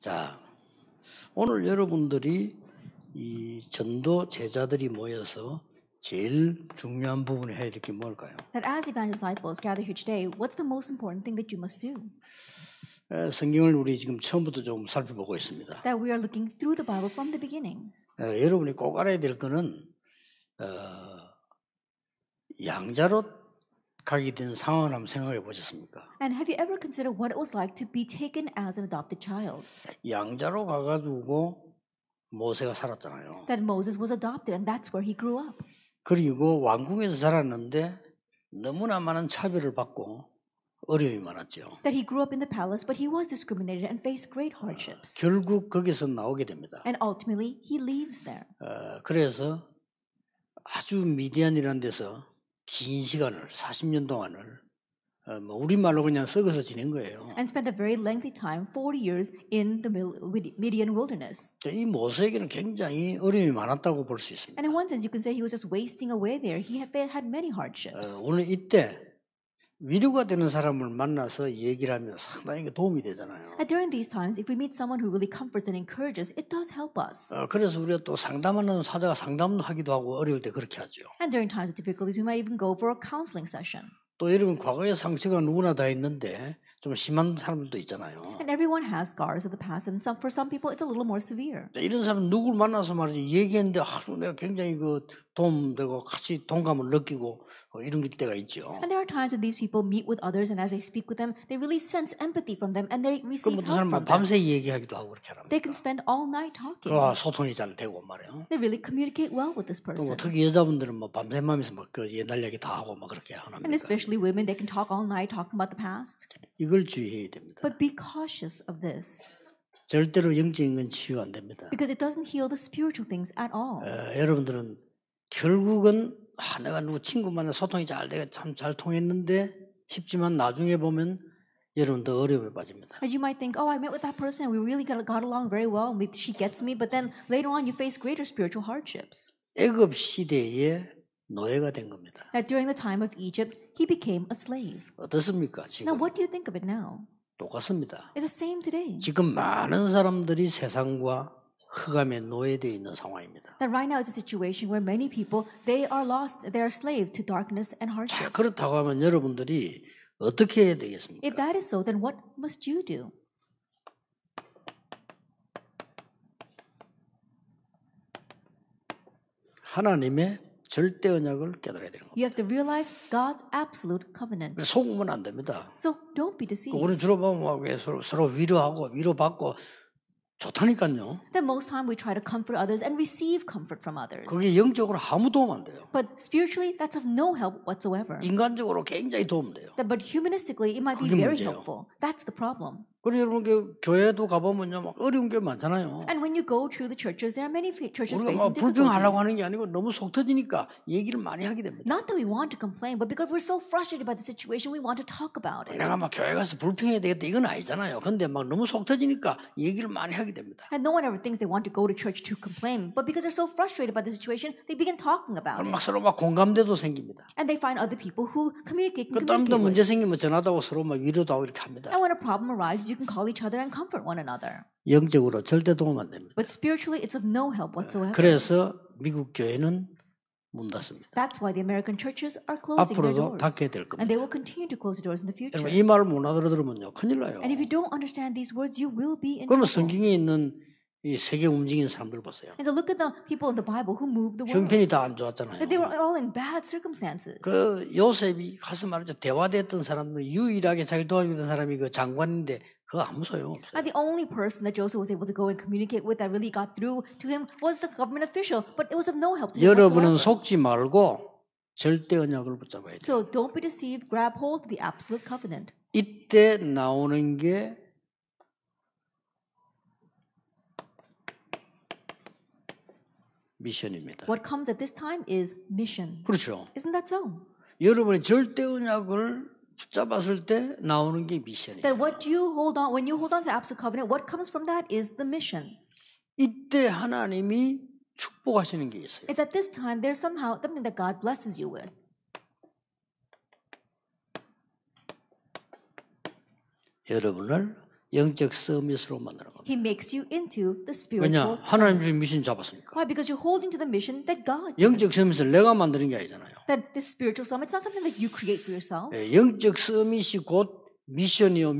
자, 오늘 여러분들이 이 전도 제자들이 모여서 제일 중요한 부분에 해야 될 게 뭘까요? That as evangelist disciples gather here today, what's the most important thing that you must do? 성경을 우리 지금 처음부터 좀 살펴보고 있습니다. That we are looking through the Bible from the beginning. 여러분이 꼭 알아야 될 거는 양자로 가게 된 상황을 한번 생각해 보셨습니까? And have you ever considered what it was like to be taken as an adopted child? 양자로 가가지고 모세가 살았잖아요. That Moses was adopted and that's where he grew up. 그리고 왕궁에서 자랐는데 너무나 많은 차별을 받고 어려움이 많았죠. That he grew up in the palace, but he was discriminated and faced great hardships. 결국 거기서 나오게 됩니다. And ultimately, he leaves there. 그래서 아주 미디안이라는 데서 긴 시간을 40년 동안을 우리말로 그냥 썩어서 지낸 거예요. And spent a very lengthy time, 40 years, in the Midian wilderness. 이 모세에게는 굉장히 어려움이 많았다고 볼 수 있습니다. And in one sense, you can say he was just wasting away there. He had many hardships. 오늘 이때 위로가 되는 사람을 만나서 얘기를 하면 상당히 도움이 되잖아요. And during these times, if we meet someone who really comforts and encourages, it does help us. 그래서 우리가 또 상담하는 사자가 상담하기도 하고 어려울 때 그렇게 하죠. And during times of difficulties, we might even go for a counseling session. 또 여러분 과거의 상처가 누구나 다 있는데 좀 심한 사람들도 있잖아요. And everyone has scars of the past, and for some people, it's a little more severe. 이런 사람 누구를 만나서 말이지 얘기했는데 내가 굉장히 도움되고 같이 동감을 느끼고 이런 때가 있죠. And there are times when these people meet with others, and as they speak with them, they really sense empathy from them, and they receive 그럼 help 사람 from them. 밤새 얘기하기도 하고 그렇게 합니다. They can spend all night talking. 소통이 잘 되고 말이에요. They really communicate well with this person. 특히 여자분들은 밤새면서 옛날 얘기 다 하고 그렇게 And 합니다. especially women, they can talk all night talking about the past. 이걸 주의해야 됩니다. But be cautious of this, 절대로 영적인 건 치유 안 됩니다. because it doesn't heal the spiritual things at all. 여러분들은 결국은 내가 누구 친구 만나 소통이 잘 되게 참 잘 통했는데 싶지만 나중에 보면 여러분 더 어려움에 빠집니다. And you might think, oh, I met with that person and we really got along very well. She gets me. But then later on, you face greater spiritual hardships. 애굽 시대의 노예가 된 겁니다. That during the time of Egypt, he became a slave. 어떻습니까? Now, 지금 what do you think of it now? 똑같습니다. It's the same today. 지금 많은 사람들이 세상과 흑암에 노예되어 있는 상황입니다. That right now is a situation where many people, they are lost, they are slave to darkness and 자, hardships. 그렇다고 하면 여러분들이 어떻게 해야 되겠습니까? If that is so, then what must you do? 하나님의 절대 언약을 깨달아야 되는 겁니다. You have to realize God's absolute covenant. 속으면 안 됩니다. So don't be deceived. 우리 주로 보면 서로 위로하고 위로받고 좋다니까요. That most time we try to comfort others and receive comfort from others. 그게 영적으로 아무 도움 안 돼요. But spiritually, that's of no help whatsoever. 인간적으로 굉장히 도움돼요. But humanistically, it might be 그게 very 문제예요. helpful. That's the problem. 그리고 여러분 교회도 가보면요, 막 어려운 게 많잖아요. And when you go to the churches, there are many churches 우리가 facing 막 불평하려고 difficulties. 하는 게 아니고 너무 속 터지니까 얘기를 많이 하게 됩니다. Not that we want to complain, but because we're so frustrated by the situation, we want to talk about it. 내가 막 교회 가서 불평해야 되겠다 이건 아니잖아요. 근데 막 너무 속 터지니까 얘기를 많이 하게 됩니다. And no one ever thinks they want to go to church to complain, but because they're so frustrated by the situation, they begin talking about 그럼 it. 막 서로 막 공감대도 생깁니다. And they find other people who communicate 그 또 with. 문제 생기면 전화도 하고 서로 막 위로도 하고 이렇게 합니다. And when a problem arises, you can call each other and comfort one another. 영적으로 절대 도움 안 됩니다. But spiritually, it's of no help whatsoever. 그래서 미국 교회는 문 닫습니다. That's why the American churches are closing their 앞으로도 doors. 닫게 될 겁니다. And they will continue to close the doors in the future. 여러분 이 말을 못 알아들으면요 큰일 나요. And if you don't understand these words, you will be in 그러면 trouble. 성경에 있는 이 세계 움직이는 사람들 보세요. And so look at the people in the Bible who moved the world. 형편이 다 안 좋았잖아요. That they were all in bad circumstances. 그 요셉이 가서 말이죠 대화됐던 사람들 유일하게 자기 도와주던 사람이 그 장관인데 그거 아무 소용 없어요. And the only person that Joseph was able to go and communicate with that really got through to him was the government official, but it was of no help to him 여러분은 whatsoever. 속지 말고 절대 언약을 붙잡아야 돼요. So don't be deceived, grab hold of the absolute covenant. 이때 나오는 게 미션입니다. What comes at this time is mission. 그렇죠. Isn't that so? 여러분이 절대 언약을 붙잡았을 때 나오는 게 미션이에요. That what you hold on, when you hold on to absolute covenant, what comes from that is the mission. 이때 하나님이 축복하시는 게 있어요. It's at this time there's somehow something that God blesses you with. 여러분을 영적 서밋으로 만드는 겁니다. He makes you into the 왜냐? spiritual 하나님 summit. 주신 미션 잡았으니까. Why? Because you're holding to the mission that God 영적 서밋을 내가 만드는 게 아니잖아요. that this spiritual summit, it's not something that you create for yourself. 영적 서밋이 곧 미션이요.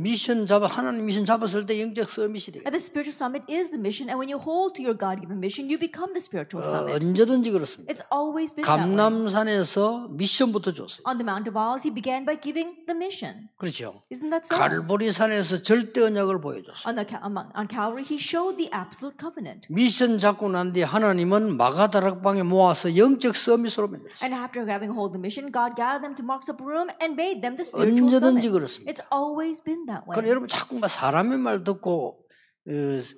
하나님 미션 잡았을 때 영적 서밋이 되겠다. And the spiritual summit is the mission, and when you hold to your God-given mission, you become the spiritual summit. 언제든지 그렇습니다. It's always been that way. 감남산에서 미션부터 줬어요. On the Mount of Olives, he began by giving the mission. 그렇죠. Isn't that so? 갈보리산에서 절대 언약을 보여줬어요. On Calvary, he showed the absolute covenant. 미션 잡고 난 뒤에 하나님은 마가다락방에 모아서 영적 서밋으로 만들었어요. And after having hold the mission, God gathered them to Mark's upper room and made them the spiritual 언제든지 summit. 그렇습니다. It's always been that way. 그럼 여러분 자꾸 막 사람의 말 듣고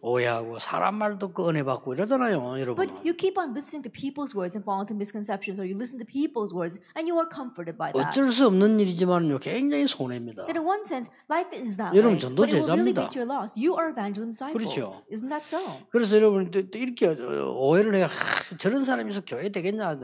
오해하고 사람 말 듣고 은혜 받고 이러잖아요, 여러분. But you keep on listening to people's words and fall into misconceptions, or you listen to people's words and you are comforted by that. 어쩔 수 없는 일이지만요, 굉장히 손해입니다. That in one sense, life is that 여러분, way, 전도 but it will really 제자입니다. be to your loss. You are evangelism disciples. 그렇죠. Isn't that so? 그래서 여러분 또 이렇게 오해를 해요. 저런 사람이 있어 교회 되겠냐?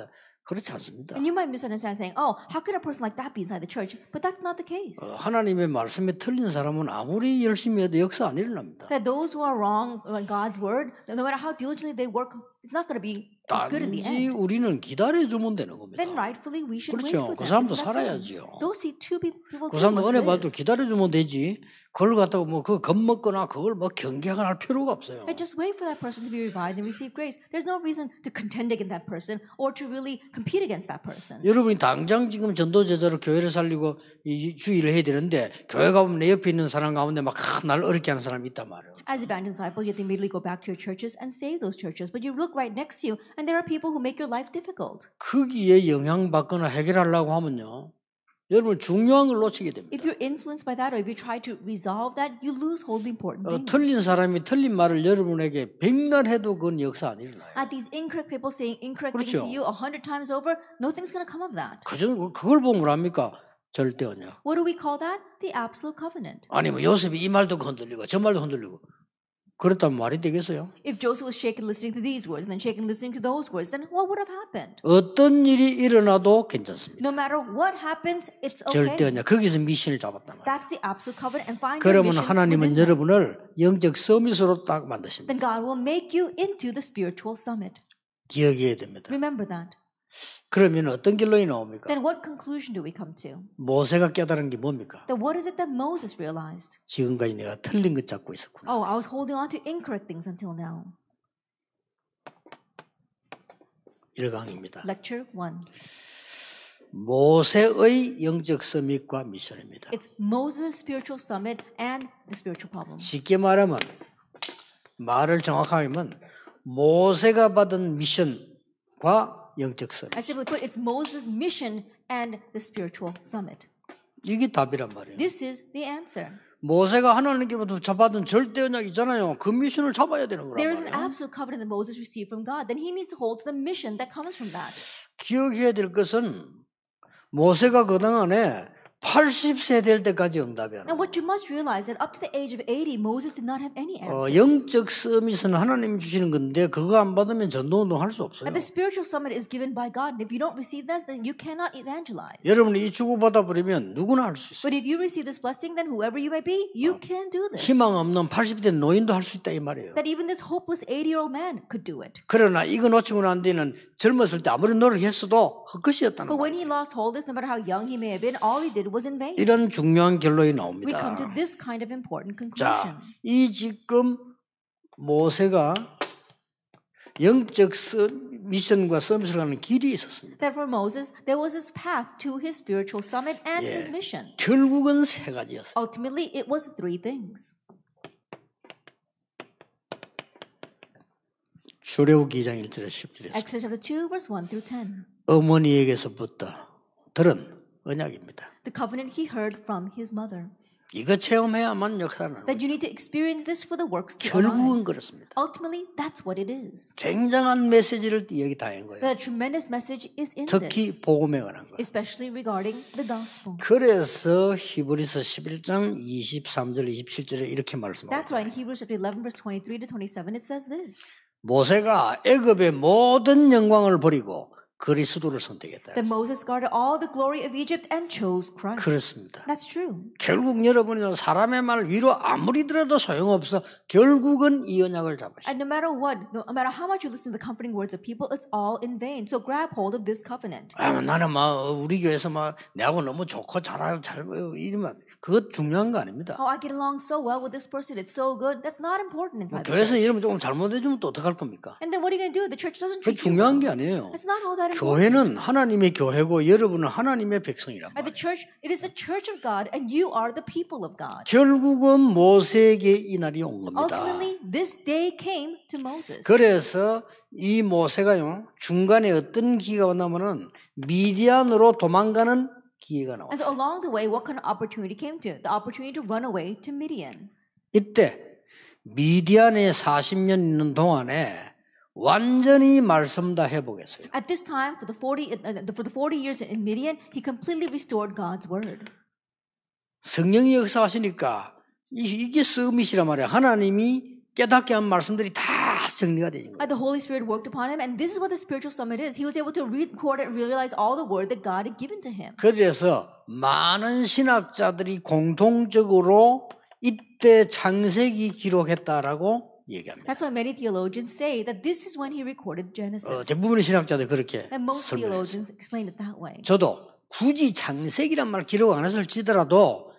그렇지 않습니다. And you might misunderstand saying, oh, how could a person like that be inside the church? But that's not the case. 하나님의 말씀에 틀린 사람은 아무리 열심히 해도 역사 안 일어납니다. That those who are wrong on God's word, no matter how diligently they work, it's not going to be good in the 단지 end. 우리는 기다려주면 되는 겁니다. Then rightfully we should wait 그렇죠. for 그 them. 사람도 Isn't that so? 살아야지요. Those two people 그 too 사람도 must 은혜 live. 받도 기다려주면 되지. 그걸 갖다가 뭐 그 겁먹거나 그걸 뭐 경계하거나 할 필요가 없어요. And just wait for that person to be revived and receive grace. There's no reason to contend against that person or to really compete against that person. 여러분이 당장 지금 전도 제자로 교회를 살리고 이 주의를 해야 되는데 교회 가보면 내 옆에 있는 사람 가운데 막 날 어렵게 하는 사람이 있단 말이에요. As evangelist disciples, you have to immediately go back to your churches and save those churches. But you look right next to you, and there are people who make your life difficult. 거기에 영향받거나 해결하려고 하면요. 여러분 중요한 걸 놓치게 됩니다. If you're influenced by that, or if you try to resolve that, you lose wholly important things. 틀린 사람이 틀린 말을 여러분에게 100날 해도 그건 역사 안 일어나요. At these incorrect people saying incorrect 그렇죠. things to you 100 times over, nothing's going to come of that. 그걸 보면 뭐랍니까? 절대 언약. What do we call that? The absolute covenant. 아니 뭐 요셉이 이 말도 흔들리고 저 말도 흔들리고 그렇다면 말이 되겠어요? If Joseph was shaken listening to these words and then shaken listening to those words, then what would have happened? 어떤 일이 일어나도 괜찮습니다. No matter what happens, it's okay. 절대 언약. 거기서 미션을 잡았단 말이에요. That's the absolute covenant and find your 그러면 mission 하나님은 within that. 여러분을 영적 서밋으로 딱 만드십니다. Then God will make you into the spiritual summit. 기억해야 됩니다. Remember that. 그러면 어떤 결론이 나옵니까? Then what conclusion do we come to? 모세가 깨달은 게 뭡니까? Then what is it that Moses realized? 지금까지 내가 틀린 것 잡고 있었구나. Oh, I was holding on to incorrect things until now. 1강입니다. Lecture 1. 모세의 영적 서밋과 미션입니다. It's Moses' spiritual summit and the spiritual problem. 쉽게 말하면 말을 정확하게 하면 모세가 받은 미션과 영적 서밋. As simply put, it's Moses' mission and the spiritual summit. 이게 답이란 말이에요. This is the answer. 모세가 하나님께부터 잡았던 절대 언약 있잖아요. 그 미션을 잡아야 되는 거란 There is an 말이에요. absolute covenant that Moses received from God. Then he needs to hold to the mission that comes from that. 기억해야 될 것은 모세가 그동안에 80세 될 때까지 응답이 안 Now, 와요. what you must realize that up to the age of 80, Moses did not have any answers. 영적 서밋은 하나님이 주시는 건데 그거 안 받으면 전도운동 할 수 없어요. And the spiritual summit is given by God. And if you don't receive this, then you cannot evangelize. 여러분이 이 주고받아 버리면 누구나 할 수 있어요. But if you receive this blessing, then whoever you may be, you can do this. 희망 없는 80대 노인도 할 수 있다 이 말이에요. That even this hopeless 80-year-old man could do it. 그러나 이거 놓치고 난 뒤에는 젊었을 때 아무리 노력했어도 헛것이었다는 But when 거예요. he lost hold of this, no matter how young he may have been, all he did was in vain. 이런 중요한 결론이 We 나옵니다. come to this kind of important 자, conclusion. 이 지금 모세가 영적 미션과 서밋을 가는 길이 있었습니다. That for Moses, there was his path to his spiritual summit and his mission. 결국은 세 가지였어요. Ultimately, it was three things. 출애굽기 2장 1절에 10절에 Exodus chapter 2, verse 1 through 10. 어머니에게서부터 들은 언약입니다. The covenant he heard from his mother. 이거 체험해야만 역사는 That you need to experience this for the works to 결국은 arise. 그렇습니다. Ultimately, that's what it is. 굉장한 메시지를 여기 다 한 거예요. The tremendous message is in 특히 this, 복음에 관한 거. especially regarding the gospel. 그래서 히브리서 11장 23절 27절에 이렇게 말씀합니다. That's why in Hebrews chapter 11, verse 23 to 27, it says this. 모세가 애굽의 모든 영광을 버리고 그리스도를 선택했다. That Moses guarded all the glory of Egypt and chose Christ. 그렇습니다. That's true. 결국 여러분이 사람의 말 위로 아무리 들어도 소용없어. 결국은 이 언약을 잡으시오. And no matter what, no matter how much you listen to the comforting words of people, it's all in vain. So grab hold of this covenant. 나는 우리 교회에서 내하고 너무 좋고 잘 이러면 그것 중요한 거 아닙니다. Oh, I get along so well with this person. It's so good. That's not important inside the 교회에서 church. 이러면 조금 잘못해주면 또 어떡할 겁니까? And then what are you going to do? The church doesn't 그 treat you 중요한 well. 게 아니에요. It's not all that important. 교회는 하나님의 교회고 여러분은 하나님의 백성이란 At 말이에요. the church, it is the church of God, and you are the people of God. 결국은 모세에게 이 날이 온 겁니다. Ultimately, this day came to Moses. 그래서 이 모세가요 중간에 어떤 기회가 왔냐면은 미디안으로 도망가는 기회가 And so 나왔어요. along the way, what kind of opportunity came to? The opportunity to run away to Midian. 이때 미디안에 40년 있는 동안에 완전히 말씀 다 회복했어요. At this time, for the 40 years in Midian, he completely restored God's word. 성령이 역사하시니까 이게 썸밋이란 말이에요. 하나님이 깨닫게 한 말씀들이 다 정리가 되는 거예요. The Holy Spirit worked upon him, and this is what the spiritual summit is. He was able to record and realize all the word that God had given to him. 그래서 많은 신학자들이 공통적으로 이때 창세기 기록했다라고 얘기합니다. That's why many theologians say that this is when he recorded Genesis. 대부분의 신학자들 그렇게 And most 설명했어요. theologians explain it that way. 저도 굳이 창세기란 말 기록 안 했을지더라도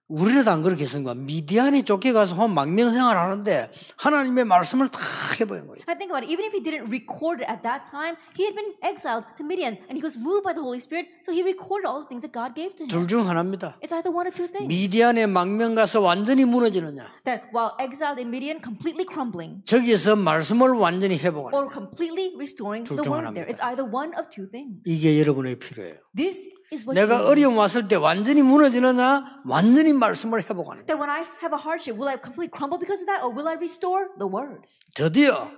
우리라도 안 그렇게 쓴 거야. 미디안에 쫓겨가서 망명생활 하는데 하나님의 말씀을 다 해보인 거예요. I think about it. Even if he didn't record it at that time, he had been exiled to Midian, and he was moved by the Holy Spirit, so he recorded all the things that God gave to him. 둘 중 하나입니다. It's either one or two things. 미디안에 망명 가서 완전히 무너지느냐, That while exiled in Midian, completely crumbling, 저기서 말씀을 완전히 회복하느냐. or completely restoring the 중 word there. 하나입니다. It's either one of two things. 이게 여러분에게 필요해요. This is what 내가 you need. 어려움 왔을 때 완전히 무너지느냐, 완전히 말씀을 회복하느냐. That when I have a hardship, will I completely crumble because of that, or will I restore the word? 드디어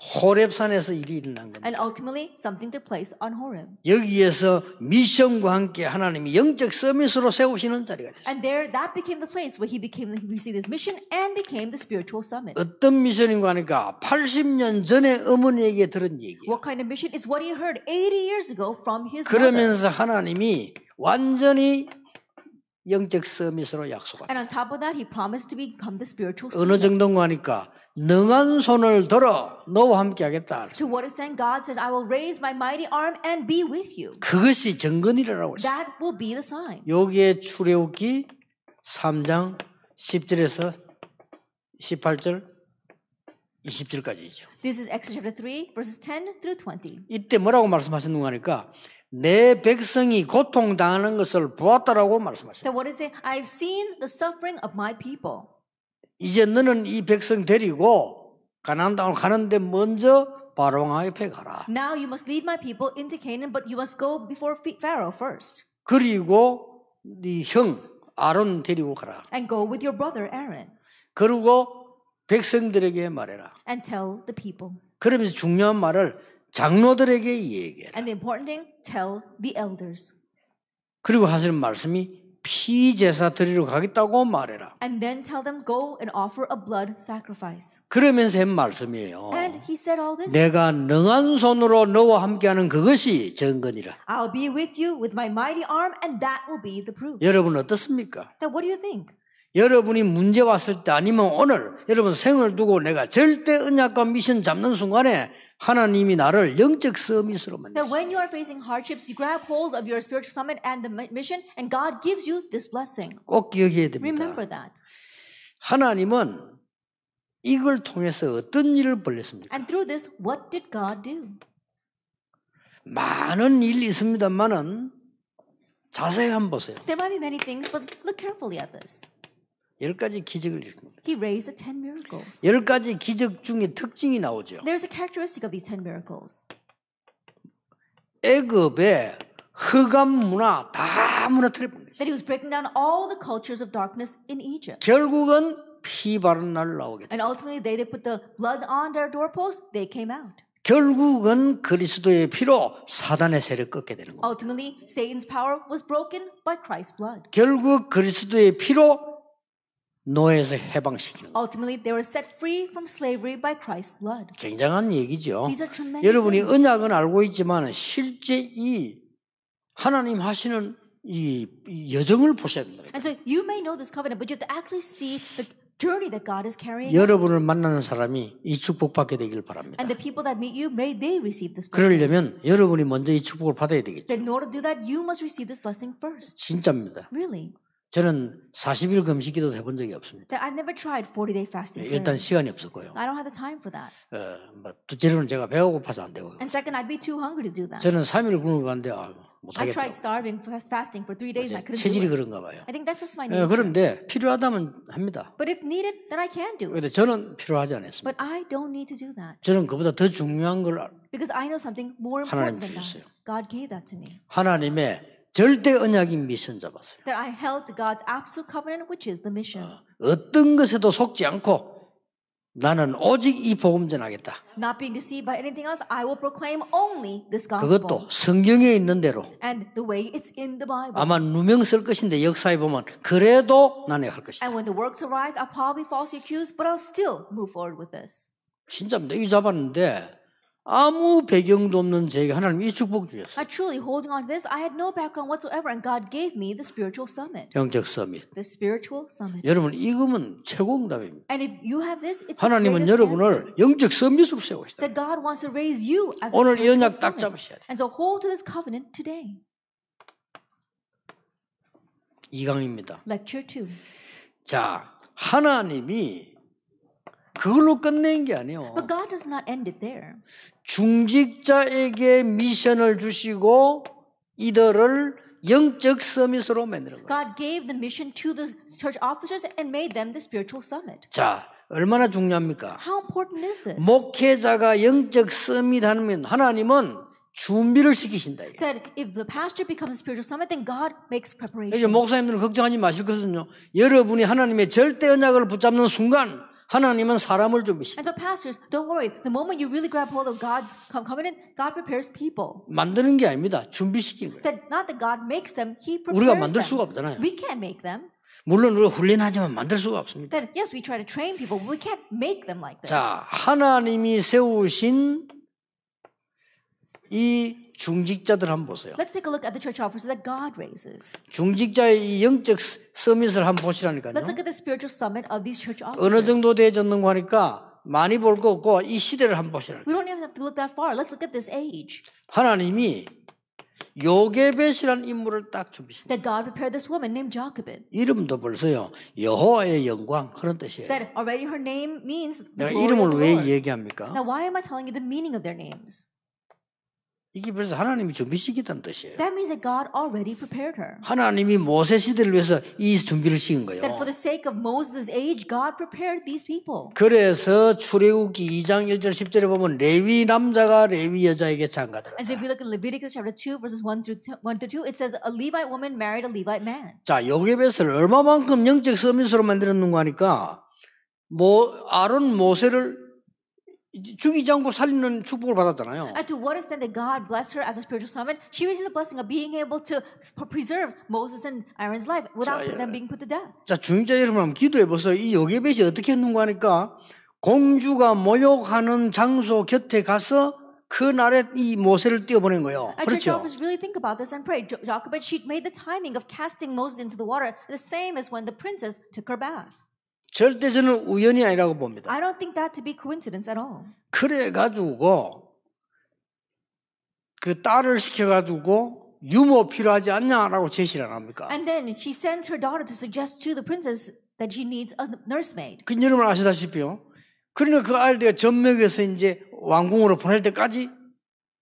호렙산에서 일이 일어난 겁니다. And ultimately, something took place on Horeb. 여기에서 미션과 함께 하나님이 영적 서밋으로 세우시는 자리가 됐어요. And there, that became the place where he received his mission and became the spiritual summit. 어떤 미션인가 하니까 80년 전에 어머니에게 들은 얘기예요. What kind of mission is what he heard 80 years ago from his mother. 그러면서 하나님이 완전히 영적 서밋으로 약속합니다. And on top of that, he promised to become the spiritual 어느 summit. 정도인가 하니까 능한 손을 들어 너와 함께 하겠다. To what extent God said, I will raise my mighty arm and be with you. 그것이 정근이라고 했어요. That will be the sign. 여기에 출애굽기 3장 10절에서 18절 20절까지죠. This is Exodus chapter 3, verses 10 through 20. 이때 뭐라고 말씀하셨는가 하니까 내 백성이 고통당하는 것을 보았다라고 말씀하셨어요. That what is it? I've seen the suffering of my people. 이제 너는 이 백성 데리고 가나안 땅을 가는데 먼저 바로 왕 앞에 가라. Now you must lead my people into Canaan, but you must go before Pharaoh first. 그리고 네 형 아론 데리고 가라. And go with your brother Aaron. 그리고 백성들에게 말해라. And tell the people. 그러면서 중요한 말을 장로들에게 얘기해라. And the important thing, tell the elders. 그리고 하시는 말씀이 피제사 드리러 가겠다고 말해라. And then tell them, go and offer a blood sacrifice. 그러면서 한 말씀이에요. And he said all this. 내가 능한 손으로 너와 함께하는 그것이 정건이라. I'll be with you with my mighty arm, and that will be the proof. 여러분 어떻습니까? That what do you think? 여러분이 문제 왔을 때 아니면 오늘 여러분 생을 두고 내가 절대 언약과 미션 잡는 순간에 하나님이 나를 영적 서밋으로 That 만드셨어요. when you are facing hardships, you grab hold of your spiritual summit and the mission, and God gives you this blessing. 꼭 기억해야 됩니다. Remember that. 하나님은 이걸 통해서 어떤 일을 벌였습니까? And through this, what did God do? 많은 일이 있습니다만은 자세히 한번 보세요. There might be many things, but look carefully at this. 10가지 기적을 일으킵니다. He raised the 10 miracles. 10가지 기적 중에 특징이 나오죠. There's a characteristic of these 10 miracles. 애굽의 흑암 문화 다 무너뜨려 본 거죠. That he was breaking down all the cultures of darkness in Egypt. 결국은 피 바른 날 나오겠다. And ultimately, they put the blood on their doorposts, they came out. 결국은 그리스도의 피로 사단의 세를 꺾게 되는 겁니다. Ultimately, Satan's power was broken by Christ's blood. 결국 그리스도의 피로 노예에서 해방시키는 거예요. Ultimately, they were set free from slavery by Christ's blood. 굉장한 얘기죠. These are tremendous 여러분이 things. 언약은 알고 있지만 실제 이 하나님 하시는 이 여정을 보셔야 된다. And so you may know this covenant, but you have to actually see the journey that God is carrying. 여러분을 만나는 사람이 이 축복 받게 되길 바랍니다. And the people that meet you, may they receive this blessing. 그러려면 여러분이 먼저 이 축복을 받아야 되겠죠. Then in order to do that, you must receive this blessing first. 진짜입니다. Really. 저는 40일 금식 기도 해본 적이 없습니다. That I've never tried 40-day fasting. 일단 시간이 없었고요. I don't have the time for that. 둘째로는 제가 배가 고파서 안 되고요. And second, I'd be too hungry to do that. 저는 3일 굶어 봤는데 I 못하겠다고. tried starving, fasting for 3 days, and I couldn't 체질이 do it. 그런가 봐요. I think that's just my nature. 그런데 필요하다면 합니다. But if needed, then I can do it. 그런데 저는 필요하지 않았습니다. But I don't need to do that. 저는 그보다 더 중요한 걸 Because I know something more 하나님 important than 주셨어요. that. God gave that to me. 하나님의 절대 언약인 미션 잡았어요. That I held to God's absolute covenant, which is the mission. 어떤 것에도 속지 않고 나는 오직 이 복음 전하겠다. Not being deceived by anything else, I will proclaim only this gospel. 그것도 성경에 있는 대로. And the way it's in the Bible. 아마 누명 쓸 것인데 역사에 보면 그래도 나는 할 것이다. And when the works arise, I'll probably falsely accused, but I'll still move forward with this. 진짜입니다. 이 잡았는데 아무 배경도 없는 제게 하나님 이 축복 주셨어요. I truly holding on to this. I had no background whatsoever, and God gave me the spiritual summit. 영적 서밋. The spiritual summit. 여러분 이거면 최고 응답입니다. And if you have this, it's the 하나님은 greatest answer. 여러분을 영적 서밋으로 세우시다. That God wants to raise you as a 오늘 이 spiritual 언약 딱 summit. 잡으셔야 돼요. And so hold to this covenant today. 2강입니다. Lecture 2. 자, 하나님이 그걸로 끝낸 게 아니에요. But God does not end it there. 중직자에게 미션을 주시고 이들을 영적 서밋으로 만드는 거예요. God gave the mission to the church officers and made them the spiritual summit. 자, 얼마나 중요합니까? How important is this? 목회자가 영적 서밋 하면 하나님은 준비를 시키신다. 이게. That if the pastor becomes a spiritual summit, then God makes 이제 preparation. 목사님들은 걱정하지 마실 것은요. 여러분이 하나님의 절대 언약을 붙잡는 순간 하나님은 사람을 준비시킵니다. And so pastors, don't worry. The moment you really grab hold of God's covenant, God prepares people. 만드는 게 아닙니다. 준비시키는 거예요. That not that God makes them, He prepares 우리가 만들 수가 them. 없잖아요. We can't make them. 물론 우리가 훈련하지만 만들 수가 없습니다. That yes, we try to train people, but we can't make them like this. 자, 하나님이 세우신 이 중직자들 한번 보세요. Let's take a look at the church officers that God raises. 중직자의 이 영적 서밋을 한번 보시라니까요. Let's look at the spiritual summit of these church officers. 어느 정도 되어졌는가 하니까 많이 볼 거 없고 이 시대를 한번 보시라니까요. We don't even have to look that far. Let's look at this age. 하나님이 요게벳이라는 인물을 딱 준비시킵니다. That God prepared this woman named Jochebed. 이름도 벌써요. 여호와의 영광 그런 뜻이에요. That already her name means the 내가 glory 이름을 of the 왜 Lord. 얘기합니까? Now, why am I telling you the meaning of their names? 이게 벌써 하나님이 준비시키던 뜻이에요. That means that God already prepared her. 하나님이 모세 시대를 위해서 이 준비를 시킨 거예요. That for the sake of Moses' age, God prepared these people. 그래서 출애굽기 2장 1절 10절에 보면 레위 남자가 레위 여자에게 장가들었다. And so if you look at Leviticus chapter 2, verses 1 through 2, it says a Levite woman married a Levite man. 자, 요게벳을 얼마만큼 영적 서밋으로 만들었는가 하니까 아론 모세를 죽이지 않고 살리는 축복을 받았잖아요. And to what extent did God bless her as a spiritual summit? She received the blessing of being able to preserve Moses and Aaron's life without them being put to death. 자, 중직자 여러분 한번 기도해 보세요. 이 요게벳이 어떻게 했는가 하니까 공주가 모욕하는 장소 곁에 가서 그 날에 이 모세를 띄워보낸 거예요. And church 그렇죠? officers really think about this and pray. Jochebed, she made the timing of casting Moses into the water the same as when the princess took her bath. 절대 저는 우연이 아니라고 봅니다. I don't think that to be coincidence at all. 그래가지고 그 딸을 시켜가지고 유모 필요하지 않냐라고 제시를 안 합니까? And then she sends her daughter to suggest to the princess that she needs a nursemaid. 그 여러분 아시다시피요. 그러니까 그 아이들이 젖먹여서 이제 왕궁으로 보낼 때까지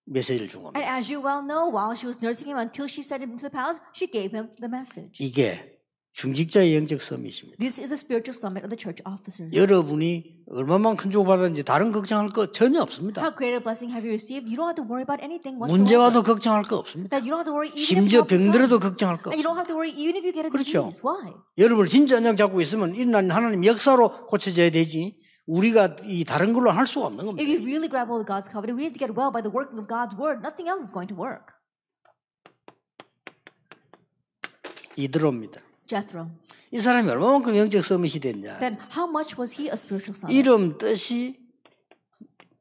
메시지를 준 겁니다. And as you well know, while she was nursing him until she sent him to the palace, she gave him the message. 이게 중직자의 영적 서밋입니다. This is the spiritual summit of the church officers. 여러분이 얼마만큼 주고받았는지 다른 걱정할 거 전혀 없습니다. How great a blessing have you received? You don't have to worry about anything 문제 whatsoever. 와도 걱정할 거 없습니다. That you don't have to worry even if 심지어 health is 병들어도 gone. 걱정할 거 And you 없습니다. don't have to worry even if you get a 그렇죠. disease. Why? 여러분 진짜 언약 잡고 있으면 이날 하나님 역사로 고쳐져야 되지 우리가 이 다른 걸로 할 수가 없는 겁니다. If you really grab hold of God's covenant, we need to get well by the working of God's word. Nothing else is going to work. 이드로입니다. Jethro. 이 사람이 얼마만큼 영적 서밋이 됐냐. Then how much was he a spiritual son? 이름 뜻이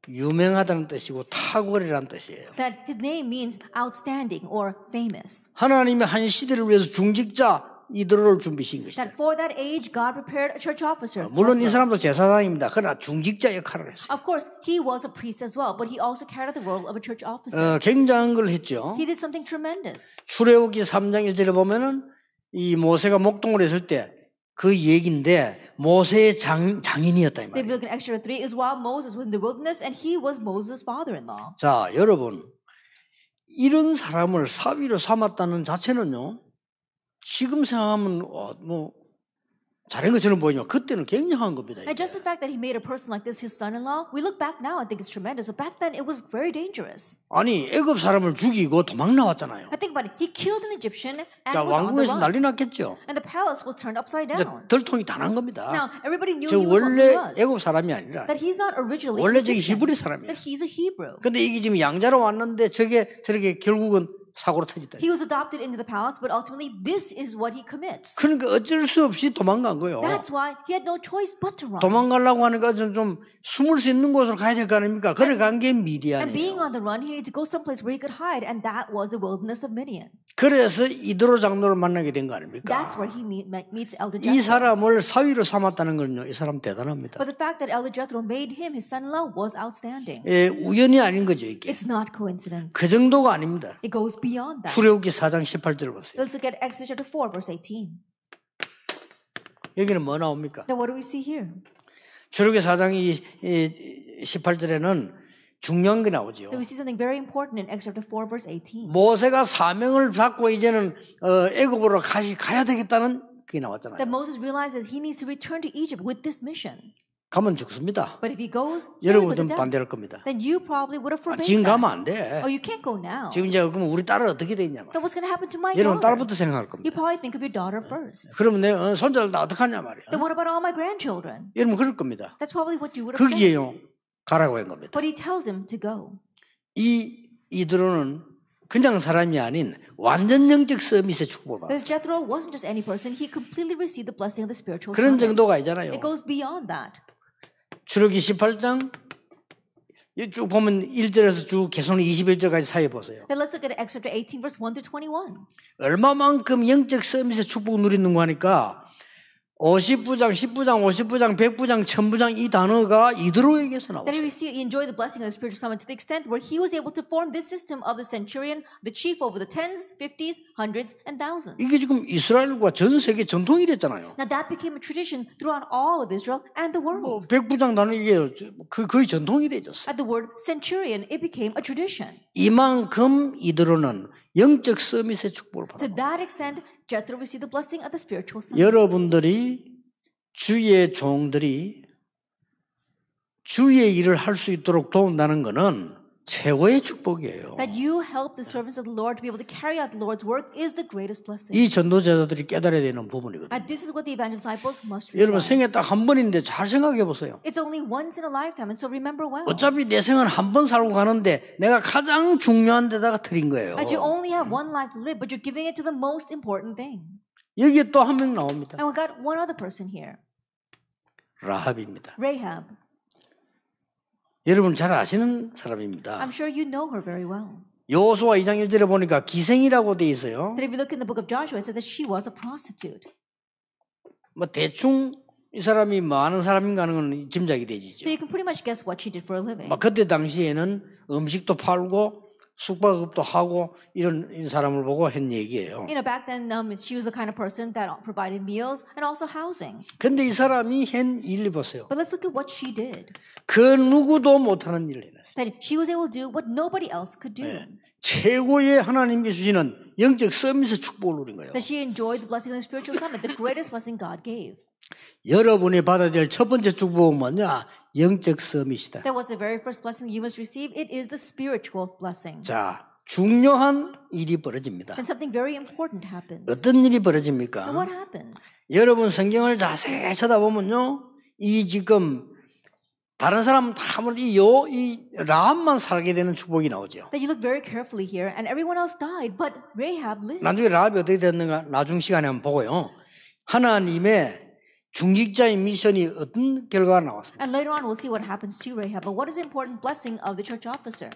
유명하다는 뜻이고 탁월이라는 뜻이에요. That his name means outstanding or famous. 하나님의 한 시대를 위해서 중직자 이드로를 준비신 것이다. That for that age, God prepared a church officer. 물론 이 Jethro. 사람도 제사장입니다. 그러나 중직자 역할을 했어요. Of course, he was a priest as well, but he also carried out the role of a church officer. 굉장한 걸 했죠. He did something tremendous. 출애굽기 3장 1절에 보면은 이 모세가 목동을 했을 때 그 얘기인데 모세의 장인이었다 이 The 말이에요. book in Exodus 3 is while Moses was in the wilderness and he was Moses' father-in-law. 자, 여러분 이런 사람을 사위로 삼았다는 자체는요. 지금 생각하면 뭐 잘한 것처럼 보이지만 그때는 굉장한 겁니다. And just the fact that he made a person like this his son-in-law, we look back now and think it's tremendous, but back then it was very dangerous. 아니 애굽 사람을 죽이고 도망 나왔잖아요. I think about it. He killed an Egyptian and 자, was on the 왕궁에서 run. 난리 났겠죠. And the palace was turned upside 이제 down. 들통이 다 난 겁니다. Now, everybody knew 저 he was what he 원래 was. 애굽 사람이 아니라 That he's not originally 원래 an 저기 Egyptian, 히브리 사람이에요. that he's a Hebrew. 근데 이게 지금 양자로 왔는데 저렇게 결국은 사고로 터졌다. He was adopted into the palace, but ultimately this is what he commits. 그러니까 어쩔 수 없이 도망간 거예요. That's why he had no choice but to run. 도망가려고 하니까 좀 숨을 수 있는 곳으로 가야 될 거 아닙니까? 그래 간 게 And 미디안이에요. being on the run, he needed to go someplace where he could hide, and that was the wilderness of Midian. 그래서 이드로 장로를 만나게 된 거 아닙니까? That's where he meets Elder 이 Jethro. 사람을 사위로 삼았다는 건요. 이 사람 대단합니다. But the fact that Elder Jethro made him his son-in-law was outstanding. 우연이 아닌 거죠, 이게. It's not coincidence. 그 정도가 아닙니다. It goes beyond that. 출애굽기 4장 18절 보세요. Let's look at Exodus chapter 4, verse 18. 여기는 뭐 나옵니까? Then what do we see here? 출애굽기 4장 18절에는 중요한 게 나오죠. Then we see something very important in Exodus chapter 4, verse 18. 모세가 사명을 받고 이제는 애굽으로 가야 되겠다는 그게 나왔잖아요. That Moses realizes he needs to return to Egypt with this mission. 가면 죽습니다. But if he goes, he will go 여러분은 to death. 반대할 겁니다. Then you probably would have forbidden 지금 that. 가면 안 돼. Oh, you can't go now. 지금 이제 그럼 우리 딸은 어떻게 되냐 말이야. Then what's going to happen to my 여러분 daughter? 딸부터 생각할 You 겁니다. probably think of your daughter first. 그러면 내 손자를 다 어떡하냐 말이야. Then what about all my grandchildren? 여러분 그럴 겁니다. That's probably what you would have said. 거기에요. 가라고 한 겁니다. But he tells him to go. 이드로는 그냥 사람이 아닌 완전 영적 서밋의 축복을 받았어요. This Jethro wasn't just any person. He completely received the blessing of the spiritual 그런 son. 정도가 아니잖아요. It goes beyond that. 출애굽기 18장 쭉 보면 1절에서 쭉 개성이 21절까지 사이에 보세요. Then let's look at Exodus 18, verse 1 through 21. 얼마만큼 영적 서밋의 축복을 누리는 거 하니까 50부장, 10부장, 50부장, 100부장, 1000부장 이 단어가 이드로에게서 Then 나왔어요. we see he enjoyed the blessing of the spiritual son to the extent where he was able to form this system of the centurion, the chief over the tens, 50s, hundreds, and thousands. 이게 지금 이스라엘과 전 세계 전통이 됐잖아요. Now that became a tradition throughout all of Israel and the world. 100부장 단어 이게 거의 전통이 되졌어요. At the word centurion, it became a tradition. 이만큼 이드로는 영적 서밋의 축복을 To 받아요. that extent, Jethro received the blessing of the spiritual son. 여러분들이 주의 종들이 주의 일을 할 수 있도록 도운다는 것은 최고의 축복이에요. That you help the servants of the Lord to be able to carry out the Lord's work is the greatest blessing. 이 전도자들이 깨달아야 되는 부분이거든요. And this is what the evangelical disciples must 여러분 realize. 생애 딱 한 번인데 잘 생각해 보세요. It's only once in a lifetime, and so remember well. 어차피 내 생은 한 번 살고 가는데 내가 가장 중요한 데다가 드린 거예요. That you only have one life to live, but you're giving it to the most important thing. 여기에 또 한 명 나옵니다. And we got one other person here, 라합입니다. Rahab. 여러분 잘 아시는 사람입니다. I'm sure you know her very well. 여호수아 2장 1절에 보니까 기생이라고 돼 있어요. That if you look in the book of Joshua, it says that she was a prostitute. 뭐 대충 이 사람이 뭐 아는 사람인가 하는 건 짐작이 되지죠. So you can pretty much guess what she did for a living. 막 그때 당시에는 음식도 팔고 숙박업도 하고 이런 사람을 보고 한 얘기예요. You know, back then she was the kind of person that provided meals and also housing. 근데 이 사람이 한 일을 보세요. But let's look at what she did. 그 누구도 못하는 일을 해냈어요. That she was able to do what nobody else could do. 최고의 하나님께 주시는 영적 서밋의 축복을 누린 거예요. That she enjoyed the blessing of the spiritual summit, the greatest blessing God gave. 여러분이 받아야 될 첫 번째 축복은 뭐냐? 영적 서밋이다. That was the very first blessing you must receive. It is the spiritual blessing. 자, 중요한 일이 벌어집니다. Then something very important happens. 어떤 일이 And 벌어집니까? what happens? 여러분 성경을 자세히 쳐다보면요, 이 지금 다른 사람 다 이 라합만 살게 되는 축복이 나오죠. That you look very carefully here, and everyone else died, but Rahab lived. 나중에 라합이 어떻게 됐는가 나중 시간에 한번 보고요. 하나님의 중직자의 미션이 어떤 결과가 나왔습니까? And later on, we'll see what happens to Rahab. But what is the important blessing of the church officer?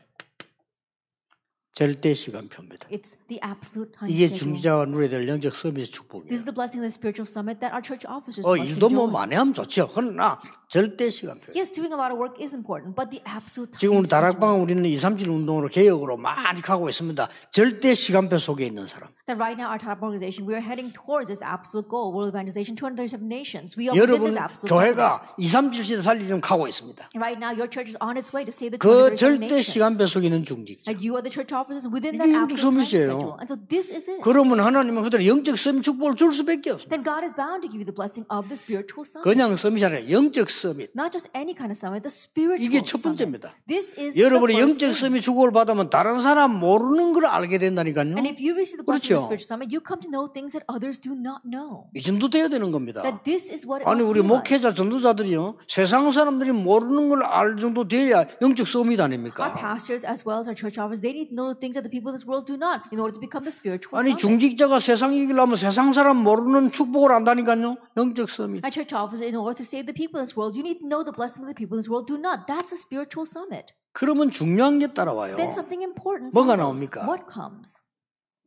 절대 시간표입니다. It's the absolute time 이게 schedule. 중직자가 누려야 될 영적 서밋의 축복이에요. This is the blessing of the spiritual summit that our church officers 일도 must 뭐 enjoy. 많이 하면 좋죠. 그러나 절대 시간표. Yes, doing a lot of work is important, but the absolute time 지금 schedule. 다락방 우리는 237 운동으로 개혁으로 많이 가고 있습니다. 절대 시간표 속에 있는 사람. That right now, our top organization, we are heading towards this absolute goal, world evangelization, 237 nations. We are within 여러분 this absolute goal. 교회가 237 시대 살리려면 가고 있습니다. Right now, your church is on its way to save the 그 237 절대 nations. 시간표 속에 있는 중직자. And you are the church officers within 이게 that 영적 absolute time 서밋이에요. schedule. And so this is it. 그러면 하나님은 그들의 영적 서밋 축복을 줄 수밖에 없어요. Then God is bound to give you the blessing of the spiritual summit. 그냥 서밋이 아니라 영적 서밋. Not just any kind of summit, the spiritual 이게 첫 summit. 번째입니다. This is 여러분이 the 영적 first thing. 서밋 축복을 받으면 다른 사람 모르는 걸 알게 된다니까요. And if you receive the blessing of 그렇죠. the spiritual summit, you come to know things that others do not know. 이 정도 돼야 되는 겁니다. That this is what it 아니 must 우리 be like. 목회자 전도자들이요 세상 사람들이 모르는 걸 알 정도 돼야 영적 서밋 Our 아닙니까? pastors as well as our church officers, they need to know the things that the people of this world do not in order to become the spiritual 아니 summit. 중직자가 세상 이기려면 세상 사람 모르는 축복을 안다니까요. 영적 서밋. Our church officers, in order to save the people of this world, you need to know the blessing of the people of this world do not. That's the spiritual summit. 그러면 중요한 게 따라와요. Then something important 뭐가 follows. 나옵니까? What comes?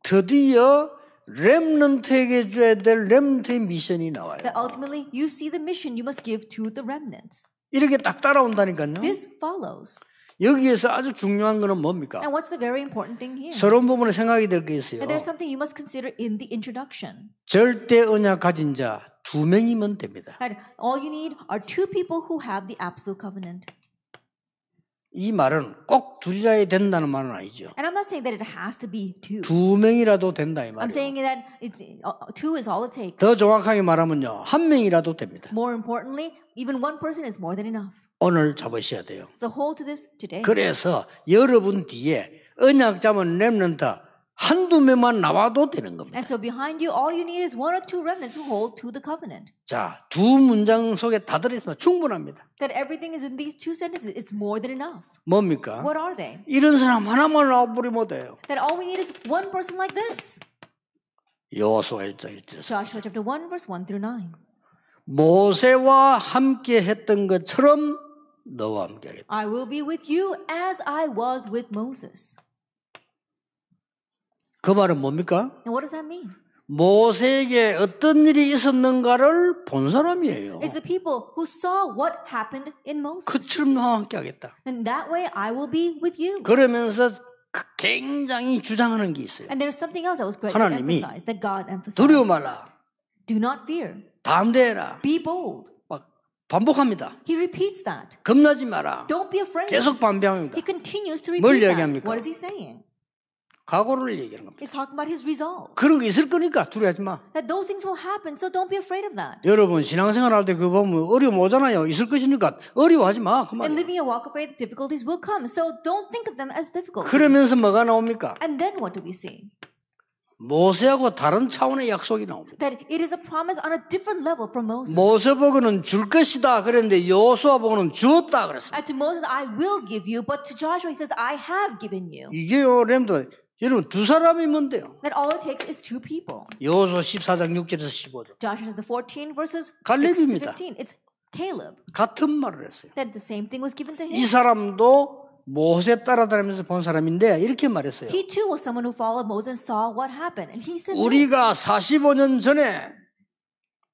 드디어 렘넌트에게 줘야 될 렘넌트의 미션이 나와요. That ultimately you see the mission you must give to the remnants. 이렇게 딱 따라온다니까요. This follows. 여기에서 아주 중요한 거는 뭡니까? And what's the very important thing here? 서론 부분에 생각이 될 게 있어요. And there's something you must consider in the introduction. 절대 언약 가진 자 2명이면 됩니다. That all you need are two people who have the absolute covenant. 이 말은 꼭 둘이라야 된다는 말은 아니죠. And I'm not saying that it has to be two. 2명이라도 된다 이 I'm 말이에요. saying that it's, two is all it takes. 더 정확하게 말하면요. 1명이라도 됩니다. More importantly, even one person is more than enough. 오늘 잡으셔야 돼요. So hold to this today. 그래서 여러분 뒤에 언약 잡은 렘넌트 한두 명만 나와도 되는 겁니다. And so behind you, all you need is one or two remnants who hold to the covenant. 자, 두 문장 속에 다 들어있으면 충분합니다. That everything is in these two sentences. It's more than enough. 뭡니까? What are they? 이런 사람 하나만 나와버리면 못해요. That all we need is one person like this. 여호수아 1장 1절. Joshua chapter 1 verse 1 through 9. 모세와 함께 했던 것처럼 너와 함께 하겠다. I will be with you as I was with Moses. 그 말은 뭡니까? And what does that mean? 모세에게 어떤 일이 있었는가를 본 사람이에요. It's the people who saw what happened in Moses. 그처럼 너와 함께 하겠다. And that way I will be with you. 그러면서 굉장히 주장하는 게 있어요. And there's something else that was greatly 하나님이 emphasized, that God emphasized. 두려워 말라. Do not fear. 담대해라. Be bold. 막 반복합니다. He repeats that. 겁나지 마라. Don't be afraid. 계속 반복합니다. He continues to 뭘 repeat that. 이야기합니까? What is he saying? 각오를 얘기하는 겁니다. He's talking about his resolve. 그런 게 있을 거니까 두려워하지 마. That those things will happen, so don't be afraid of that. 여러분 신앙생활 할 때 그거 보면 어려움 오잖아요. 있을 것이니까 어려워하지 마. 그 And 말이에요. living your walk of faith, difficulties will come, so don't think of them as difficult. 그러면서 뭐가 나옵니까? And then what do we see? 모세하고 다른 차원의 약속이 나옵니다. That it is a promise on a different level from Moses. 모세 보고는 줄 것이다 그랬는데 여호수아 보고는 주었다 그랬습니다. And to Moses, I will give you, but to Joshua, he says, I have given you. 이게요, 렘도 여러분 두 사람이면 돼요. That all it takes is two people. 여호수아 14장 6절에서 15절 Joshua chapter 14 verses 6 to 갈렙입니다. 15. It's Caleb. 같은 말을 했어요. That the same thing was given to 이 him. 사람도 모세 따라다니면서 본 사람인데 이렇게 말했어요. He too was someone who followed Moses and saw what happened. And he said this, 우리가 45년 전에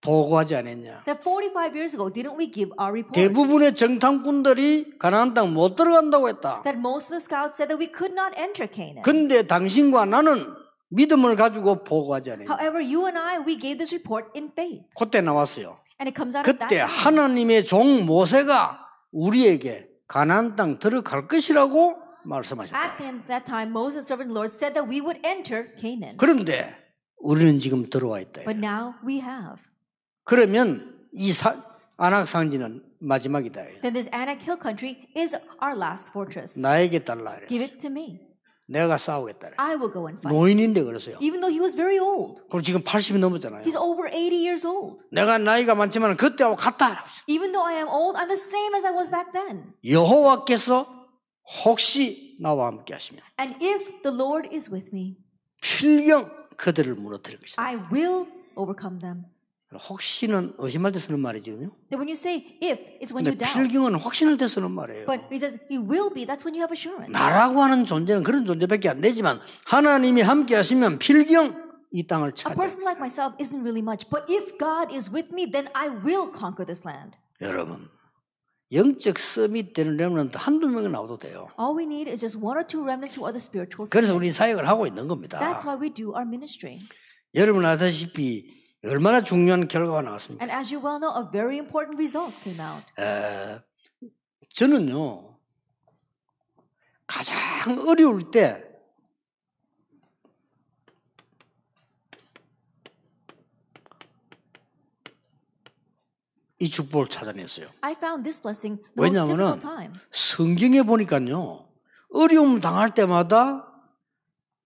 보고하지 않았냐. that 45 years ago, didn't we give our report? 대부분의 정탐꾼들이 가나안 땅 못 들어간다고 했다. That most of the scouts said that we could not enter Canaan. 근데 당신과 나는 믿음을 가지고 보고하지 않았냐. However, you and I, we gave this report in faith. 그때 나왔어요. And it comes out of that 그때 time. 하나님의 종 모세가 우리에게 가나안 땅 들어갈 것이라고 말씀하셨다. At that time, Moses, servant of the Lord, said that we would enter Canaan. 그런데 우리는 지금 들어와 있다. But now we have. 그러면 이 아낙 상지는 마지막이다. Then this Anak Hill country is our last fortress. 나에게 달라. Give 그랬어. it to me. 내가 싸우겠다. 그랬어. I will go and fight. 노인인데 그랬어요. Even though he was very old. 그리고 지금 80이 넘었잖아요. He's over 80 years old. 내가 나이가 많지만 그때하고 같다. Even though I am old, I'm the same as I was back then. 여호와께서 혹시 나와 함께 하시면 And if the Lord is with me, 필경 그들을 무너뜨릴 것이다. I will overcome them. 혹시는 의심할 때 쓰는 말이거든요. Then when you say if, it's when 근데 you doubt. 필경은 확신할 때 쓰는 말이에요. But he says he will be, that's when you have assurance. 나라고 하는 존재는 그런 존재밖에 안 되지만 하나님이 함께 하시면 필경 이 땅을 A 차지해요. person like myself isn't really much, but if God is with me, then I will conquer this land. 여러분, 영적 서밋 되는 렘넌트 한두 명이 나와도 돼요. All we need is just one or two remnants who are the spiritual 그래서 saints. 우리 사역을 하고 있는 겁니다. That's why we do our ministry. 여러분 아시다시피 얼마나 중요한 결과가 나왔습니까? And as you well know, a very important result came out. 저는요 가장 어려울 때 이 축복을 찾아냈어요. I found this blessing the most 왜냐하면 difficult time. 성경에 보니까요 어려움 당할 때마다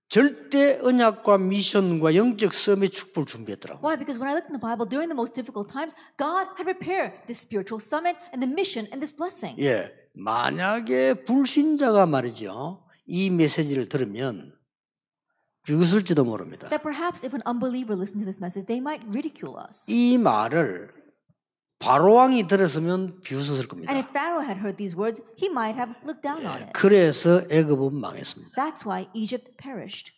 절대 언약과 미션과 영적 섬의 축복을 준비했더라고요. Why? Because when I looked in the Bible during the most difficult times, God had prepared this spiritual summit and the mission and this blessing. 예, 만약에 불신자가 말이죠 이 메시지를 들으면 비웃을지도 모릅니다. That perhaps if an unbeliever listened to this message, they might ridicule us. 이 말을 바로왕이 들었으면 비웃었을 겁니다. And if Pharaoh had heard these words, he might have looked down on it. 그래서 애굽은 망했습니다. That's why Egypt perished.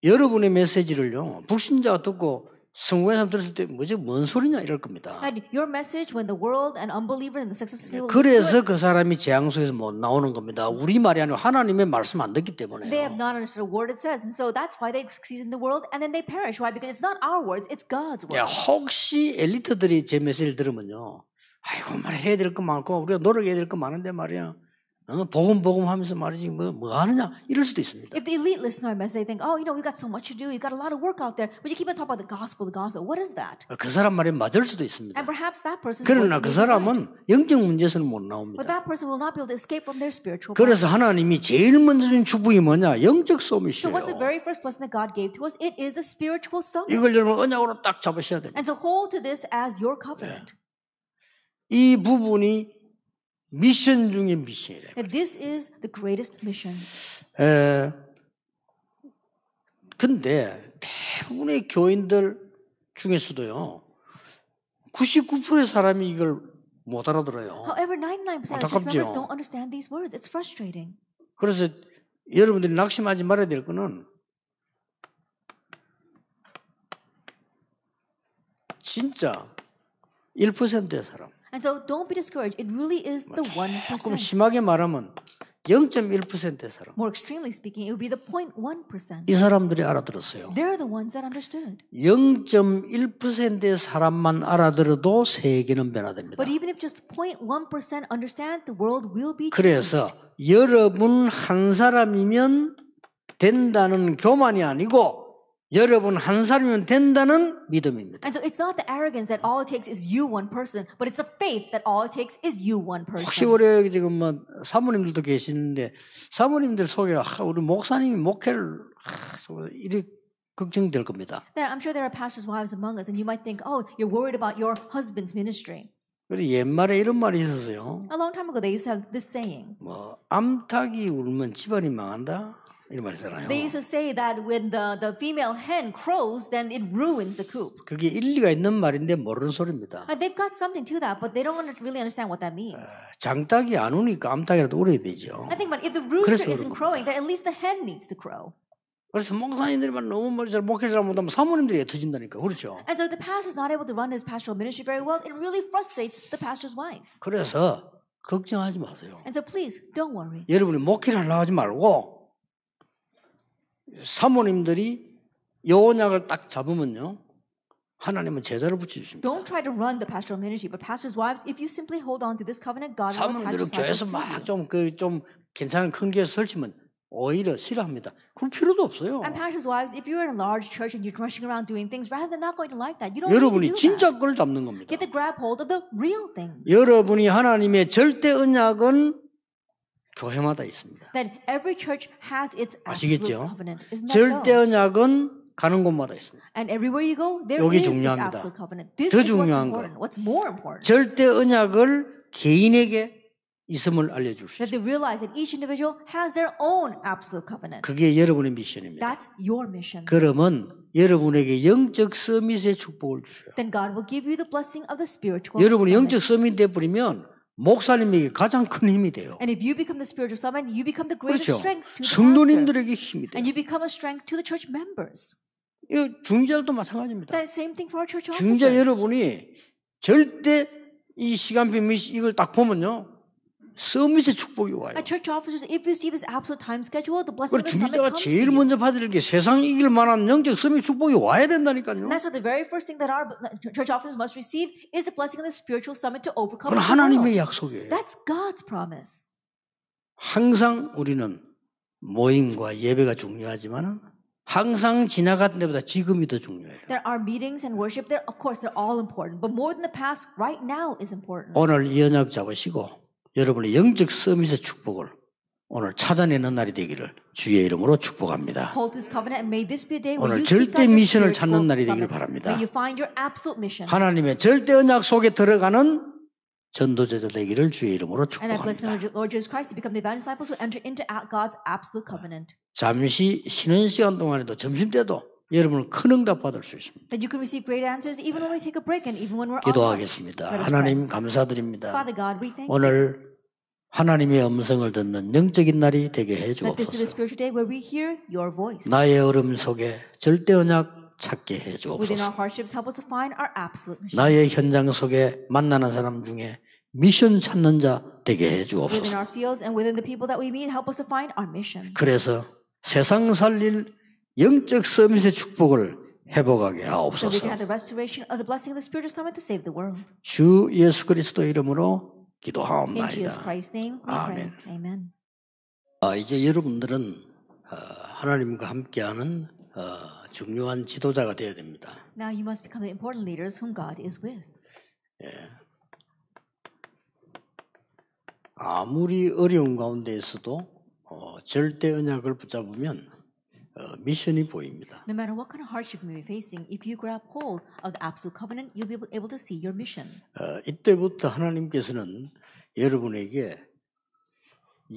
여러분의 메시지를요 불신자가 듣고 성공한 사람 들었을 때 뭐지 뭔 소리냐 이럴 겁니다. And your message, when the world and unbeliever and the successful people 그래서 그 사람이 재앙 속에서 못 나오는 겁니다. 우리 말이 아니라 하나님의 말씀 안 듣기 they 때문에요. have not understood a word it says, and so that's why they succeed in the world and then they perish. Why? Because it's not our words, it's God's 야, words. 혹시 엘리트들이 제 메시지를 들으면요, 아이고 말 해야 될 거 많고 우리가 노력해야 될 거 많은데 말이야. 복음 하면서 말이지 뭐 하느냐 이럴 수도 있습니다. If the elite listen to our message, they think, oh, we've got so much to do, you've got a lot of work out there, but you keep on talking about the gospel. What is that? 그 사람 말에 맞을 수도 있습니다. And perhaps that person's 그러나 그 words may be right. 사람은 영적 문제에서는 못 But 나옵니다. that person will not be able to escape from their spiritual body. 그래서 하나님이 제일 먼저 준 축복이 뭐냐? 영적 So what's the 소밋이에요. very first blessing that God gave to us? It is the spiritual summit. 이걸 여러분 언약으로 딱 잡으셔야 됩니다. And to hold to this as your covenant. 이 부분이 미션 중의 미션이래요. That this is the greatest mission. 근데 대부분의 교인들 중에서도요, 99%의 사람이 이걸 못 알아들어요. However, 99% of church 안타깝죠. members don't understand these words. It's frustrating. 그래서 여러분들이 낙심하지 말아야 될 거는 진짜 1%의 사람. And so don't be discouraged. It really is the 조금 1%. 심하게 말하면 0.1%의 사람. More extremely speaking, it would be the 0.1%. 이 사람들이 알아들었어요. They're the ones that understood. 0.1%의 사람만 알아들어도 세계는 변화됩니다. But even if just 0.1% understand, the world will be changed. 그래서 여러분 한 사람이면 된다는 교만이 아니고 여러분 한 사람이면 된다는 믿음입니다. And so it's not the arrogance that all it takes is you one person, but it's the faith that all it takes is you one 혹시 person. 우리 지금 뭐 사모님들도 계시는데 사모님들 속에 우리 목사님이 목회를 이렇게 걱정될 겁니다. There, I'm sure there are pastors' wives among us, and you might think, oh, you're worried about your husband's ministry. 그리고 옛말에 이런 말이 있었어요. A long time ago, they used to have this saying. 뭐 암탉이 울면 집안이 망한다 이런 말 있잖아요. They used to say that when the female hen crows, then it ruins the coop. 그게 일리가 있는 말인데 모르는 소리입니다. They've got something to that, but they don't really understand what that means. 장닭이 안 우니까 암탉이라도 울어야 되죠. I think, but if the rooster 그래서 isn't 그런 crowing, then at least the hen needs to crow. 그래서 목사님들만 너무 잘 목회를 잘 못하면 사모님들이 애터진다니까 그렇죠. And so if the pastor's not able to run his pastoral ministry very well, it really frustrates the pastor's wife. 그래서 걱정하지 마세요. And so please, don't worry. 여러분이 목회를 하려고 하지 말고 사모님들이 요언약을 딱 잡으면요 하나님은 제자를 붙여주십니다. Don't try to run the pastoral ministry, but pastors' wives, if you simply hold on to this covenant, God will attach 사모님들은 교회에서 disciples to you. 막 좀 괜찮은 큰 교회에서 설치면 오히려 싫어합니다. 그럴 필요도 없어요. And pastors' wives, if you're in a large church and you're rushing around doing things, rather than not going to like that, you don't need 여러분이 to do 진짜 that. 걸 잡는 겁니다. You have to grab hold of the real things. 여러분이 하나님의 절대 언약은 교회마다 있습니다. That every church has its 아시겠죠? absolute covenant. Isn't that 절대 so? 언약은 가는 곳마다 있습니다. And everywhere you go, there 여기 is this 중요합니다. absolute covenant. This 더 is what's 중요한 거. important. What's more important? 절대 언약을 개인에게 있음을 알려주십시오. That they realize that each individual has their own absolute covenant. 그게 여러분의 미션입니다. That's your mission. 그러면 여러분에게 영적 서밋의 축복을 주셔요. Then God will give you the blessing of the spiritual 여러분이 summit. 영적 서밋 돼버리면 목사님에게 가장 큰 힘이 돼요. And if you become the spiritual summit, you become the greatest 그렇죠. strength to the pastor. 성도님들에게 힘이 돼요. And you become a strength to the church members. 이 중재자도 마찬가지입니다. That same thing for our church 중재 officers. 여러분이 절대 이 시간표 이걸 딱 보면요. 서밋의 축복이 와요. At church officers, if you see this absolute time schedule, the blessing 그리고 of the summit 중재자가 comes to 제일 you. 먼저 받을 게 세상 이길 만한 영적 서밋 축복이 와야 And 된다니까요. that's why the very first thing that our church officers must receive is the blessing of the spiritual summit to overcome 그건 the 하나님의 world. 약속이에요. That's God's promise. 항상 우리는 모임과 예배가 중요하지만 항상 지나간 데보다 지금이 더 중요해요. There are meetings and worship. Of course, they're all important. But more than the past, right now is important. 오늘 이 언약 잡으시고 여러분의 영적 서밋의 축복을 오늘 찾아내는 날이 되기를 주의 이름으로 축복합니다. Hold this covenant and may this be a day where 오늘 you seek 절대 out your 미션을 spiritual 찾는 날이 되길 summit. 바랍니다. May you find your absolute mission. 하나님의 절대 언약 속에 들어가는 전도제자 되기를 주의 이름으로 And I bless the 축복합니다. Lord Jesus Christ to become the evangelist disciples who enter into God's absolute covenant. 잠시 쉬는 시간 동안에도 점심 때도 여러분은 큰 응답 받을 수 있습니다. That you can receive great answers even when we take a break and even when we're on lunch. 기도하겠습니다. Let us 하나님 pray. 감사드립니다. Father God, we thank you. 오늘 하나님의 음성을 듣는 영적인 날이 되게 해 Let this be the 주옵소서. spiritual day where we hear your voice. 나의 얼음 속에 절대 언약 찾게 해 Within our 주옵소서. hardships, help us to find our absolute mission. 나의 현장 속에 만나는 사람 중에 미션 찾는 자 되게 해 Within 주옵소서. our fields and within the people that we meet, help us to find our mission. 그래서 세상 살릴 영적 서밋의 축복을 회복하게 So we can 하옵소서. have the restoration of the blessing of the spiritual summit to save the world. 주 예수 그리스도 이름으로 In Jesus 기도하옵나이다. Christ's name, we pray. Amen. 이제 여러분들은 하나님과 함께하는 중요한 지도자가 되어야 됩니다. Now you must become the important leaders whom God is with. 아무리 어려운 가운데에서도 절대 언약을 붙잡으면 미션이 보입니다. No matter what kind of hardship you may be facing, if you grab hold of the absolute covenant, you'll be able to see your mission. 이때부터 하나님께서는 여러분에게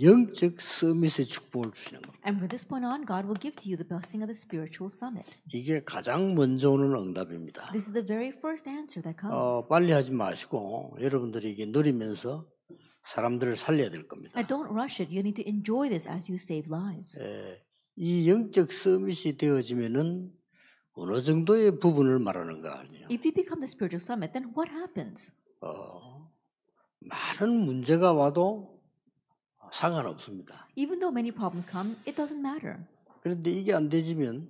영적 서밋의 축복을 주시는 겁니다. And from this point on, God will give to you the blessing of the spiritual summit. 이게 가장 먼저 오는 응답입니다. This is the very first answer that comes. 빨리 하지 마시고 여러분들이 이게 누리면서 사람들을 살려야 될 겁니다. And don't rush it. You need to enjoy this as you save lives. 이 영적 서밋이 되어지면은 어느 정도의 부분을 말하는가 아니에요. If you become the spiritual summit, then what happens? 많은 문제가 와도 상관없습니다. Even though many problems come, it doesn't matter. 그런데 이게 안 되지면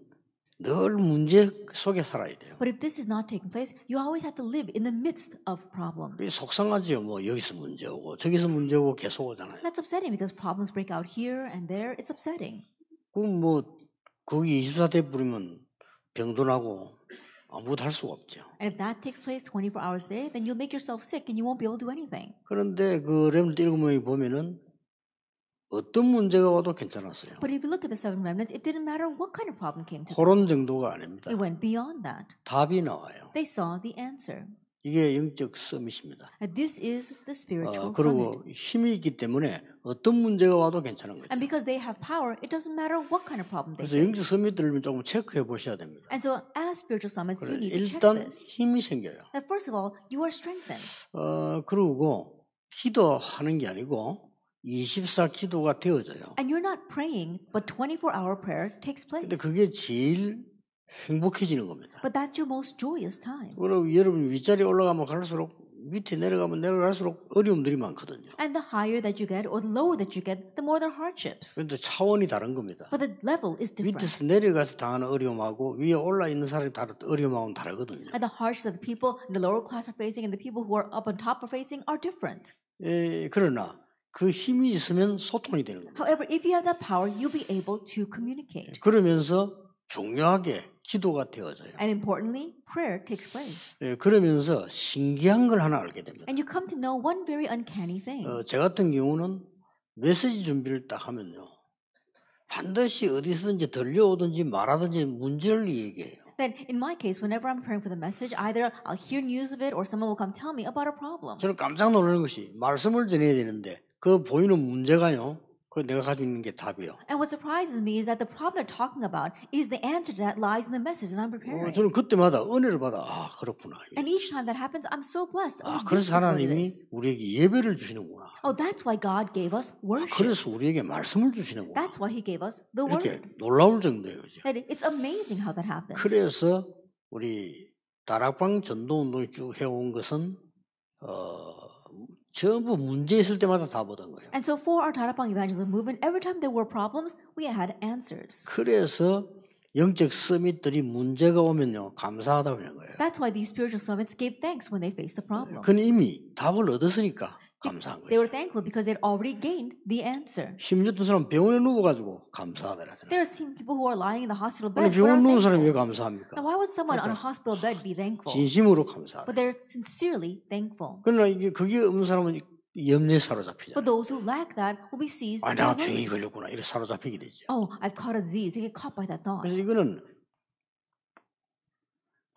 늘 문제 속에 살아야 돼요. But if this is not taking place, you always have to live in the midst of 그게 problems. 속상하지요. 뭐 여기서 문제 오고 저기서 문제 오고 계속 오잖아요. That's upsetting because problems break out here and there. It's upsetting. 그럼 뭐 거기 24대 부리면 병도 나고 아무것도 할 수가 없죠. And if that takes place 24 hours a day, then you'll make yourself sick and you won't be able to do anything. 그런데 그 렘넌트 7명이 보면은 어떤 문제가 와도 괜찮았어요. But if you look at the seven remnants, it didn't matter what kind of problem came to them. 그런 정도가 아닙니다. It went beyond that. 답이 나와요. They saw the answer. 이게 영적 서밋입니다. And this is the spiritual summit. 그리고 힘이 있기 때문에 어떤 문제가 와도 괜찮은 거죠. And because they have power, it doesn't matter what kind of problem they 그래서 face. 영적 서밋들을 조금 체크해 보셔야 됩니다. And so as spiritual summits, you need to check 일단 this. 힘이 생겨요. That first of all, you are strengthened. 그리고 기도하는 게 아니고 24 기도가 되어져요. And you're not praying, but 24-hour prayer takes 근데 place. 그게 제일 행복해지는 겁니다. But that's your most joyous time. 그리고 여러분 윗자리에 올라가면 갈수록 밑에 내려가면 내려갈수록 어려움들이 많거든요. And the higher that you get, or the lower that you get, the more the hardships. 그런데 차원이 다른 겁니다. But the level is different. 밑에서 내려가서 당하는 어려움하고 위에 올라 있는 사람이 어려움하고는 다르거든요. And the hardships that the people in the lower class are facing and the people who are up on top are facing are different. 그러나 그 힘이 있으면 소통이 되는 겁니다. However, if you have that power, you'll be able to communicate. 그러면서 중요하게 기도가 되어져요. And importantly, prayer takes place. 그러면서 신기한 걸 하나 알게 됩니다. And you come to know one very uncanny thing. 제 같은 경우는 메시지 준비를 딱 하면요. 반드시 어디서든지 들려오든지 말하든지 문제를 얘기해요. Then in my case, whenever I'm preparing for the message, either I'll hear news of it or someone will come tell me about a problem. 저는 깜짝 놀라는 것이 말씀을 전해야 되는데 그 보이는 문제가요. 그 내가 가지고 있는 게 답이요. And what surprises me is that the problem they're talking about is the answer that lies in the message that I'm preparing. 저는 그때마다 은혜를 받아. 아, 그렇구나. And each time that happens, I'm so blessed. Oh, 아, this 그래서 is what it 하나님이 is. 우리에게 예배를 주시는구나. Oh, that's why God gave us worship. 그래서 우리에게 말씀을 주시는구나. That's why He gave us the 이렇게 word. 놀라울 정도예요. 그죠? That it's amazing how that happens. 그래서 우리 다락방 전도운동이 쭉 해온 것은 전부 문제 있을 때마다 답 얻은 거예요. And so for our Tarapang evangelism movement, every time there were problems, we had answers. 그래서 영적 서밋들이 문제가 오면요 감사하다고 그러는 거예요. That's why these spiritual summits gave thanks when they faced a problem. 그건 이미 답을 얻었으니까 감사한 They were 거죠. thankful because they'd already gained the answer. 심지어 어떤 사람 병원에 누워가지고 감사하더라. There are some people who are lying in the hospital 근데 bed but are 병원 누운 사람이 왜 thankful. 감사합니까? Now, why would someone on a hospital bed be thankful? 진심으로 감사하다. But they're sincerely thankful. 그러나 이게 그게 없는 사람은 염려에 사로잡히잖아요. But those who lack that will be seized 아, by 내가 병이 worries. 걸렸구나. 이렇게 사로잡히게 되죠. Oh, I've caught a disease. They get caught by that thought. 그래서 이거는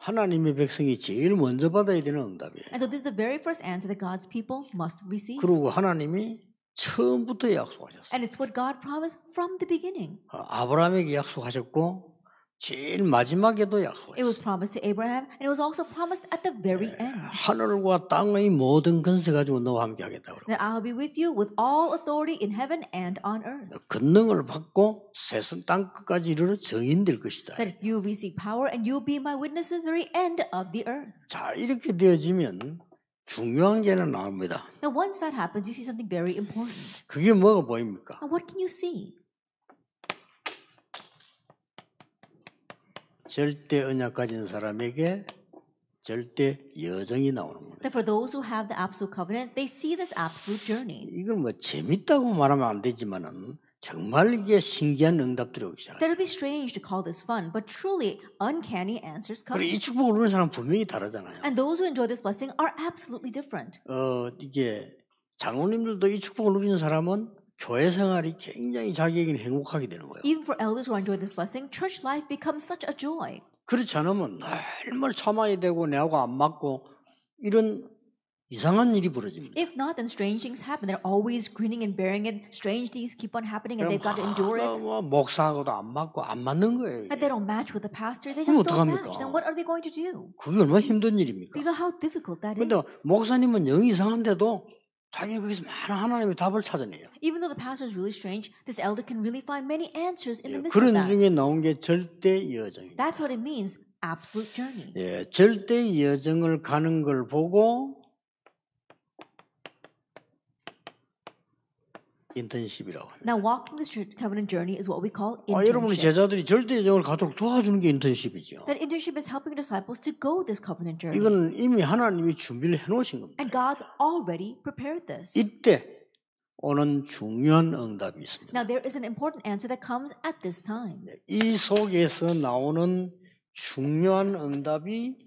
하나님의 백성이 제일 먼저 받아야 되는 응답이에요. And so this is the very first answer that God's people must receive. 그리고 하나님이 처음부터 약속하셨어요. And it's what God promised from the beginning. 아브라함에게 약속하셨고 제일 마지막에도 It was 약속하셨어요. promised to Abraham, and it was also promised at the very end. 하늘과 땅의 모든 권세 가지고 너와 함께 하겠다고 그러고 That I'll be with you with all authority in heaven and on earth. 권능을 받고 세상 땅 끝까지 이르러 정인될 것이다. That you receive power and you'll be my witnesses to the very end of the earth. 자, 이렇게 되어지면 중요한 게 하나 나옵니다. Now, once that happens, you see something very important. 그게 뭐가 보입니까? Now, what can you see? 절대 언약 가진 사람에게 절대 여정이 나오는 겁니다. That for those who have the absolute covenant, they see this absolute journey. 이걸 뭐 재밌다고 말하면 안 되지만은 정말 이게 신기한 응답들이 오기 시작해요. That would be strange to call this fun, but truly uncanny answers come. 그리고 이 축복을 누리는 사람은 분명히 다르잖아요. And those who enjoy this blessing are absolutely different. 이게 장로님들도 이 축복을 누리는 사람은 교회 생활이 굉장히 자기에게는 행복하게 되는 거예요. Even for elders who are enjoying this blessing, church life becomes such a joy. 그렇지 않으면 날 참아야 되고 내하고 안 맞고 이런 이상한 일이 벌어집니다. If not, then strange things happen. They're always grinning and bearing it. Strange things keep on happening and they've got to endure it. 목사하고도 안 맞고 안 맞는 거예요. And they don't match with the pastor. They 그럼 just don't 어떡합니까? match. Then what are they going to do? 그게 얼마나 힘든 일입니까? Do you know how difficult that 근데 is? 목사님은 영이 이상한데도 자기는 거기서 많은 하나님의 답을 찾아내요. Even though the pastor is really strange, this elder can really find many answers in the midst of 그런 that. 중에 나온 게 절대 여정입니다. That's what it means, absolute journey. 예, 절대 여정을 가는 걸 보고 인턴십이라고 합니다. Now, walking this covenant journey is what we call 여러분의 internship. 제자들이 절대 여정을 가도록 도와주는 게 인턴십이죠. That internship is helping disciples to go this covenant journey. 이건 이미 하나님이 준비를 해놓으신 겁니다. And God's already prepared this. 이때 오는 중요한 응답이 있습니다. Now, there is an important answer that comes at this time. 이 속에서 나오는 중요한 응답이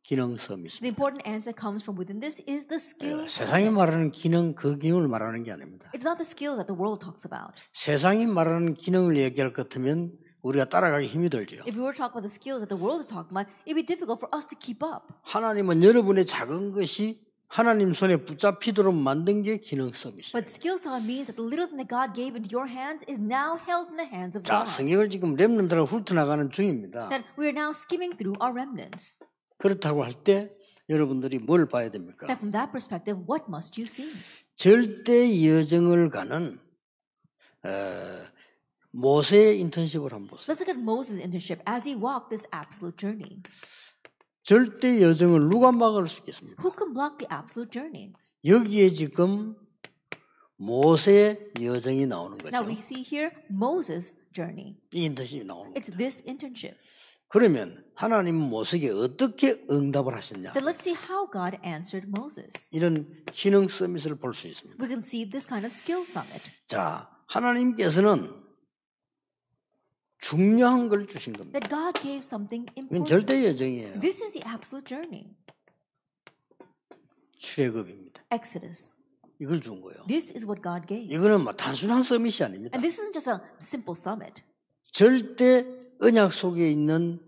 기능 서밋입니다. The important answer that comes from within this is the skills. 세상이 말하는 기능, 그 기능을 말하는 게 아닙니다. It's not the skills that the world talks about. 세상이 말하는 기능을 얘기할 것 같으면 우리가 따라가기 힘이 들죠. If we were to talk about the skills that the world is talking about, it'd be difficult for us to keep up. 하나님은 여러분의 작은 것이 하나님 손에 붙잡히도록 만든 게 기능 서밋이에요. But skill sound means that the little thing that God gave into your hands is now held in the hands of 자, God. 성경을 지금 렘넌트로 훑어나가는 중입니다. That we are now skimming through our remnants. 그렇다고 할 때 여러분들이 뭘 봐야 됩니까? That from that perspective, what must you see? 절대 여정을 가는 모세의 인턴십을 한번 보세요. Let's look at Moses' internship as he walked this absolute journey. 절대 여정을 누가 막을 수 있겠습니까? Who can block the absolute journey? 여기에 지금 모세의 여정이 나오는 Now 거죠. we see here Moses' journey. 이 인턴십이 나오는 거죠. It's this internship. 그러면 하나님은 모세에게 어떻게 응답을 하셨냐? Then let's see how God answered Moses. 이런 기능 서밋을 볼 수 있습니다. We can see this kind of skill summit. 자, 하나님께서는 중요한 걸 주신 겁니다. That God gave something 이건 important. 절대 여정이에요. This is the absolute journey. 출애굽입니다. Exodus. 이걸 준 거예요. This is what God gave. 이거는 뭐 단순한 서밋이 아닙니다. And this isn't just a simple summit. 절대 언약 속에 있는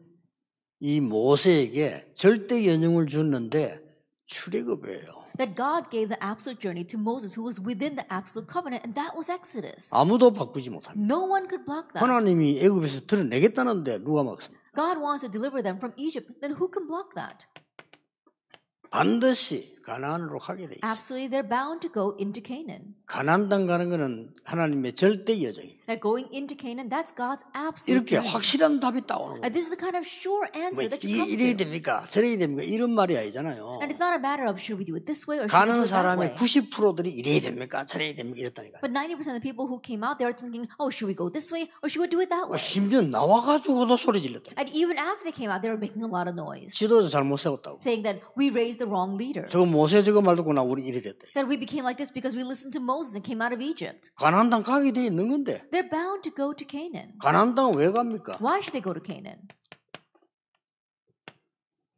이 모세에게 절대 여정을 줬는데 출애굽이에요. that God gave the absolute journey to Moses who was within the absolute covenant, and that was Exodus. 아무도 바꾸지 못합니다. No one could block that. 하나님이 애굽에서 드러내겠다는데 누가 막습니까? God wants to deliver them from Egypt, then who can block that? 반드시 가나안으로 가게 돼 있어요. Absolutely, they're bound to go into Canaan. 가나안 땅 가는 것은 하나님의 절대 여정입니다. That going into Canaan, that's God's absolute 이렇게 journey. 확실한 답이 따오는 거예요. And this is the kind of sure answer that you come 이래야 to. 됩니까? 저래야 됩니까? 이런 말이 아니잖아요. And it's not a matter of should we do it this way or should we do 가는 it that 사람의 way. 90%들이 이래야 됩니까? 저래야 됩니까? 이랬다니까요. But 90% of the people who came out, they were thinking, oh, should we go this way or should we do it that way? 심지어 나와가지고도 소리 질렀다. And even after they came out, they were making a lot of noise, 지도자 잘못 세웠다고. saying that we raised the wrong leader. 저거 모세 저거 말 듣고 나 우리 이래 됐다. That we became like this because we listened to Moses and came out of Egypt. 가나안 땅 가게 돼 있는 건데 They're bound to go to Canaan. 가나안 땅은 왜 갑니까? Why should they go to Canaan?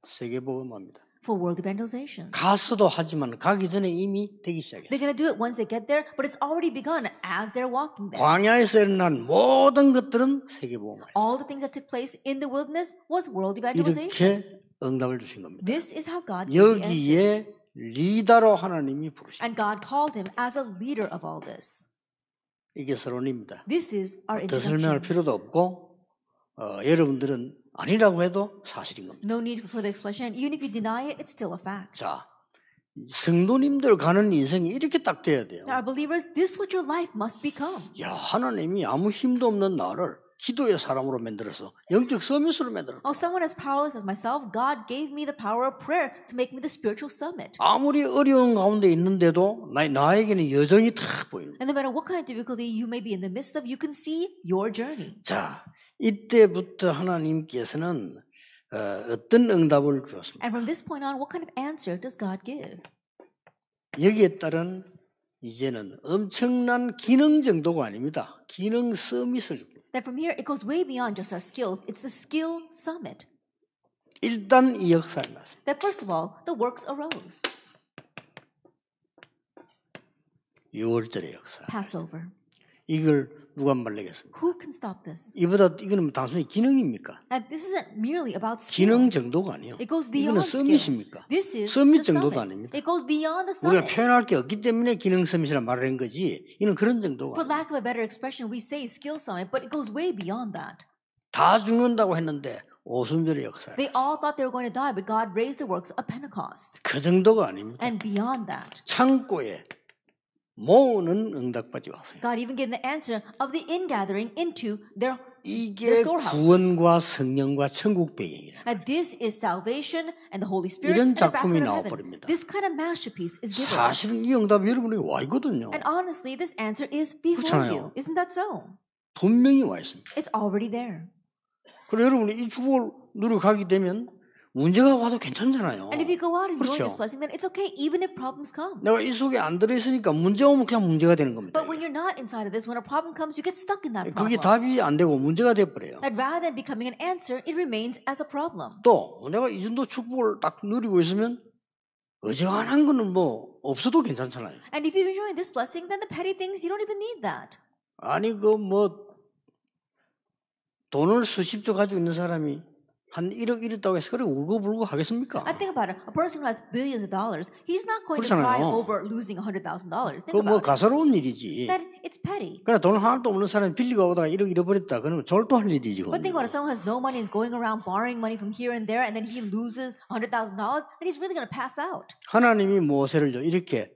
세계복음화입니다. For world evangelization. 가서도 하지만 가기 전에 이미 되기 시작했어요. They're going to do it once they get there, but it's already begun as they're walking there. 광야에서 일어난 모든 것들은 세계복음화였어요. All the things that took place in the wilderness was world evangelization. 이렇게 응답을 주신 겁니다. This is how God gave the answers. 여기에 리더로 하나님이 부르신 And God called him as a leader of all this. 이게 서론입니다. This is our 더 설명할 introduction. 필요도 없고 여러분들은 아니라고 해도 사실인 겁니다. No need for further explanation. Even if you deny it, it's still a fact. 자, 성도님들 가는 인생이 이렇게 딱 돼야 돼요. Now, our believers, this is what your life must become. 야, 하나님이 아무 힘도 없는 나를 기도의 사람으로 만들어서 영적 서밋으로 만들어. Oh, someone as powerless as myself, God gave me the power of prayer to make me the spiritual summit. 아무리 어려운 가운데 있는데도 나에게는 여정이 탁 보입니다. And no matter what kind of difficulty you may be in the midst of, you can see your journey. 자, 이때부터 하나님께서는 어떤 응답을 주었습니까? And from this point on, what kind of answer does God give? 여기에 따른 이제는 엄청난 기능 정도가 아닙니다. 기능 서밋을 줍니다. That from here, it goes way beyond just our skills. It's the skill summit. 일단 이 역사에 났습니다. That first of all, the works arose. 6월절의 역사. Passover. 이걸 누가 말리겠습니까? Who can stop this? 이거는 단순히 기능입니까? And this isn't merely about skill. 기능 정도가 아니에요. It goes 이거는 beyond skill. 서밋입니까? This is 서밋 the 정도도 summit. 아닙니다. It goes beyond the 우리가 summit. 표현할 게 없기 때문에 기능 서밋이라 말을 한 거지. 이는 그런 정도가 For 아니에요. lack of a better expression, we say skill summit, but it goes way beyond that. 다 죽는다고 했는데 오순절의 역사예요. They all thought they were going to die, but God raised the works of Pentecost. 그 정도가 아닙니다. And beyond that, 창고에 모으는 응답까지 왔어요. God even gave the answer of the ingathering into their 이게 storehouses. 구원과 성령과 천국 배경이라. And this is salvation and the Holy Spirit 이런 and the 작품이 background of heaven. 나와버립니다. This kind of masterpiece is given. 사실은 이 응답이 여러분에게 와 있거든요. And honestly, this answer is before 그렇잖아요. you. Isn't that so? 분명히 와 있습니다. It's already there. 그리고 여러분이 이 축복을 누려가게 되면 문제가 와도 괜찮잖아요. And if you go out enjoying 그렇죠. this blessing, then it's okay even if problems come. 내가 이 속에 안 들어있으니까 문제 오면 그냥 문제가 되는 겁니다. But when you're not inside of this, when a problem comes, you get stuck in that 그게 problem. 답이 안 되고 문제가 돼버려요. That rather than becoming an answer, it remains as a problem. 또 내가 이 정도 축복을 딱 누리고 있으면 어지간한 거는 뭐 없어도 괜찮잖아요. And if you're enjoying this blessing, then the petty things, you don't even need that. 아니 그 뭐 돈을 수십조 가지고 있는 사람이 한 1억 이랬다고 해서 그래 울고불고 하겠습니까? I think about it. A person who has billions of dollars, he's not going to 그렇잖아요. cry over losing $100,000. Think 그거 뭐 about it. 가사로운 일이지. That it's petty. 그러나 돈 하나도 없는 사람이 빌리고 오다가 1억 잃어버렸다. 그러면 절도할 일이지. But think 그건. about it. Someone has no money and is going around borrowing money from here and there, and then he loses $100,000, then he's really going to pass out. 하나님이 모세를요 이렇게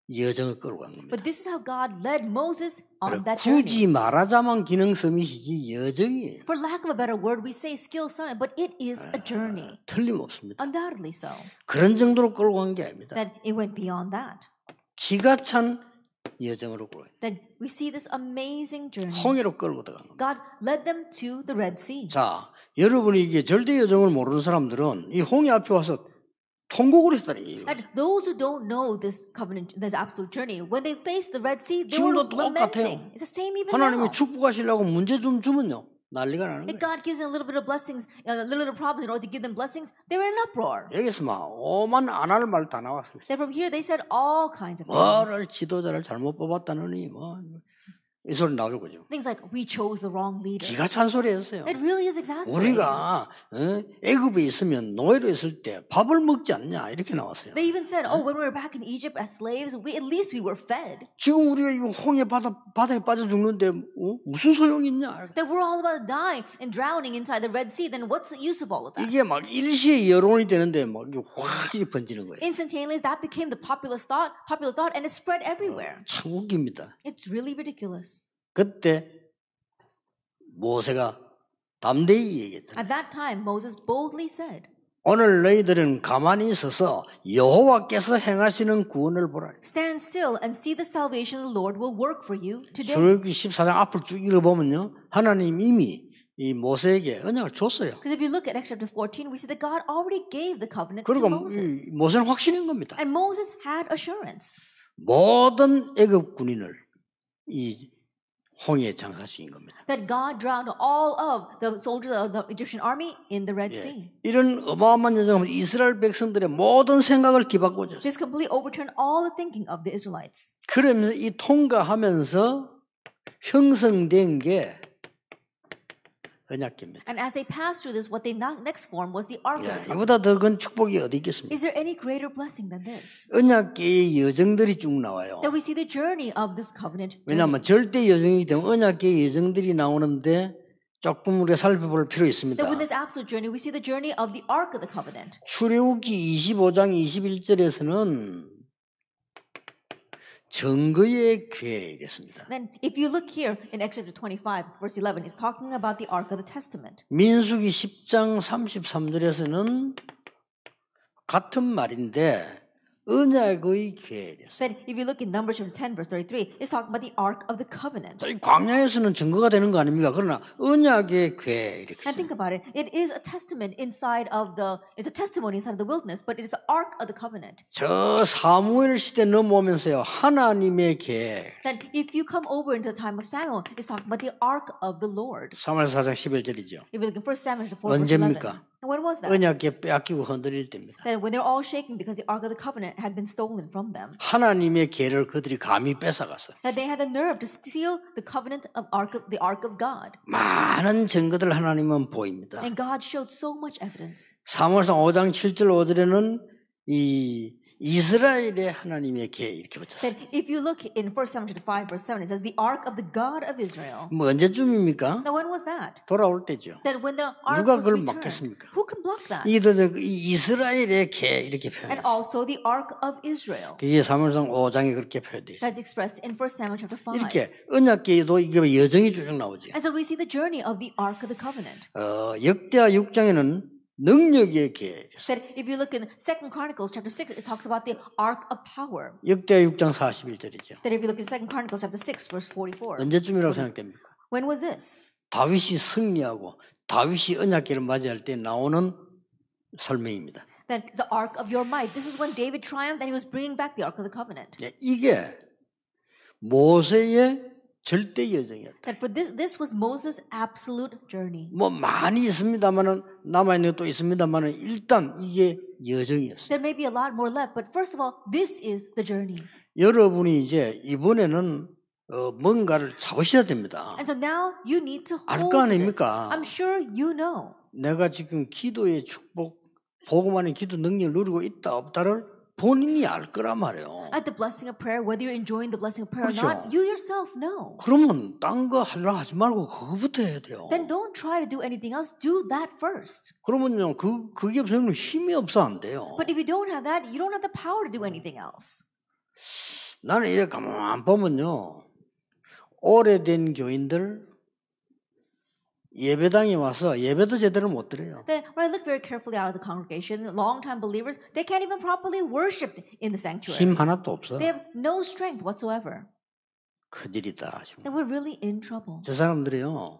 여정을 끌고 간 겁니다. But this is how God led Moses on that 굳이 journey. 말하자면 기능 서밋이지 여정이에요. For lack of a better word, we say skill summit, but it is a journey. 틀림없습니다. Undoubtedly so. 그런 정도로 끌고 간 게 아닙니다. That it went beyond that. 기가 찬 여정으로 끌고 간 That we see this amazing journey. 홍해로 끌고 들어간 겁니다. God led them to the Red Sea. 자, 여러분이 이게 절대 여정을 모르는 사람들은 이 홍해 앞에 와서 통곡을 했다니. And those who don't know this covenant, this absolute journey, when they faced the Red Sea, they 지금도 were 똑같아요. lamenting. It's the same even 하나님이 now. 축복하시려고 문제 좀 주면요 난리가 나는 If 거예요. God gives them a little bit of blessings, a little bit of problems in order to give them blessings, they were in an uproar. 여기서 막 오만 안 할 말 다 나왔어요. Then from here they said all kinds of things. 뭐를 지도자를 잘못 뽑았다느니 뭐 이 소리 나오죠, 그죠? Things like, we chose the wrong leader. 기가 찬 소리였어요. It really is exasperating. 우리가 애굽에 있으면 노예로 있을 때 밥을 먹지 않냐 이렇게 나왔어요. They even said, oh, when we were back in Egypt as slaves, at least we were fed. 지금 우리가 이 홍해 바다에 빠져 죽는데 무슨 소용이 있냐? That we're all about to die and drowning inside the Red Sea, then what's the use of all of that? 이게 막 일시에 여론이 되는데 막 이게 확실히 번지는 거예요. Instantaneously, that became the popular thought, and it spread everywhere. 참 웃깁니다. It's really ridiculous. 그때 모세가 담대히 얘기했다. At that time, Moses boldly said, 오늘 너희들은 가만히 있어서 여호와께서 행하시는 구원을 보라. stand still and see the salvation the Lord will work for you today. 출애굽기 14장 앞을 쭉 읽어보면요. 하나님 이미 이 모세에게 언약을 줬어요. Because if you look at Exodus 14, we see that God already gave the covenant to 그리고 Moses. 모세는 확신인 겁니다. And Moses had assurance 모든 애굽 군인을 이 홍해에 장사시킨 겁니다. that God drowned all of the soldiers of the Egyptian army in the Red Sea. 이런 어마어마한 여정은 이스라엘 백성들의 모든 생각을 뒤바꿔줬어요. This completely overturned all the thinking of the Israelites. 그러면서 이 통과하면서 형성된 게 언약궤입니다. And as they passed through this, what they next formed was the Ark of the Covenant. 이보다 더 큰 축복이 어디 있겠습니까? Is there any greater blessing than this? 언약궤의 여정들이 쭉 나와요. That we see the journey of this covenant. 왜냐하면 절대 여정이기 때문에 언약궤의 여정들이 나오는데 조금 우리가 살펴볼 필요 있습니다. That with this absolute journey, we see the journey of the Ark of the Covenant. 출애굽기 25장 21절에서는 증거의 궤 이랬습니다. Then, if you look here in Exodus 25, verse 11, it's talking about the Ark of the Testament. 민수기 10장 33절에서는 같은 말인데 언약의 궤 이랬어요. Then, if you look in Numbers 10, verse 33, it's talking about the Ark of the Covenant. 이 광야에서는 증거가 되는 거 아닙니까? 그러나 언약의 궤 이렇게. And think about it. It is a testament inside of it's a testimony inside of the wilderness, but it is the Ark of the Covenant. 저 사무엘 시대 넘어오면서요 하나님의 궤. Then, if you come over into the time of Samuel, it's talking about the Ark of the Lord. 사무엘 4장 11절이죠. If you look in 1 Samuel 4, verse 11. 언제입니까? And when was that? 언약궤 빼앗기고 흔들릴 때입니다. That when they're all shaking because the Ark of the Covenant had been stolen from them. 하나님의 궤를 그들이 감히 뺏어갔어요. That they had the nerve to steal the covenant of the Ark of God. 많은 증거들 하나님은 보입니다. And God showed so much evidence. 사무엘상 5장 7절 5절에는 이 이스라엘의 하나님의 궤 이렇게 붙였어요. That if you look in 1 Samuel 5 verse 7, it says the Ark of the God of Israel. 뭐 언제쯤입니까? Now when was that? 돌아올 때죠. That when the Ark 누가 was 그걸 returned. 막겠습니까? Who can block that? 이들 이스라엘의 궤 이렇게 And 표현했어요. also the Ark of Israel. 그게 사무엘상 5장에 그렇게 표현되어 있어요. That's expressed in 1 Samuel chapter 5. 이렇게 언약궤도 이게 여정이 쭉 나오죠. And so we see the journey of the Ark of the Covenant. 역대하 6장에는 능력의 궤. That if you look in 2 Chronicles chapter 6, it talks about the Ark of Power. 역대하 6장 41절이죠. That if you look in 2 Chronicles chapter 6 verse 44. 언제쯤이라고 생각됩니까? When was this? 다윗이 승리하고 다윗이 언약궤를 맞이할 때 나오는 설명입니다. Then the Ark of your might. This is when David triumphed and he was bringing back the Ark of the Covenant. 이게 모세의 절대 여정이었다. That for this was Moses' absolute journey. 뭐 많이 있습니다만은 남아 있는 것도 있습니다만은 일단 이게 여정이었어요. There may be a lot more left, but first of all, this is the journey. 여러분이 이제 이번에는 뭔가를 잡으셔야 됩니다. And so now you need to 알 hold 거 to this. 아닙니까? I'm sure you know. 내가 지금 기도의 축복, 복음하는 기도 능력을 누리고 있다 없다를 본인이 알 거란 말이에요. At the blessing of prayer, whether you're enjoying the blessing of prayer 그렇죠. or not, you yourself know. 그러면 딴 거 하려고 하지 말고 그거부터 해야 돼요. Then don't try to do anything else. Do that first. 그러면요, 그게 없으면 힘이 없어 안 돼요. But if you don't have that, you don't have the power to do anything else. 나는 이렇게 가만 보면요, 오래된 교인들 예배당에 와서 예배도 제대로 못 드려요. Then when I look very carefully out of the congregation, long-time believers, they can't even properly worship in the sanctuary. 힘 하나도 없어. They have no strength whatsoever. 큰일이다 지금. Then we're really in trouble. 저 사람들이요,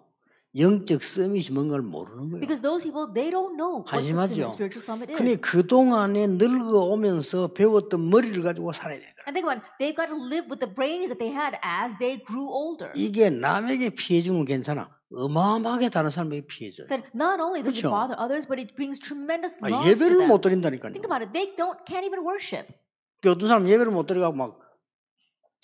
영적 서밋이 뭔가를 모르는 거예요. Because those people, they don't know what the 한심하죠. spiritual summit 근데 is. 그 동안에 늙어오면서 배웠던 머리를 가지고 살아야 돼요. And think about it, they've got to live with the brains that they had as they grew older. 이게 남에게 피해 주면 괜찮아. 어마어마하게 다른 사람에게 피해 줘요. That not only does it 그렇죠. bother others, but it brings tremendous loss to 예배를 them. 못 드린다니까요. Think about it, they can't even worship. 어떤 사람 예배를 못 드려가고 막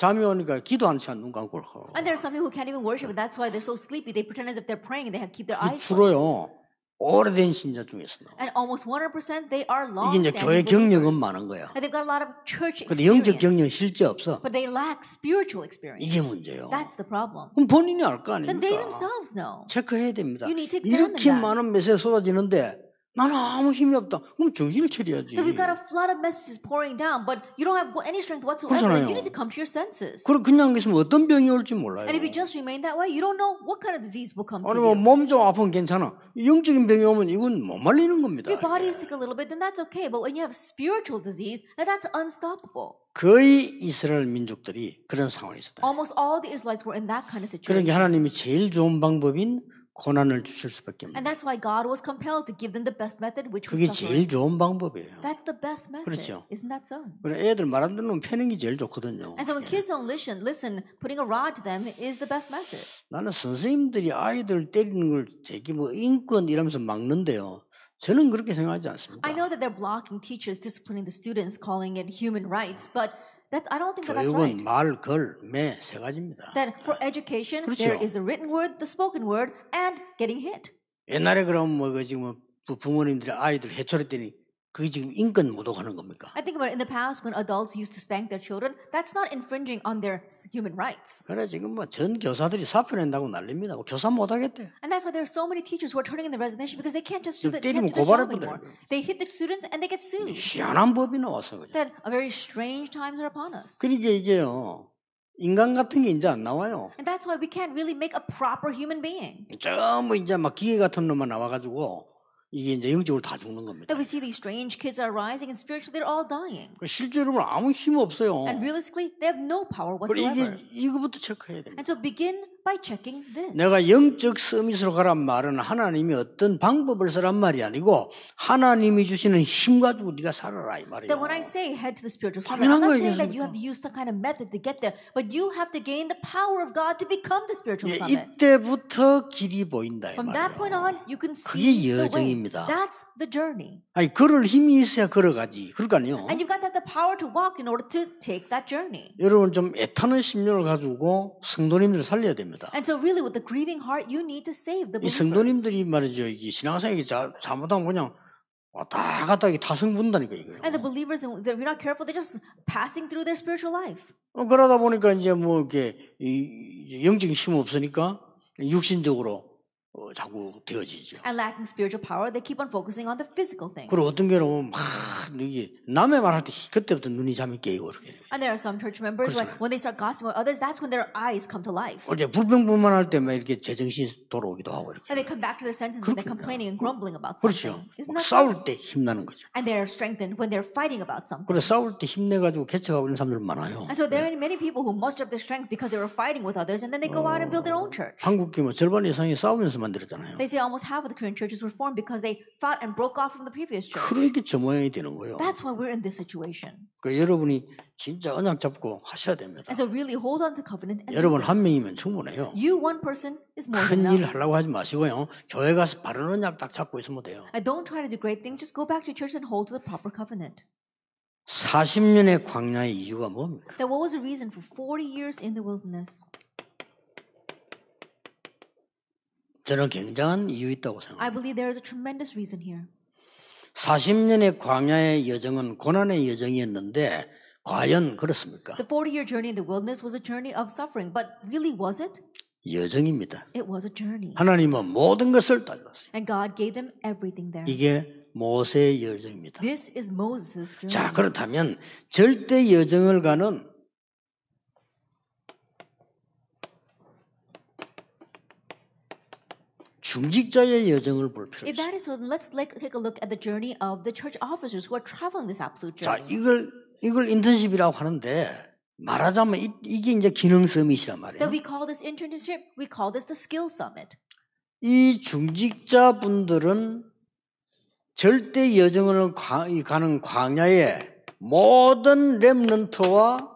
잠이 오니까 기도하는 시간 눈 감고 하고. And there are some people who can't even worship, and that's why they're so sleepy. They pretend as if they're praying and they keep their 이 eyes closed. 주로요 오래된 신자 중에서 나와. And almost 100% they are 이게 이제 교회 long-standing 경력은 believers. 많은 거야. And they've got a lot of church 근데 영적 experience, 경력 실제 없어. but they lack spiritual experience. 이게 문제예요. That's the problem. 그럼 본인이 알 거 Then they 아닙니까? themselves know. 체크해야 됩니다. You need to examine 이렇게 that. 많은 메시지 쏟아지는데 나는 아무 힘이 없다. 그럼 정신을 차려야지. That we've got a flood of messages pouring down, but you don't have any strength whatsoever. 그렇잖아요. You need to come to your senses. 그냥 계시면 어떤 병이 올지 몰라요. And if you just remain that way, you don't know what kind of disease will come to 아니 you. 몸 좀 아프면 괜찮아. 영적인 병이 오면 이건 못 말리는 겁니다. If your body is sick a little bit, then that's okay. But when you have spiritual disease, then that's unstoppable. 거의 이스라엘 민족들이 그런 상황에 있었다. Almost all the Israelites were in that kind of 그러니까 situation. 하나님이 제일 좋은 방법인 고난을 주실 수밖에 And 없는. that's why God was compelled to give them the best method, which was 그게 suffering. 제일 좋은 방법이에요. That's the best method. 그렇죠. Isn't that so? 그래 애들 말 안 듣는 패는 게 제일 좋거든요. And so when kids don't listen, putting a rod to them is the best method. 나는 선생님들이 아이들 때리는 걸 되게 뭐 인권 이러면서 막는데요. 저는 그렇게 생각하지 않습니다. I know that they're blocking teachers disciplining the students, calling it human rights, but I don't think that's right. 교육은 말, 걸, 매 세 가지입니다. That for education, 그렇죠. there is the written word, the spoken word, and getting hit. 옛날에 그럼 뭐 지금 부모님들이 아이들 해초했더니 그게 지금 인권 모독하는 겁니까? I think about it in the past when adults used to spank their children. That's not infringing on their human rights. 그래 지금 뭐 전 교사들이 사표 낸다고 난립니다. 교사 못하겠대. And that's why there are so many teachers who are turning in the resignation because they can't just do 때리면 can't do the 고발할 job anymore. 뻔해요. They hit the students and they get sued. 희한한 법이 나왔어 그죠? That a very strange times are upon us. 그러니까 이게요 인간 같은 게 이제 안 나와요. And that's why we can't really make a proper human being. 전부 이제 막 기계 같은 놈만 나와가지고 이게 이제 영적으로 다 죽는 겁니다. That we see these strange kids are rising and spiritually they're all dying. 실제로는 아무 힘 없어요. And realistically, they have no power 그리고 whatsoever. 이거부터 체크해야 됩니다. And so begin by checking this. 내가 영적 서밋으로 가란 말은 하나님이 어떤 방법을 쓰란 말이 아니고 하나님이 주시는 힘 가지고 네가 살아라 이 말이에요. That when I say head to the spiritual summit, 당연한 I'm not 거 saying that you 얘기했습니까? have to use some kind of method to get there, but you have to gain the power of God to become the spiritual 예, summit. 이때부터 길이 보인다 이 From that point 말이에요. on, you can 그게 see the way. 여정입니다. That's the journey. 아니 걸을 힘이 있어야 걸어가지. 그러니까요. And you've got to have the power to walk in order to take that journey. 여러분 좀 애타는 심령을 가지고 성도님들을 살려야 됩니다. And so really with the grieving heart, you need to save the 이 believers. 성도님들이 말이죠. 이게 신앙생활이 잘못하면 그냥 왔다 갔다 타성 분다니까 이거요. And the believers, if you're not careful, they're just passing through their spiritual life. 그러다 보니까 이제 뭐 이렇게 이제 영적인 힘 없으니까 육신적으로 자꾸 되어지죠. And lacking spiritual power, they keep on focusing on the physical things. 그리고 어떤 경우는 막 이게 남의 말할 때 그때부터 눈이 잠이 깨고 이렇게. And there are some church members when they start gossiping about others, that's when their eyes come to life. 어제 불평불만할 때 막 이렇게 제정신 돌아오기도 하고 이렇게. And they come back to their senses when they're complaining and grumbling about 그렇죠. something. Isn't 막 that so? 싸울 때 힘나는 거죠. And they're strengthened when they're fighting about something. 그래 싸울 때 힘내가지고 개척하고 있는 사람들 많아요. And so there are many people who muster up their strength because they were fighting with others, and then they go out and build their own church. 한국교 뭐 절반 이상이 싸우면서 만들었잖아요. They say almost half of the Korean churches were formed because they fought and broke off from the previous church. 그러니까 저 모양이 되는 거예요. That's why we're in this situation. 그 여러분이 진짜 언약 잡고 하셔야 됩니다. And so really hold on to covenant and do 여러분 한 this. 명이면 충분해요. You one person is more than 큰 일 enough. 하려고 하지 마시고요. 교회 가서 바른 언약 딱 잡고 있으면 돼요. And don't try to do great things. Just go back to church and hold to the proper covenant. 40년의 광야의 이유가 뭡니까? Then what was the reason for 40 years in the wilderness? 저는 굉장한 이유 있다고 생각합니다. I believe there is a tremendous reason here. 40년의 광야의 여정은 고난의 여정이었는데 과연 그렇습니까? The 40-year journey in the wilderness was a journey of suffering, but really was it? 여정입니다. It was a journey. 하나님은 모든 것을 달랐어요. And God gave them everything there. 이게 모세의 여정입니다. This is Moses' journey. 자, 그렇다면 절대 여정을 가는 중직자의 여정을 볼 필요가 If 있어요. that is so, then let's take a look at the journey of the church officers who are traveling this absolute 자, journey. 이걸 인턴십이라고 하는데 말하자면 이게 이제 기능 서밋이란 말이에요. That we call this internship, we call this the skill summit. 이 중직자분들은 절대 여정을 가는 광야에 모든 렘넌트와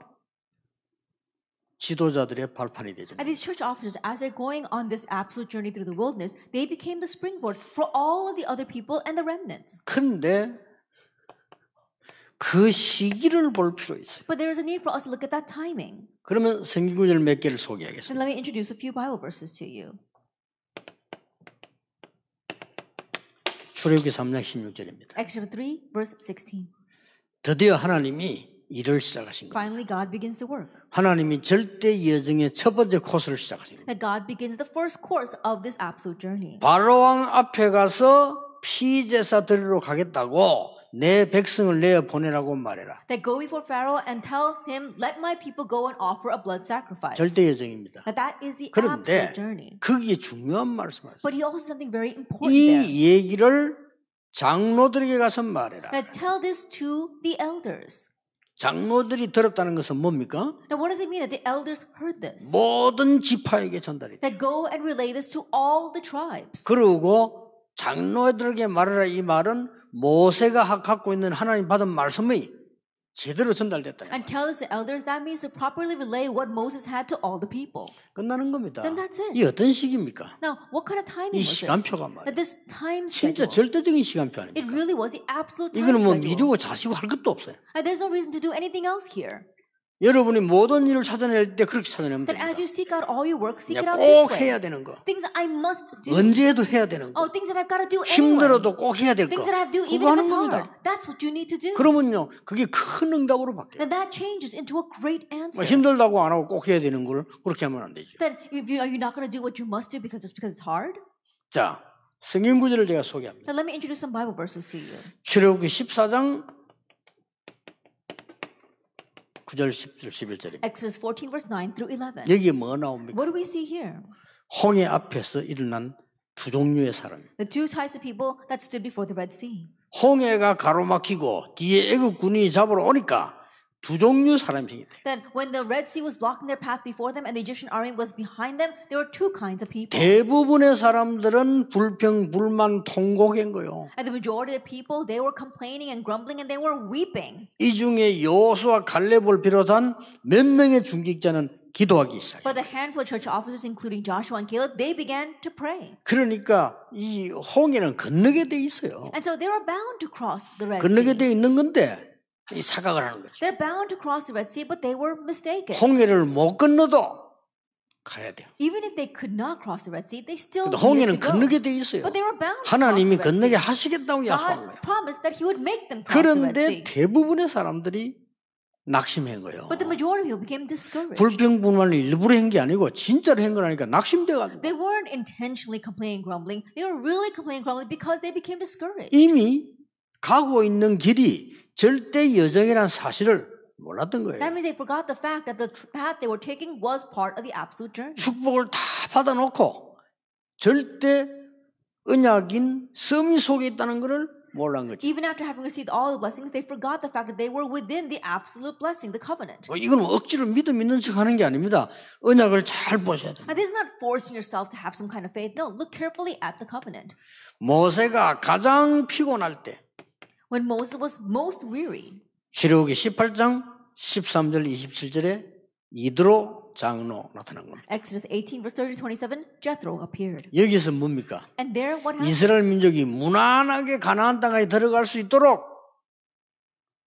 지도자들의 발판이 되죠. And these church officers, as they're going on this absolute journey through the wilderness, they became the springboard for all of the other people and the remnants. 근데 그 시기를 볼 필요 있어요. But there is a need for us to look at that timing. 그러면 성경 구절 몇 개를 And 소개하겠습니다. let me introduce a few Bible verses to you. 출애굽기 3장 16절입니다. Exodus 3, verse 16. 드디어 하나님이 일을 시작하신 겁니다. Finally, God begins to work. 하나님이 절대 여정의 첫 번째 코스를 시작하신 겁니다. That God begins the first course of this absolute journey. 바로왕 앞에 가서 피제사 드리러 가겠다고 내 백성을 내어 보내라고 말해라. That go before Pharaoh and tell him, let my people go and offer a blood sacrifice. 절대 여정입니다. That is the 그런데 absolute journey. 거기에 중요한 말씀을 하세요. But he also said something very important there. 이 얘기를 장로들에게 가서 말해라. That tell this to the elders. 장로들이 들었다는 것은 뭡니까? Now, what does it mean that the elders heard this? 모든 지파에게 전달이 돼. That go and relay this to all the tribes. 그리고 장로들에게 말하라 이 말은 모세가 갖고 있는 하나님 받은 말씀이 제대로 전달됐다. And tell this to elders, that means to properly relay what Moses had to all the people. 끝나는 겁니다. Then that's it. 이 어떤 시기입니까? Now, what kind of timing 이 was 시간표가 this? 말이에요. That this time 진짜 schedule, 절대적인 시간표 it 아닙니까? really was the absolute time 이거는 뭐 schedule. 미루고 자시고 할 것도 없어요. And there's no reason to do anything else here. 여러분이 모든 일을 찾아낼 때 그렇게 찾아내면 That 됩니다. as you seek out all your work, seek it 그냥 out this 꼭 way. 해야 되는 거. Things that I must do. 언제 해도 해야 되는 거. Oh, things that I've got to do anyway. 힘들어도 꼭 해야 될 거. Things that I have to do even 그거 if 하는 it's hard. 겁니다. That's what you need to do. 그러면요, 그게 큰 응답으로 바뀌어요. Then that changes into a great answer. 힘들다고 안 하고 꼭 해야 되는 걸 그렇게 하면 안 되죠. Then if you, are you not going to do what you must do because it's hard? 자, 성경 구절을 제가 소개합니다. Then let me introduce some Bible verses to you. 출애굽기 14장 9절, 10절, 11절입니다. Exodus 14 verse 9 through 11. 여기에 뭐 나옵니까? What do we see here? 홍해 앞에서 일어난 두 종류의 사람. The two types of people that stood before the Red Sea. 홍해가 가로막히고 뒤에 애국 군인이 잡으러 오니까 두 종류 사람이 생겼다. Then when the Red Sea was blocking their path before them and the Egyptian army was behind them, there were two kinds of people. 대부분의 사람들은 불평, 불만, 통곡인 거요. And the majority of people, they were complaining and grumbling and they were weeping. 이 중에 여호수아 갈렙을 비롯한 몇 명의 중직자는 기도하기 시작해요. But the handful of church officers, including Joshua and Caleb, they began to pray. 그러니까 이 홍해는 건너게 돼 있어요. And so they were bound to cross the Red 건너게 Sea. 돼 있는 건데 이 사각을 하는 거죠. They're bound to cross the Red Sea, but they were mistaken. 홍해를 못 건너도 가야 돼요. Even if they could not cross the Red Sea, they still 근데 needed 홍해는 to go. 건너게 돼 있어요. But they were bound to cross 하나님이 the Red 건너게 Sea. 하시겠다고 약속한 God 거예요. promised that He would make them cross the Red 그런데 Sea. 대부분의 사람들이 낙심한 거예요. But the majority of people became discouraged. 불평불만을 일부러 한 게 아니고 진짜로 한 거라니까 낙심돼가지고 They weren't intentionally complaining, grumbling. They were really complaining, grumbling because they became discouraged. 이미 가고 있는 길이 절대 여정이라는 사실을 몰랐던 거예요. That means they forgot the fact that the path they were taking was part of the absolute journey. 축복을 다 받아놓고 절대 언약인 서미 속에 있다는 것을 몰란 거죠. Even after having received all the blessings, they forgot the fact that they were within the absolute blessing, the covenant. 이건 억지로 믿음 있는 척 하는 게 아닙니다. 언약을 잘 보셔야 돼요. And this is not forcing yourself to have some kind of faith. No, look carefully at the covenant. 모세가 가장 피곤할 때 When Moses was most weary, 출애굽기 18장 13절 27절에 이드로 장로 나타난 겁니다. Exodus 18 verse 30 to 27, Jethro appeared. 여기서 뭡니까? And there what happened? 이스라엘 민족이 무난하게 가나안 땅에 들어갈 수 있도록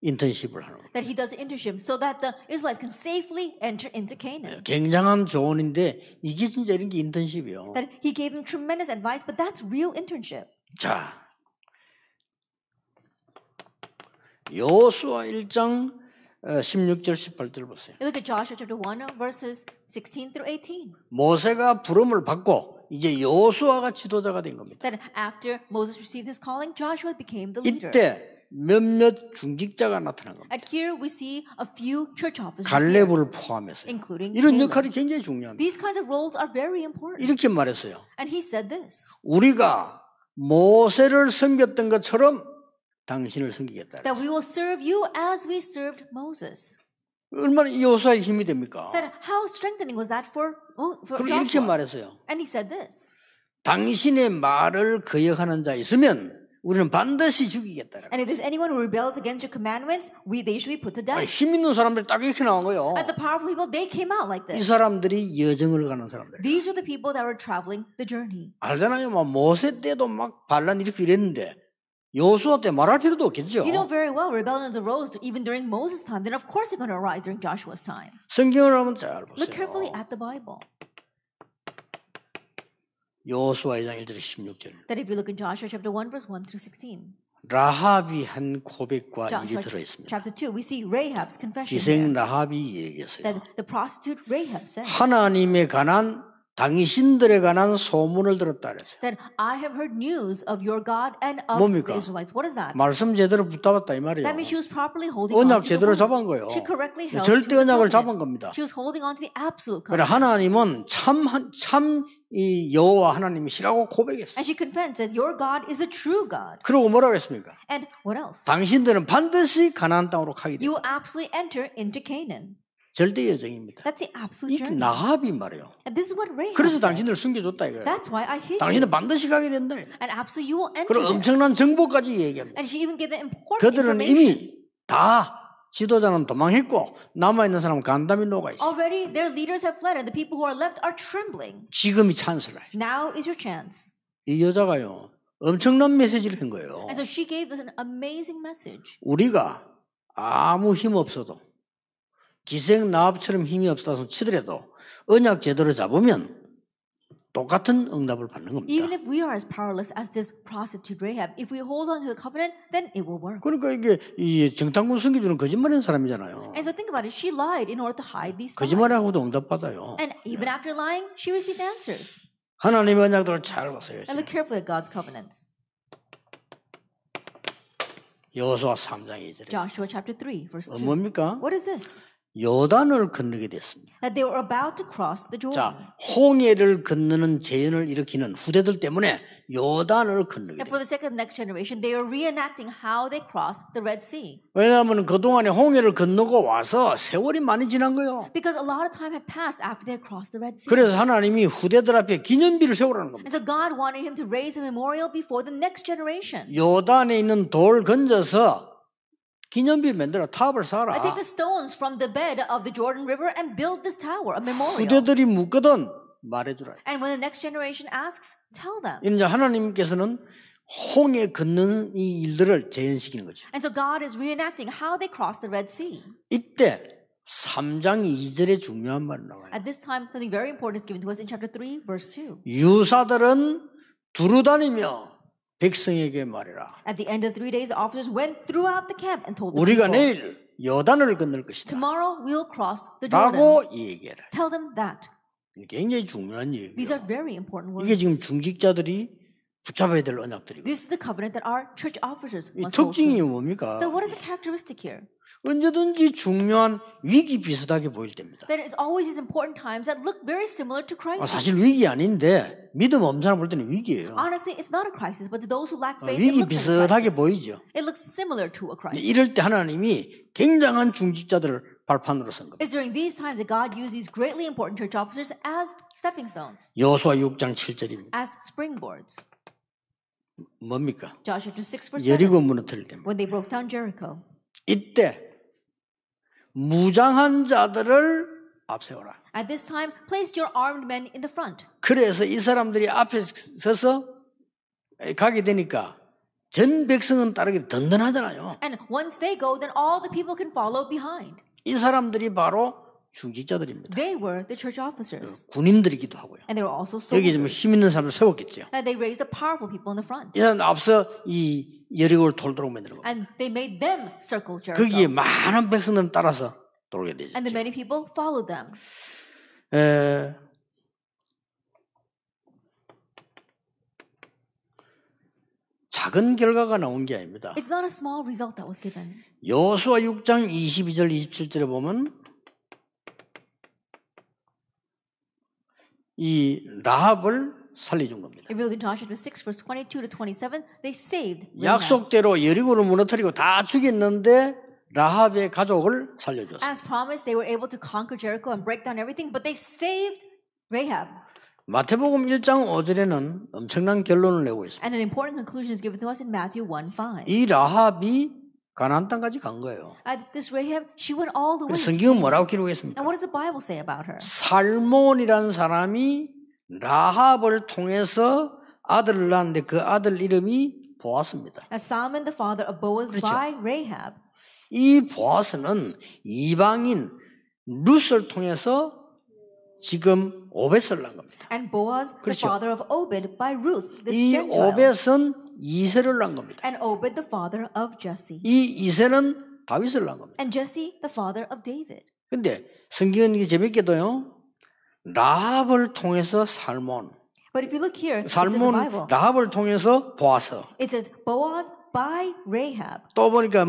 인턴십을 하는 겁니다. That he does an internship so that the Israelites can safely enter into Canaan. 굉장한 조언인데 이게 진짜 이런 게 인턴십이요. That he gave them tremendous advice, but that's real internship. 자, 여호수아 1장 16절 18절 보세요. Look at Joshua chapter 1 verses 16 through 18. 모세가 부름을 받고 이제 여호수아가 지도자가 된 겁니다. That after Moses received his calling, Joshua became the leader. 이때 몇몇 중직자가 나타난 겁니다. And here we see a few church officers, 갈렙을 포함해서 including 이런 Caleb. 역할이 굉장히 중요합니다. These kinds of roles are very important. 이렇게 말했어요. And he said this, 우리가 모세를 섬겼던 것처럼 당신을 섬기겠다. that we will serve you as we served Moses. 얼마나 이 여호수아의 힘이 됩니까? That how strengthening was that for 그리고 이렇게 Joshua? 말했어요. And he said this, 당신의 말을 거역하는 자 있으면 우리는 반드시 죽이겠다. and if there's anyone who rebels against your commandments, they should be put to death. 힘 있는 사람들이 딱 이렇게 나온 거예요. And the powerful people, they came out like 이 this. 사람들이 여정을 가는 사람들. These are the people that were traveling the journey. 알잖아요. 막 모세 때도 막 반란 이렇게 이랬는데 여호수아 때 말할 필요도 없겠죠. You know very well rebellions arose even during Moses' time. Then of course they're going to arise during Joshua's time. 성경을 한번 잘 Look carefully 보세요. at the Bible. 여호수아 2장 1절 16절. That if you look in Joshua chapter 1 verse 1 through 16. 라합이 한 고백과 일이 Joshua 들어있습니다. chapter 2 we see Rahab's confession 기생 there. 라합이 얘기했어요. That the prostitute Rahab said 하나님에 관한 당신들에 관한 소문을 들었다 그랬어요. that I have heard news of your God and of 뭡니까? the Israelites. What is that? 말씀 제대로 붙잡았다 이 말이에요. That means she was properly holding on 언약 to the 제대로 word. 잡은 거예요. She correctly held 절대 to the 언약을 covenant. 잡은 겁니다. She was holding on to the absolute 그래 covenant. 하나님은 참 이 여호와 하나님이시라고 고백했어요. And she confessed that your God is the true God. 그러고 뭐라고 했습니까? And what else? 당신들은 반드시 가나안 땅으로 가게 돼. You will absolutely enter into Canaan. 절대 여정입니다. That's the absolute 이게 journey. 라합이 말이에요. And this is what Rahab 그래서 said. 당신들을 숨겨줬다 이거예요. That's why I hid you. 당신은 반드시 가게 된다. And absolutely you will enter 그리고 there. 엄청난 정보까지 얘기합니다. And she even gave the important 그들은 information. 이미 다 지도자는 도망했고 남아있는 사람은 간담이 녹아있어요. Already their leaders have fled and the people who are left are trembling. 지금이 찬스라. Now is your chance. 이 여자가요 엄청난 메시지를 한 거예요. And so she gave us an amazing message. 우리가 아무 힘 없어도 기생 라합처럼 힘이 없어서 치더라도 언약 제대로 잡으면 똑같은 응답을 받는 겁니다. Even if we are as powerless as this prostitute Rahab, if we hold on to the covenant, then it will work. 그러니까 이게 이 정탐꾼 숨겨주는 거짓말하는 사람이잖아요. And so think about it. She lied in order to hide these spies. 거짓말하고도 응답받아요. And even after lying, she received answers. 하나님의 언약들을 잘 보세요. And look carefully at God's covenants. 여호수아 3장 2절에 Joshua chapter 3, verse 2. 뭡니까? What is this? 요단을 건너게 됐습니다. That they were about to cross the Jordan. 자, 홍해를 건너는 재현을 일으키는 후대들 때문에 요단을 건너게 And for 됩니다. the sake of the next generation, they are reenacting how they crossed the Red Sea. 왜냐하면 그동안에 홍해를 건너고 와서 세월이 많이 지난 거예요. Because a lot of time had passed after they had crossed the Red Sea. 그래서 하나님이 후대들 앞에 기념비를 세우라는 겁니다. And so God wanted him to raise a memorial before the next generation. 요단에 있는 돌 건져서 기념비 만들어 탑을 쌓아라. I take the stones from the bed of the Jordan River and build this tower, a memorial. 후대들이 묻거든 말해주라. And when the next generation asks, tell them. 이제 하나님께서는 홍해 건너는 이 일들을 재현시키는 거죠. And so God is reenacting how they crossed the Red Sea. 이때 3장 2절에 중요한 말이 나와요. At this time, something very important is given to us in chapter 3, verse 2. 유사들은 두루다니며 백성에게 말해라. At the end of 3 days, the officers went throughout the camp and told the 우리가 people, 내일 요단을 건널 것이다. tomorrow we'll cross the Jordan. 라고 얘기해라. Tell them that. 굉장히 중요한 These 얘기예요. are very important words. 이게 지금 중직자들이 붙잡아야 될 언약들이고. This is the covenant that our church officers 이 must hold 특징이 to. 뭡니까? So what is the characteristic here? 언제든지 중요한 위기 비슷하게 보일 때입니다. That it's always these important times that look very similar to crisis. 사실 위기 아닌데 믿음 없는 사람 볼 때는 위기예요. Honestly, it's not a crisis, but to those who lack faith, it 위기 looks like a 비슷하게 crisis. 보이죠. It looks similar to a crisis. 이럴 때 하나님이 굉장한 중직자들을 발판으로 쓴 겁니다. It's during these times that God used these greatly important church officers as stepping stones, 여호수아 6장 7절입니다. as springboards. 뭡니까? Joshua chapter 6 verse 7. 여리고 무너뜨릴 때입니다. When they broke down Jericho. 이때 무장한 자들을 앞세워라. At this time, place your armed men in the front. 그래서 이 사람들이 앞에 서서 가게 되니까 전 백성은 따르게 든든하잖아요. And once they go, then all the people can follow behind. 이 사람들이 바로 중직자들입니다. They were the church officers. 군인들이기도 하고요. And they were also 여기 좀 soldiers. 힘 있는 사람을 세웠겠죠. And they raised the powerful people in the front. 이 사람 앞서 이 여리고를 돌도록 만드는 겁니다. And they made them circle 거기에 Jericho. 많은 백성들은 따라서 돌게 되죠. And the many people followed them. 작은 결과가 나온 게 아닙니다. It's not a small result that was given. 여호수아 6장 22절 27절에 보면 이 라합을 살려준 겁니다. If you look at Joshua 6 verse 22 to 27, they saved Rahab. 약속대로 여리고를 무너뜨리고 다 죽였는데 라합의 가족을 살려줬어요. As promised, they were able to conquer Jericho and break down everything, but they saved Rahab. 마태복음 1장 5절에는 엄청난 결론을 내고 있습니다. And an important conclusion is given to us in Matthew 1:5. 이 라합이 가나안 땅까지 간 거예요. This Rahab, she went all the way. to 성경은 Canaan. 뭐라고 기록했습니까? And what does the Bible say about her? 살몬이라는 사람이 라합을 통해서 아들을 낳았는데 그 아들 이름이 보아스입니다. And Salmon, the father of Boaz 그렇죠. by Rahab. 이 보아스는 이방인 룻을 통해서 지금 오벳을 낳은 겁니다. And Boaz, the 그렇죠. father of Obed by Ruth, this 이 Gentile. 오벳은 이세를 낳은 겁니다. And Obed, the father of Jesse. 이 이세는 다윗을 낳은 겁니다. And Jesse, the father of David. 근데 성경은 이게 재밌게도요. 라합을 통해서 살몬, But if you look here, it's in the Bible. 라합을 통해서 보아스. It says Boaz by Rahab. 또 보니까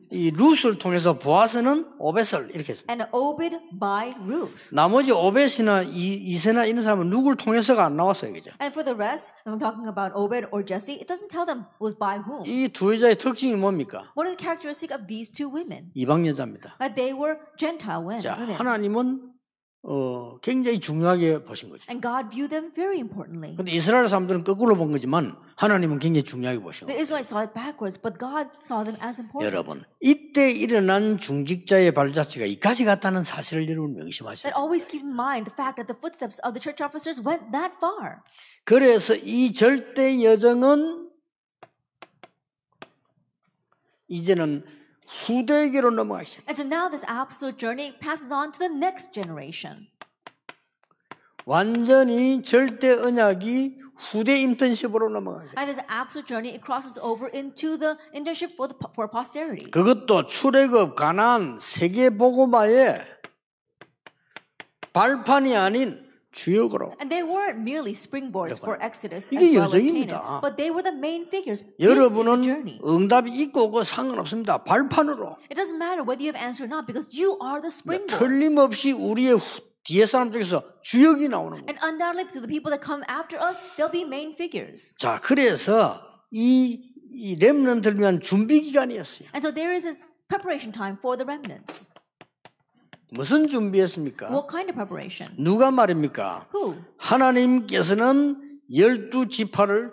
이 룻을 통해서 보아스는 오벳을 이렇게 했습니다. And Obed by Ruth. 나머지 오벳이나 이세나 이런 사람은 누구를 통해서가 안 나왔어요, 그죠? And for the rest, when I'm talking about Obed or Jesse, it doesn't tell them it was by whom. 이 두 여자의 특징이 뭡니까? What is the characteristic of these two women? 이방 여자입니다. That they were Gentile 자, women. 하나님은 굉장히 중요하게 보신 거죠. And God viewed them very importantly. 근데 이스라엘 사람들은 거꾸로 본 거지만 하나님은 굉장히 중요하게 보신 The 거예요. Israelites saw it backwards, but God saw them as important. 여러분, 이때 일어난 중직자의 발자취가 이까지 갔다는 사실을 여러분 명심하셔야 That 돼요. always keep in mind the fact that the footsteps of the church officers went that far. 그래서 이 절대 여정은 이제는 후대에게로 넘어가시죠. And so now this absolute journey passes on to the next generation. 완전히 절대 언약이 후대 인턴십으로 넘어가요. And this absolute journey, it crosses over into the internship for posterity. 그것도 출애굽, 가나안, 세계 복음화의 발판이 아닌 주역으로. And they weren't merely springboards for Exodus as 이게 well as 여정입니다. Canaan, but they were the main figures. This is a 여러분은 journey. 응답이 있고 없고 상관없습니다. 발판으로. It doesn't matter whether you have answered or not because you are the springboard. 틀림없이 우리의 뒤에 사람 중에서 주역이 나오는 거예요. And undoubtedly to the people that come after us, they'll be main figures. 자, 그래서 이 렘넌트를 위한 준비 기간이었어요. And so there is this preparation time for the remnants. 무슨 준비였습니까? What kind of preparation? 누가 말입니까? Who? 하나님께서는 12지파를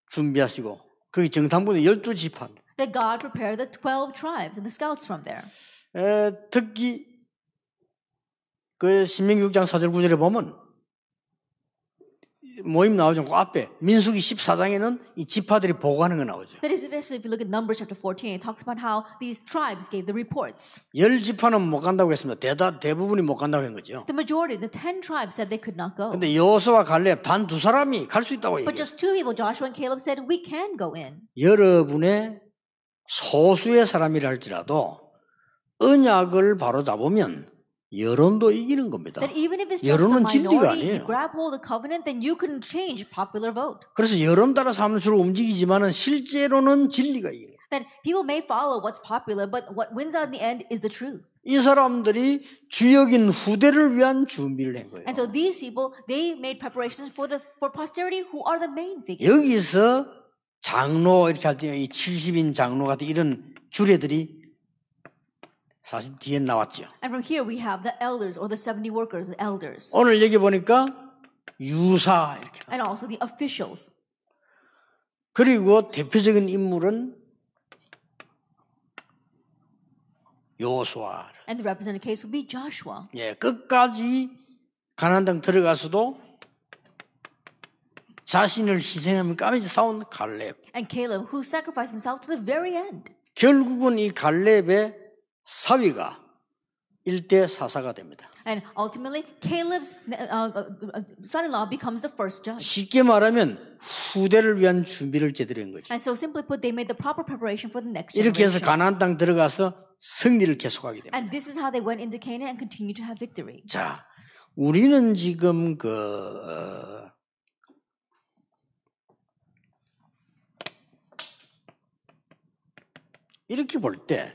준비하시고 거기 정탐꾼이 12지파. That God prepared the 12 tribes and the scouts from there. 특히 그 신명기 6장 4절 9절에 보면 모임 나오죠. 그 앞에 민수기 14장에는 이 지파들이 보고하는 거 나오죠. That is, especially if you look at Numbers chapter 14, it talks about how these tribes gave the reports. 10지파는 못 간다고 했습니다. 대부분이 못 간다고 한 거죠. The majority, the 10 tribes said they could not go. 근데 여호수아와 갈렙 단 두 사람이 갈 수 있다고 But 얘기해요. just two people, Joshua and Caleb, said we can go in. 여러분의 소수의 사람이라 할지라도 언약을 바로 잡으면 여론도 이기는 겁니다. That even if it's just the 여론은 진리가 minority, if you 아니에요. grab hold of the covenant, then you can change popular vote. 그래서 여론 따라 사람은 주로 움직이지만은 실제로는 진리가 이겨요. That people may follow what's popular, but what wins out in the end is the truth. 이 사람들이 주역인 후대를 위한 준비를 한 거예요. And so these people, they made preparations for posterity who are the main figures. 여기서 장로 이렇게 할 때 이 70인 장로 같은 이런 주례들이 사실 뒤에 나왔죠. And from here we have the elders or the 70 workers, the elders. 오늘 여기 보니까 유사 이렇게. And also the officials. 그리고 대표적인 인물은 여호수아. And the represented case would be Joshua. 예, 끝까지 가나안 땅 들어가서도 자신을 희생하며 까매지 싸운 갈렙. And Caleb, who sacrificed himself to the very end. 결국은 이 갈렙의 사위가 일대 사사가 됩니다. And ultimately, Caleb's son-in-law becomes the first judge. 쉽게 말하면 후대를 위한 준비를 제대로 한 거죠. And so simply put, they made the proper preparation for the next 이렇게 해서 generation. 가나안 땅 들어가서 승리를 계속하게 됩니다. And this is how they went into Canaan and continue to have victory. 자, 우리는 지금 이렇게 볼 때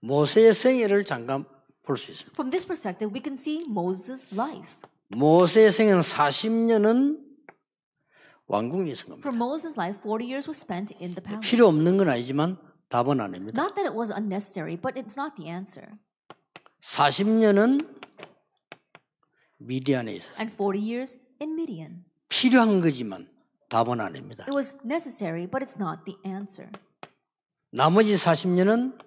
모세의 생애를 잠깐 볼 수 있습니다. From this perspective, we can see Moses' life. 모세의 생애는 40년은 왕궁에 있은 겁니다. For Moses' life, 40 years was spent in the palace. 필요 없는 건 아니지만 답은 아닙니다. Not that it was unnecessary, but it's not the answer. 40년은 미디안에 있었어요. And 40 years in Midian. 필요한 거지만 답은 아닙니다. It was necessary, but it's not the answer. 나머지 40년은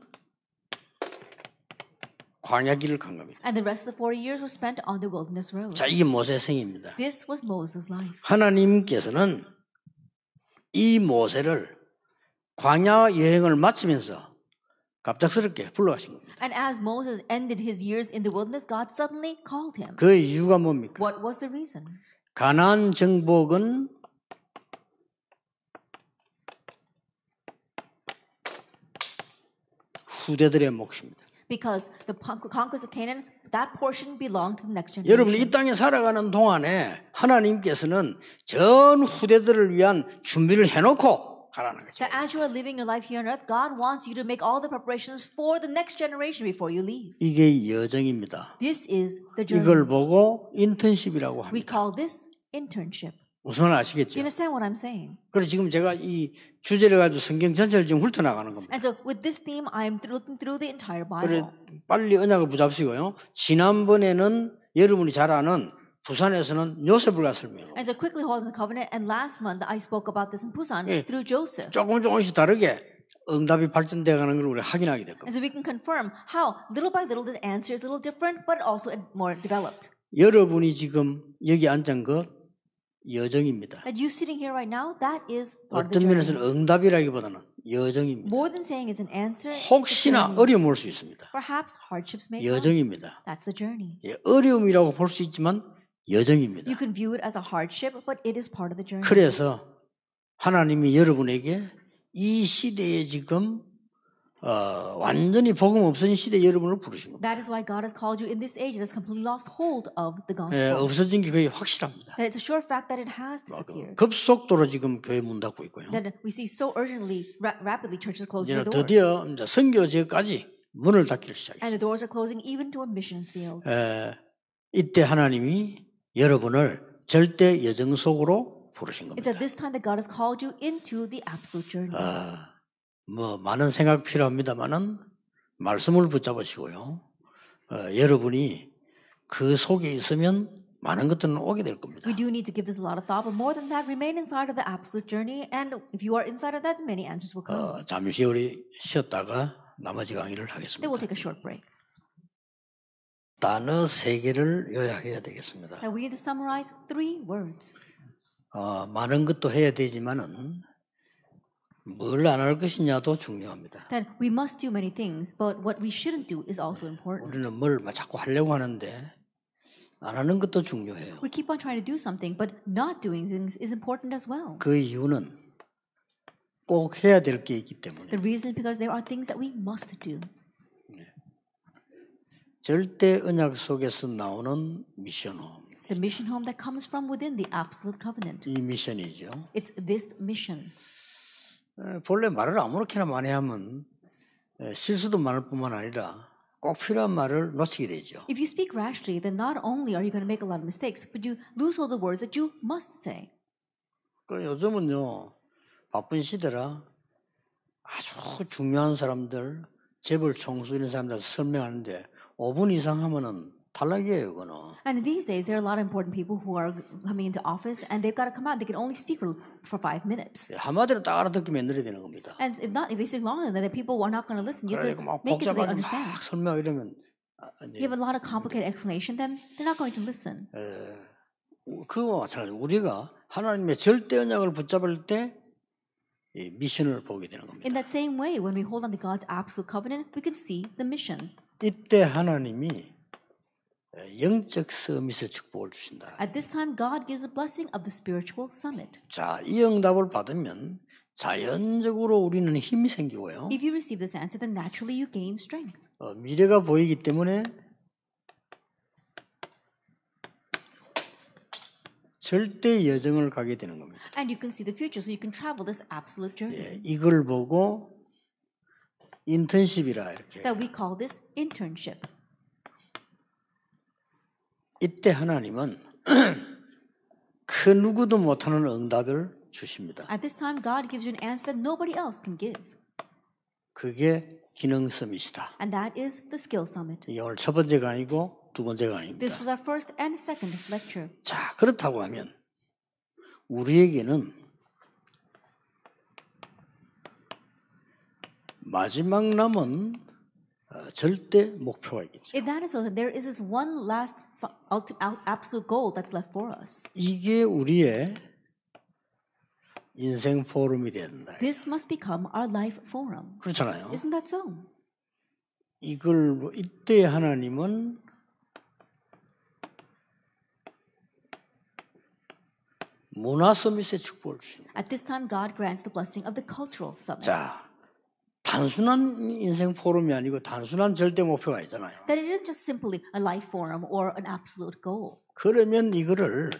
광야길을 간 겁니다. And the rest of the 40 years was spent on the wilderness road. 자, 이게 모세의 생입니다. This was Moses' life. 하나님께서는 이 모세를 광야 여행을 마치면서 갑작스럽게 불러가신 겁니다. And as Moses ended his years in the wilderness, God suddenly called him. 그 이유가 뭡니까? What was the reason? 가나안 정복은 후대들의 몫입니다. Because the conquest of Canaan, that portion belonged to the next 여러분 generation. 이 땅에 살아가는 동안에 하나님께서는 전 후대들을 위한 준비를 해놓고 가라는 거죠. That as you are living your life here on earth, God wants you to make all the preparations for the next generation before you leave. 이게 여정입니다. This is the journey. 이걸 보고 인턴십이라고 We 합니다. call this internship. 우선 Do 아시겠죠? you understand what I'm saying? 그래서 지금 제가 이 주제를 가지고 성경 전체를 지금 훑어나가는 겁니다. And so with this theme, I'm looking through the entire 그래 Bible. 빨리 언약을 붙잡으시고요. 지난번에는 여러분이 잘 아는 부산에서는 요셉을 설명하고 And so quickly holding the covenant. And last month, I spoke about this in Busan 예. through Joseph. 조금씩 다르게 응답이 발전되어 가는 걸 우리 확인하게 될 겁니다. And so we can confirm how little by little the answer is a little different, but also more developed. 여러분이 지금 여기 앉은 것 여정입니다. That you sitting here right now, that is part of the 어떤 journey. 면에서는 응답이라기보다는 여정입니다. More than saying it's an answer, it's a 혹시나 journey. 어려움 올 수 있습니다. Perhaps hardships may come. 여정입니다. That's the journey. 예, 어려움이라고 볼 수 있지만 여정입니다. You can view it as a hardship, but it is part of the journey. 그래서 하나님이 여러분에게 이 시대에 지금 완전히 복음 없어진 시대에 여러분을 부르신 겁니다. That is why God has called you in this age that has completely lost hold of the 예, gospel. 없어진 게 거의 확실합니다. That it's a sure fact that it has disappeared. 급속도로 지금 교회 문 닫고 있고요. That we see so urgently, rapidly, churches closing 이제 their doors. 드디어 이제 선교 지역까지 문을 닫기를 And 시작했어요. the doors are closing even to missions fields. 이때 하나님이 여러분을 절대 여정 속으로 부르신 It's 겁니다. at this time that God has called you into the absolute journey. 뭐 많은 생각 필요합니다만은 말씀을 붙잡으시고요. 여러분이 그 속에 있으면 많은 것들은 오게 될 겁니다. We do need to give this a lot of thought, but more than that, remain inside of the absolute journey. And if you are inside of that, many answers will come. 잠시 우리 쉬었다가 나머지 강의를 Then 하겠습니다. we'll take a short break. 단어 3개를 요약해야 되겠습니다. Now we need to summarize 3 words. 많은 것도 해야 되지만은 뭘 안 할 것이냐도 중요합니다. That we must do many things, but what we shouldn't do is also important. 우리는 뭘 자꾸 하려고 하는데 안 하는 것도 중요해요. We keep on trying to do something, but not doing things is important as well. 그 이유는 꼭 해야 될 게 있기 때문에. The reason is because there are things that we must do. 절대 언약 속에서 나오는 미션홈. The mission home that comes from within the absolute covenant. 이 미션이죠. It's this mission. 본래 말을 아무렇게나 많이 하면 실수도 많을 뿐만 아니라 꼭 필요한 말을 놓치게 되죠. If you speak rashly, then not only are you going to make a lot of mistakes, but you lose all the words that you must say. 그 요즘은요 바쁜 시대라 아주 중요한 사람들, 재벌 총수 이런 사람들 설명하는데 5분 이상 하면은 탈락이에요, 그거는. And these days, there are a lot of important people who are coming into office, and they've got to come out. They can only speak for 5 minutes. 한마디로 딱 알아듣기만 만들어야 되는 겁니다. And if not, if they speak longer than that, then people are not going to listen. You have 그러니까 to 막 make it so they 복잡하게 understand. 막 설명이러면 You have a lot of complicated explanation, then they're not going to listen. 그거와 마찬가지로 우리가 하나님의 절대 언약을 붙잡을 때 이 미션을 보게 되는 겁니다. In that same way, when we hold on to God's absolute covenant, we can see the mission. 이때 하나님이 영적 서밋의 축복을 주신다. At this time, God gives a blessing of the spiritual summit. 자, 이 응답을 받으면 자연적으로 우리는 힘이 생기고요. If you receive this answer, then naturally you gain strength. 미래가 보이기 때문에 절대 여정을 가게 되는 겁니다. And you can see the future, so you can travel this absolute journey. 이걸 보고 인턴십이라 이렇게. That we call this internship. 이때 하나님은 그 누구도 못하는 응답을 주십니다. At this time, God gives you an answer that nobody else can give. 그게 기능 서밋이다. And that is the skill summit. 이게 오늘 첫 번째 강의고 두 번째 This 강의입니다. was our first and second lecture. 자, 그렇다고 하면 우리에게는 마지막 남은 절대 목표가 있겠죠. If that is so, then there is this one last absolute goal that's left for us. 이게 우리의 인생 포럼이 된다. This must become our life forum. 그렇잖아요. Isn't that so? 이때 하나님은 문화 서밋의 축복을 주십니다. At this time, God grants the blessing of the cultural summit. 자, 단순한 인생 포럼이 아니고 단순한 절대 목표가 있잖아요. That it isn't just simply a life forum or an absolute goal. 그러면 이거를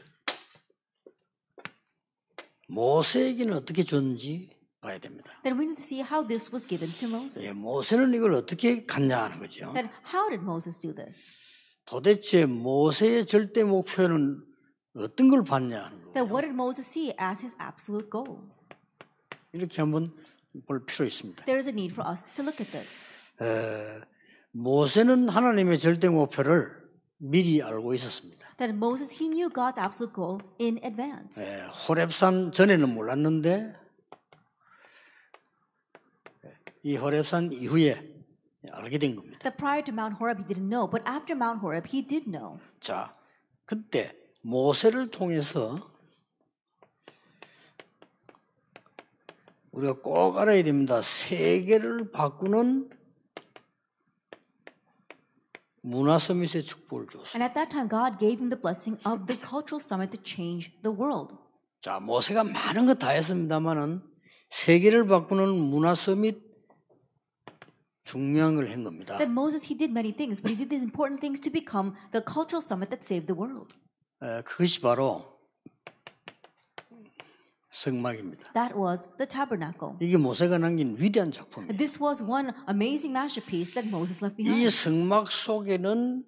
모세에게는 어떻게 줬는지 봐야 됩니다. Then we need to see how this was given to Moses. 모세는 이걸 어떻게 갖냐 하는 거죠. Then how did Moses do this? 도대체 모세의 절대 목표는 어떤 걸 봤냐 하는 거예요. Then what did Moses see as his absolute goal? 이렇게 한번 볼 필요 있습니다. There is a need for us to look at this. 모세는 하나님의 절대 목표를 미리 알고 있었습니다. That Moses, he knew God's absolute goal in advance. 호렙산 전에는 몰랐는데 이 호렙산 이후에 알게 된 겁니다. That prior to Mount Horeb, he didn't know, but after Mount Horeb, he did know. 자, 그때 모세를 통해서 우리가 꼭 알아야 됩니다. 세계를 바꾸는 문화 서밋의 축복을 줬어요. And at that time, God gave him the blessing of the cultural summit to change the world. 자, 모세가 많은 것 다 했습니다만은 세계를 바꾸는 문화 서밋 중요한 걸 한 겁니다. That Moses, he did many things, but he did these important things to become the cultural summit that saved the world. 그것이 바로 성막입니다. That was the tabernacle. 이게 모세가 남긴 위대한 작품입니다. This was one amazing masterpiece that Moses left 이 behind. 성막 속에는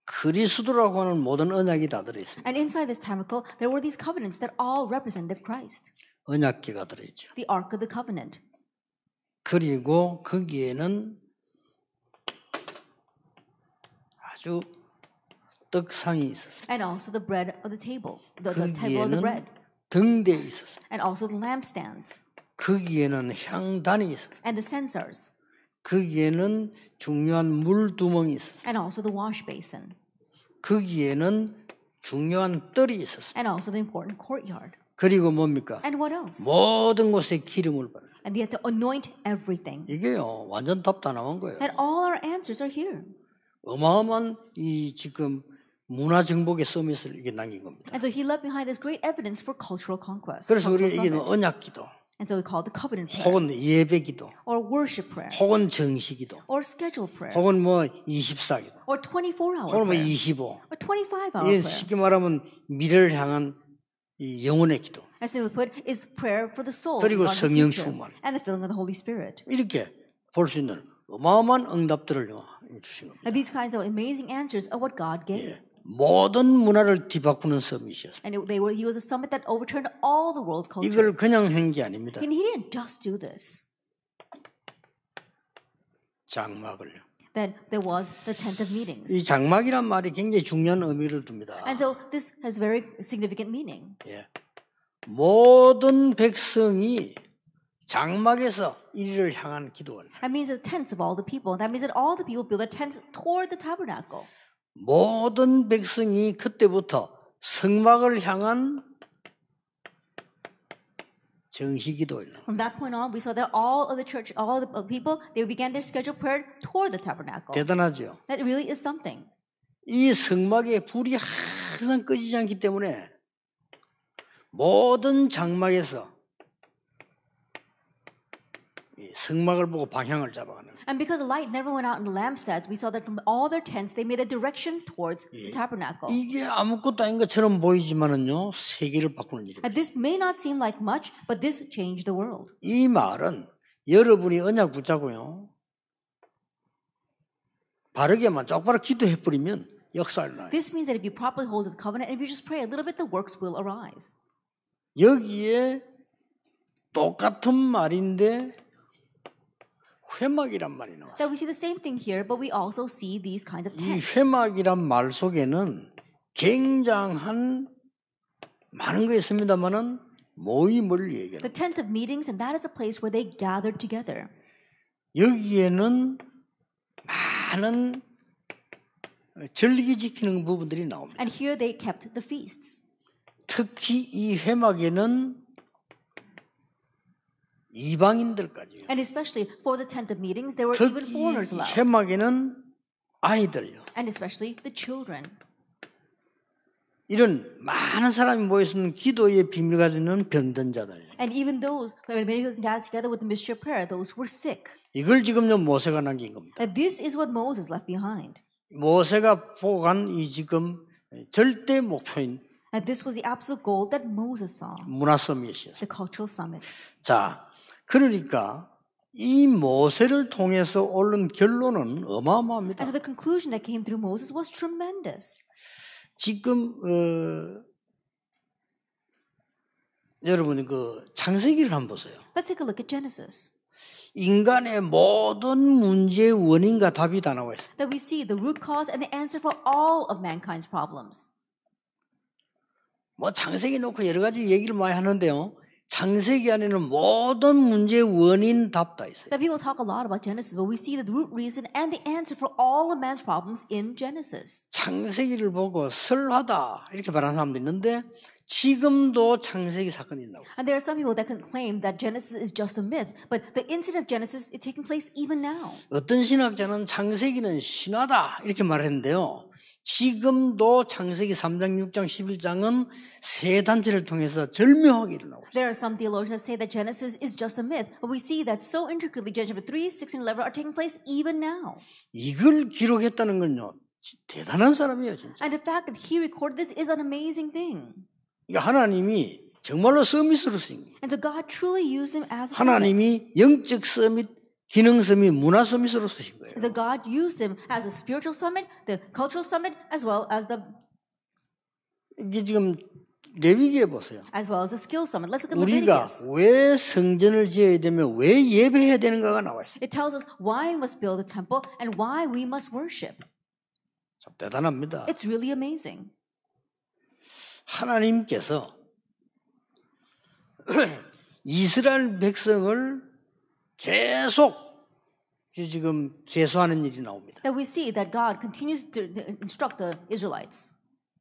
그리스도라고 하는 모든 언약이 다 들어있습니다. And inside this tabernacle, there were these covenants that all represented Christ. 언약궤가 들어있죠. The Ark of the Covenant. 그리고 거기에는 아주 떡상이 있었습니다. And also the bread of the table. The table of the 거기에는 bread. 등대 있었습니다. And also the lampstands. 거기에는 향단이 있었습니다. And the censers. 거기에는 중요한 물두멍이 있었습니다. And also the wash basin. 거기에는 중요한 뜰이 있었습니다. And also the important courtyard. 그리고 뭡니까? And what else? 모든 곳에 기름을 바르. And they had to anoint everything. 이게요 완전 답 다 나온 거예요. And all our answers are here. 어마어마한 이 지금 문화 정복의 서밋을 이게 남긴 겁니다. And so he left behind this great evidence for cultural conquest. 그래서 우리가 cultural 이게 summit. 언약기도, And so we call it the covenant prayer. 혹은 예배기도, Or worship prayer. 혹은 정시기도, Or scheduled prayer. 혹은 뭐 24기도, Or 24-hour 혹은 뭐 prayer. 25. Or 25-hour 이게 prayer. 쉽게 말하면 미래를 향한 이 영혼의 기도. As simply put, is prayer for the soul 그리고 regarding the 성령 future, 충만. and the filling of the Holy Spirit. 이렇게 볼 수 있는 어마어마한 응답들을 주신 겁니다. And these kinds of amazing answers are what God gave. 모든 문화를 뒤바꾸는 서밋이었습니다. And he was a summit that overturned all the world's culture. 이걸 그냥 한 게 아닙니다. And he didn't just do this. 장막을요. Then there was the tent of meetings. 이 장막이란 말이 굉장히 중요한 의미를 둡니다. And so this has very significant meaning. 예. 모든 백성이 장막에서 이리를 향한 기도를. That means the tents of all the people. That means that all the people build their tents toward the tabernacle. 모든 백성이 그때부터 성막을 향한 정시기도를. From that point on, we saw that all of the church, all the people, they began their scheduled prayer toward the tabernacle. 대단하죠. That really is something. 이 성막에 불이 항상 꺼지지 않기 때문에 모든 장막에서 이 성막을 보고 방향을 잡아가는. And because the light never went out in the lampstands, we saw that from all their tents, they made a direction towards the tabernacle. 이게 아무것도 아닌 것처럼 보이지만은요 세계를 바꾸는 일입니다. And this may not seem like much, but this changed the world. 이 말은 여러분이 언약 붙잡고요 바르게만 똑바로 기도해 버리면 역사를 나요. This means that if you properly hold the covenant and if you just pray a little bit, the works will arise. 여기에 똑같은 말인데 회막이란 말이 나왔어요. That we see the same thing here, but we also see these kinds of 이 tents. 회막이란 말 속에는 굉장한 많은 거 있습니다만은 모임을 얘기해요. The tent of meetings, and that is a place where they gathered together. 여기에는 많은 절기 지키는 부분들이 나옵니다. And here they kept the feasts. 특히 이 회막에는 이방인들까지요. And especially for the tent of meetings, there were even 특히 foreigners allowed. 회막에는 아이들요. And especially the children. 이런 많은 사람이 모여있는 기도의 비밀을 가지고 있는 병든 자들. And even those, when many people got together with the mystery of prayer, those who were sick. 이걸 지금요 모세가 남긴 겁니다. And this is what Moses left behind. 모세가 보고간 이 지금 절대 목표인 And this was the absolute goal that Moses saw, 문화 서밋이었어요. the cultural summit. 자, 그러니까 이 모세를 통해서 오른 결론은 어마어마합니다. And so the conclusion that came through Moses was tremendous. 지금 여러분이 그 창세기를 한번 보세요. Let's take a look at Genesis. 인간의 모든 문제의 원인과 답이 다 나와 있어요. That we see the root cause and the answer for all of mankind's problems. 뭐 창세기 놓고 여러 가지 얘기를 많이 하는데요. 창세기 안에는 모든 문제의 원인 답 다 있어요. That people talk a lot about Genesis, but we see the root reason and the answer for all of man's problems in Genesis. 창세기를 보고 설화다 이렇게 말하는 사람도 있는데 지금도 창세기 사건이 있다고. And there are some people that can claim that Genesis is just a myth, but the incident of Genesis is taking place even now. 어떤 신학자는 창세기는 신화다 이렇게 말했는데요. 지금도 창세기 3장, 6장, 11장은 세 단체를 통해서 절묘하게 일어나고 있어요. There are some theologians that say that Genesis is just a myth, but we see that so intricately Genesis chapter 3, 6, and 11 are taking place even now. 이걸 기록했다는 건요. 대단한 사람이에요, 진짜. And the fact that he recorded this is an amazing thing. 그러니까 하나님이 정말로 서밋으로 쓰인 거예요. And so God truly used him as a summit. 하나님이 영적 서밋, 기능 서밋, 문화 서밋으로 쓰신 거예요. And so God used him as a spiritual summit, the cultural summit, as well as the 이게 지금 레위기에 보세요. the skill summit. Let's look at 우리가 Leviticus. 왜 성전을 지어야 되며 왜 예배해야 되는가가 나와 있어요. It tells us why we must build a temple and why we must worship. 참 대단합니다. It's really amazing. 하나님께서 이스라엘 백성을 계속 지금 계수하는 일이 나옵니다. That we see that God continues to instruct the Israelites,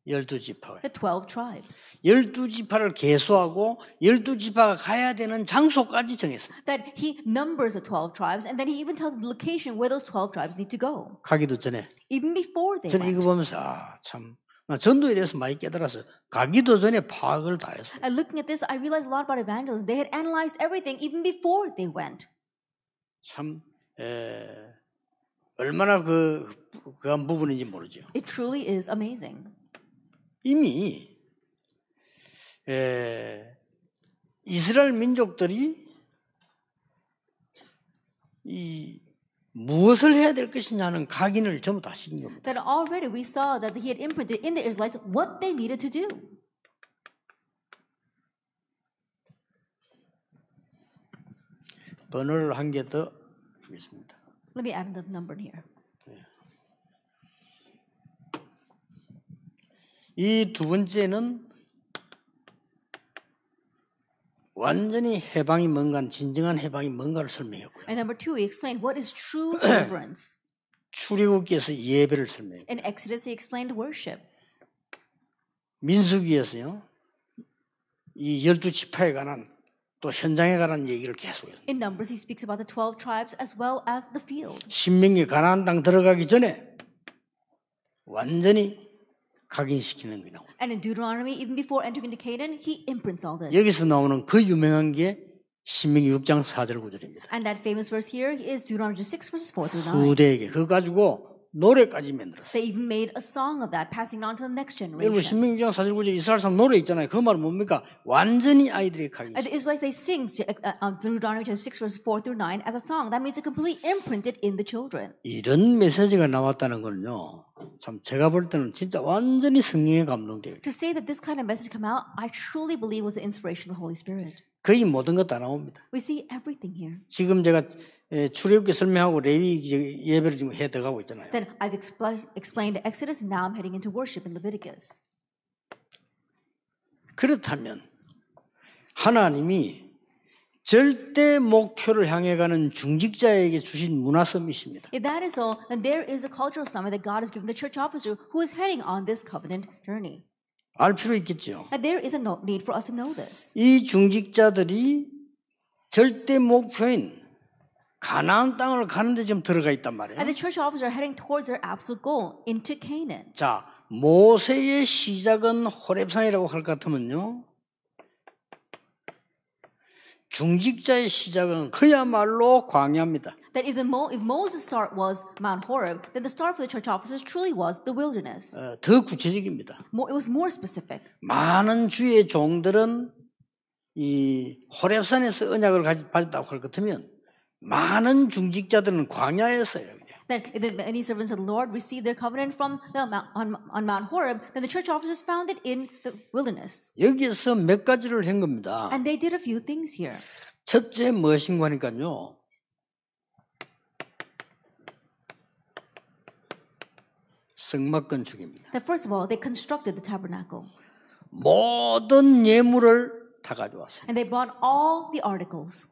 12지파. the 12 tribes. 12지파를 계수하고 12지파가 가야 되는 장소까지 정했습니다. That he numbers the 12 tribes and then he even tells them the location where those 12 tribes need to go. 가기도 전에 Even before they 저는 이거 went. 보면서 참 전도에 대해서 많이 깨달았어요. 가기도 전에 파악을 다 했어요. And looking at this, I realized a lot about evangelism. They had analyzed everything even before they went. 참 얼마나 그한 부분인지 모르죠. It truly is amazing. 이미 이스라엘 민족들이 이 무엇을 해야 될 것이냐는 각인을 전부 다 시킨 겁니다. That already we saw that he had imprinted in the Israelites what they needed to do. 번호를 한 개 더 주겠습니다. Let me add the number here. 이 두 번째는 완전히 해방이 뭔가, 진정한 해방이 뭔가를 설명했고요. And number two, he explained what is true deliverance. 출애굽기에서 예배를 설명했고, In Exodus, he explained worship. 민수기에서요, 이 12지파에 관한 또 현장에 관한 얘기를 계속해요. In Numbers, he speaks about the 12 tribes as well as the field. 신명기 가나안 땅 들어가기 전에 완전히 각인시키는 게 나옵니다. And in Deuteronomy, even before entering into Canaan, he imprints all this. 여기서 나오는 그 유명한 게 신명기 6장 4절 9절입니다. And that famous verse here is Deuteronomy 6 verses 4 through 9. 후대에게 그거 가지고 노래까지 만들었어요. They even made a song of that, passing it on to the next 여러분 generation. 신명기 6장 4절 9절 이스라엘 사람 노래 있잖아요. 그 말은 뭡니까? 완전히 아이들의 각인. And the Israelites, they sing Deuteronomy 6 verses 4 through 9 as a song. That means it's completely imprinted in the children. 이런 메시지가 나왔다는 건요. 참 제가 볼 때는 진짜 완전히 성령에 감동돼요. To say that this kind of message come out, I truly believe was the inspiration of the Holy Spirit. 거의 모든 것 다 나옵니다. We see everything here. 지금 제가 출애굽기 설명하고 레위 예배를 지금 해 들어가고 있잖아요. Then I've explained Exodus, and now I'm heading into worship in Leviticus. 그렇다면 하나님이 절대 목표를 향해 가는 중직자에게 주신 문화 서밋입니다. If that is so, then there is a cultural summit that God has given the church officer who is heading on this covenant journey. 알 필요 있겠죠. And there is a need for us to know this. 이 중직자들이 절대 목표인 가나안 땅을 가는데 지금 들어가 있단 말이에요. And the church officers are heading towards their absolute goal, into Canaan. 자, 모세의 시작은 호렙산이라고 할 것 같으면요. 중직자의 시작은 그야말로 광야입니다. That if Moses' start was Mount Horeb, then the start for the church officers truly was the wilderness. 더 구체적입니다. It was more specific. 많은 주의 종들은 이 호렙산에서 언약을 받았다고 할 것 같으면 많은 중직자들은 광야에서요. That if many servants of the Lord received their covenant from on Mount Horeb, then the church officers found it in the wilderness. 여기에서 몇 가지를 한 겁니다. And they did a few things here. 첫째 무엇인가 하니까요. 성막 건축입니다. That first of all, they constructed the tabernacle. 모든 예물을 다 가져왔어요. And they brought all the articles.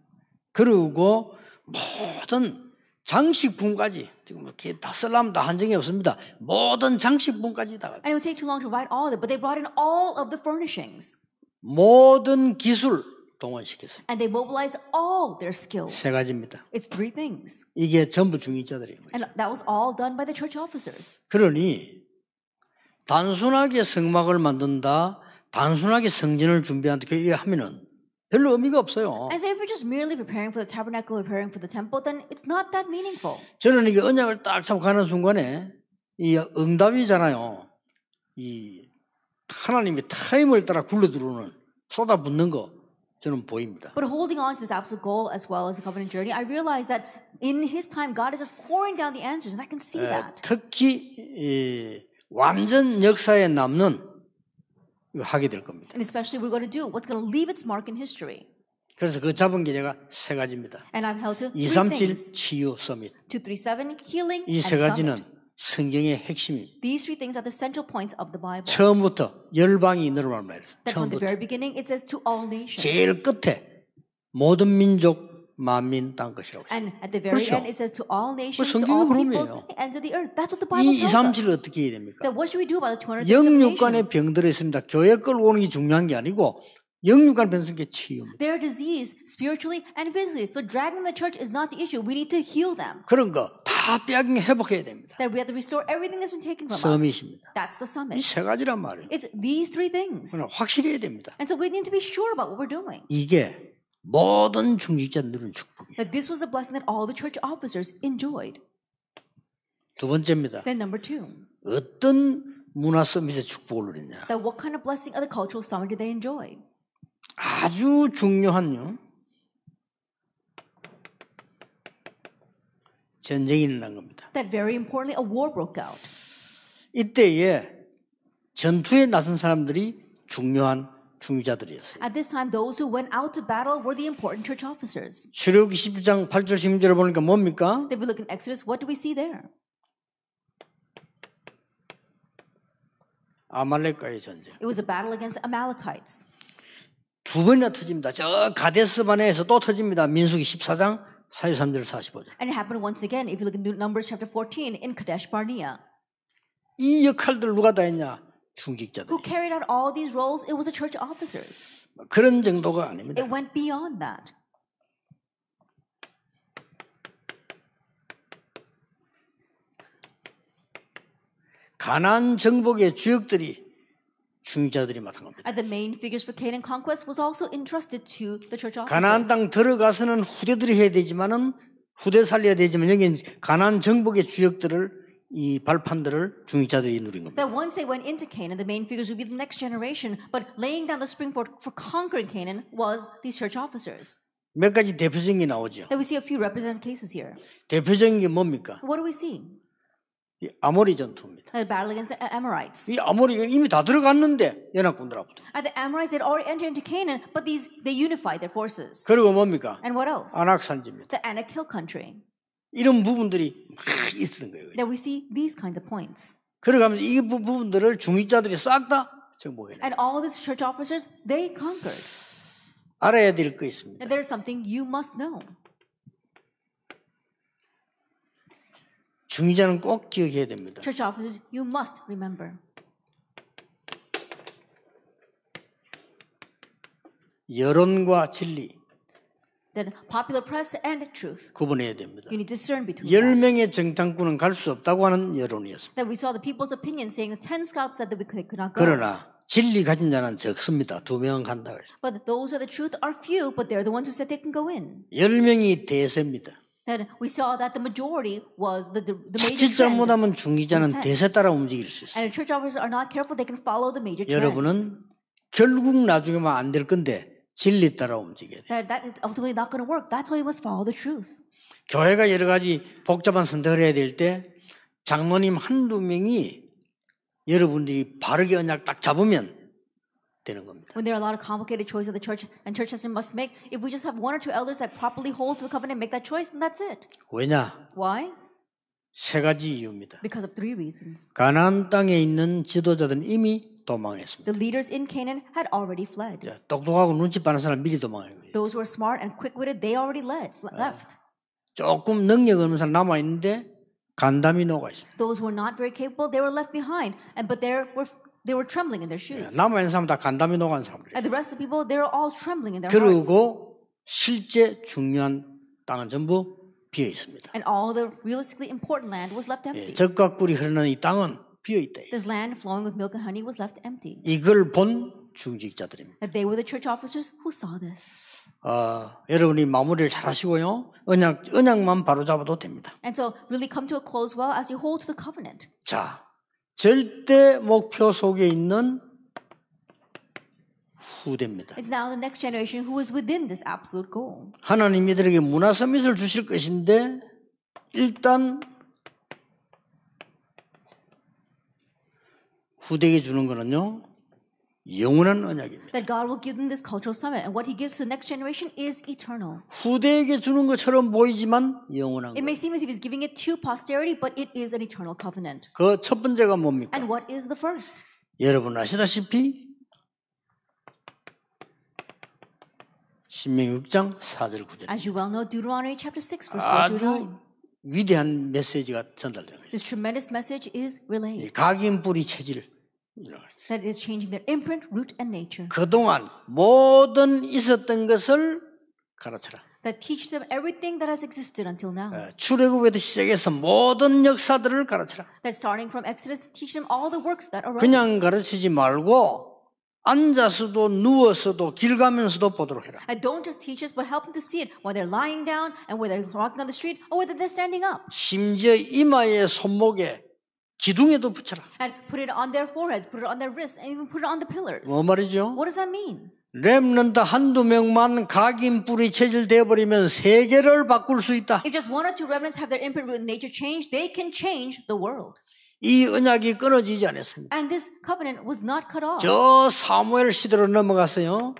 그리고 모든 장식품까지 지금 이렇게 다 쓰려면 다 한정이 없습니다. 모든 장식품까지 다 And it would take too long to write all of it, but they brought in all of the furnishings. 모든 기술 동원시켰어요. And they mobilized all their skills. 세 가지입니다. It's three things. 이게 전부 중직자들인 거죠. And that was all done by the church officers. 그러니 단순하게 성막을 만든다, 단순하게 성전을 준비한다 이렇게 하면은 별로 의미가 없어요. And so if you're just merely preparing for the tabernacle, preparing for the temple, then it's not that meaningful. 저는 이게 언약을 딱 잡고 가는 순간에 이 응답이잖아요. 이 하나님의 타임을 따라 굴러 들어오는 쏟아붓는 거 저는 보입니다. But holding on to this absolute goal as well as the covenant journey, I realize that in His time, God is just pouring down the answers, and I can see that. 특히 이 완전 역사에 남는 이거 하게 될 겁니다. And especially we're going to do what's going to leave its mark in history. 그래서 그 잡은 게 제가 세 가지입니다. And I've held to 237 three things. 치유 서밋. 237, healing, 이 and 세 가지는 summit. 성경의 핵심입니다. These three things are the central points of the Bible. 처음부터 열방이 늘어난 말이에요. That from the 처음부터. very beginning, it says to all nations. 제일 끝에 모든 민족 만민 땅 것이라고 했어요. And at the very 그렇죠. end, it says to all nations, to 성경의 all peoples, 흐름이에요. the ends of the earth. That's what the Bible 이 tells 237을 us. 어떻게 해야 됩니까? That what should we do about the 237 영육간에 nations? 병들어 있습니다. 교회 끌고 오는 게 중요한 게 아니고 영육간 병든 게 치유입니다. They're diseased spiritually and physically. So dragging the church is not the issue. We need to heal them. 그런 거 다 빼앗긴 회복해야 됩니다. That we have to restore everything that's been taken from us. 서밋입니다. That's the 이 summit. 세 가지란 말이에요. It's these three things. 그러나 확실히 해야 됩니다. And so we need to be sure about what we're doing. 이게 모든 중직자 누리는 축복이에요. That this was a blessing that all the church officers enjoyed. 두 번째입니다. Then number two, 어떤 문화 서밋의 축복을 누리냐. that what kind of blessing of the cultural summit did they enjoy? 아주 중요한요. 전쟁이 일어난 겁니다. That very importantly, a war broke out. 이때에 전투에 나선 사람들이 중요한 중위자들이었어요. At this time, those who went out to battle were the important church officers. 출애굽기 12장 8절 16절을 보니까 뭡니까? If we look in Exodus, what do we see there? 아말렉과의 전쟁. It was a battle against the Amalekites. 두 번이나 터집니다. 저 가데스 바네에서 또 터집니다. 민수기 14장 43절 45절. And it happened once again if you look in Numbers chapter 14 in Kadesh Barnea. 이 역할들 누가 다 했냐? 중직자들. Who carried out all these roles? It was the church officers. 그런 정도가 아닙니다. It went beyond that. 가나안 정복의 주역들이 중직자들이 맡은 겁니다. And the main figures for Canaan conquest was also entrusted to the church 가나안 officers. 땅 들어가서는 후대들이 해야 되지만은 후대 살려야 되지만 여기는 가나안 정복의 주역들을 이 발판들을 중직자들이 누린 겁니다. That once they went into Canaan, the main figures would be the next generation, but laying down the springboard for conquering Canaan was these church officers. 몇 가지 대표적인 게 나오죠. That we see a few representative cases here. 대표적인 게 뭡니까? What do we see? 이 아모리 전투입니다. The battle against the Amorites. 이 아모리가 이미 다 들어갔는데 연합군들하고도. And the Amorites had already entered into Canaan, but they unified their forces. 그리고 뭡니까? And what else? 안악산지입니다. The Anak Hill country. 이런 부분들이 막 있었던 거예요. That we see these kinds of points. 그러가면서 이 부분들을 중직자들이 싹 다 정복해내. And all these church officers, they conquered. 알아야 될 거 있습니다. And there is something you must know. 중직자는 꼭 기억해야 됩니다. Church officers, you must remember. 여론과 진리 That popular press and truth. 구분해야 됩니다. You need to discern between that. 10명의 정탐꾼은 갈 수 없다고 하는 여론이었습니다. That we saw the people's opinion saying the 10 scouts said that they could not go. 그러나 진리 가진 자는 적습니다. 2명 간다. But those who are the truth are few, but they're the ones who said they can go in. 10명이 대세입니다. That we saw that the majority was the major 자칫 trend. 잘못하면 중직자는 대세 따라 움직일 수 있어요. And if church officers are not careful, they can follow the major trends. 여러분은 결국 나중에만 안 될 건데 진리 따라 움직여야 돼요. That is ultimately not going to work. That's why you must follow the truth. 교회가 여러 가지 복잡한 선택을 해야 될 때 장로님 한두 명이 여러분들이 바르게 언약 딱 잡으면 되는 겁니다. When there are a lot of complicated choices that the church and church system must make, if we just have one or two elders that properly hold to the covenant and make that choice, then that's it. 왜냐? Why? 세 가지 이유입니다. Because of three reasons. 가나안 땅에 있는 지도자들은 이미 도망했습니다. The leaders in Canaan had already fled. 똑똑하고 눈치 빠른 사람 미리 도망한 거예요. Those who are smart and quick-witted, they already left. 조금 능력 없는 사람 남아 있는데 간담이 녹아 있습니다. Those who were not very capable, they were left behind, but they were trembling in their shoes. 남아 있는 사람 다 간담이 녹은 사람들이에요. And the rest of the people, they were all trembling in their hearts. 그리고 실제 중요한 땅은 전부 비어 있습니다. And all the realistically important land was left empty. 젖과 꿀이 흐르는 이 땅은 비어 있다. This land flowing with milk and honey was left empty. 이걸 본 중직자들입니다. And they were the church officers who saw this. 여러분이 마무리를 잘 하시고요. 언약만 바로 잡아도 됩니다. And so really come to a close well as you hold to the covenant. 자, 절대 목표 속에 있는 후대입니다. It's now the next generation who is within this absolute goal. 하나님 이들에게 문화 서밋을 주실 것인데 일단 후대에게 주는 거는요. 영원한 언약입니다. That God will give them this cultural summit. And what he gives to the next generation is eternal. 후대에게 주는 것처럼 보이지만 영원한 It 거예요. may seem as if he's giving it to posterity, but it is an eternal covenant. 그 첫 번째가 뭡니까? And what is the first? 여러분 아시다시피 신명기 6장 4절 9절 As you well know, Deuteronomy chapter 6, verse 4 through 9. 아주 위대한 메시지가 전달되는 거예요. This tremendous message is relayed. 각인 뿌리 체질 That it is changing their imprint, root, and nature. 그동안 모든 있었던 것을 가르쳐라. That teach them everything that has existed until now. 출애굽에서 시작해서 모든 역사들을 가르쳐라. That starting from Exodus, teach them all the works that arose. 그냥 가르치지 말고 앉아서도 누워서도 길 가면서도 보도록 해라. And don't just teach us, but help them to see it while they're lying down and whether they're walking on the street or whether they're standing up. 심지어 이마에 손목에 기둥에도 붙여라. And put it on their foreheads, put it on their wrists, and even put it on the pillars. 뭐 말이죠? What does that mean? 렘넌트 한두 명만 각인 뿌리 체질 되어버리면 세계를 바꿀 수 있다. If just one or two remnants have their imprint, root, and nature changed, they can change the world. 이 언약이 끊어지지 않았습니다. And this covenant was not cut off. 저 사무엘 시대로 넘어갔어요.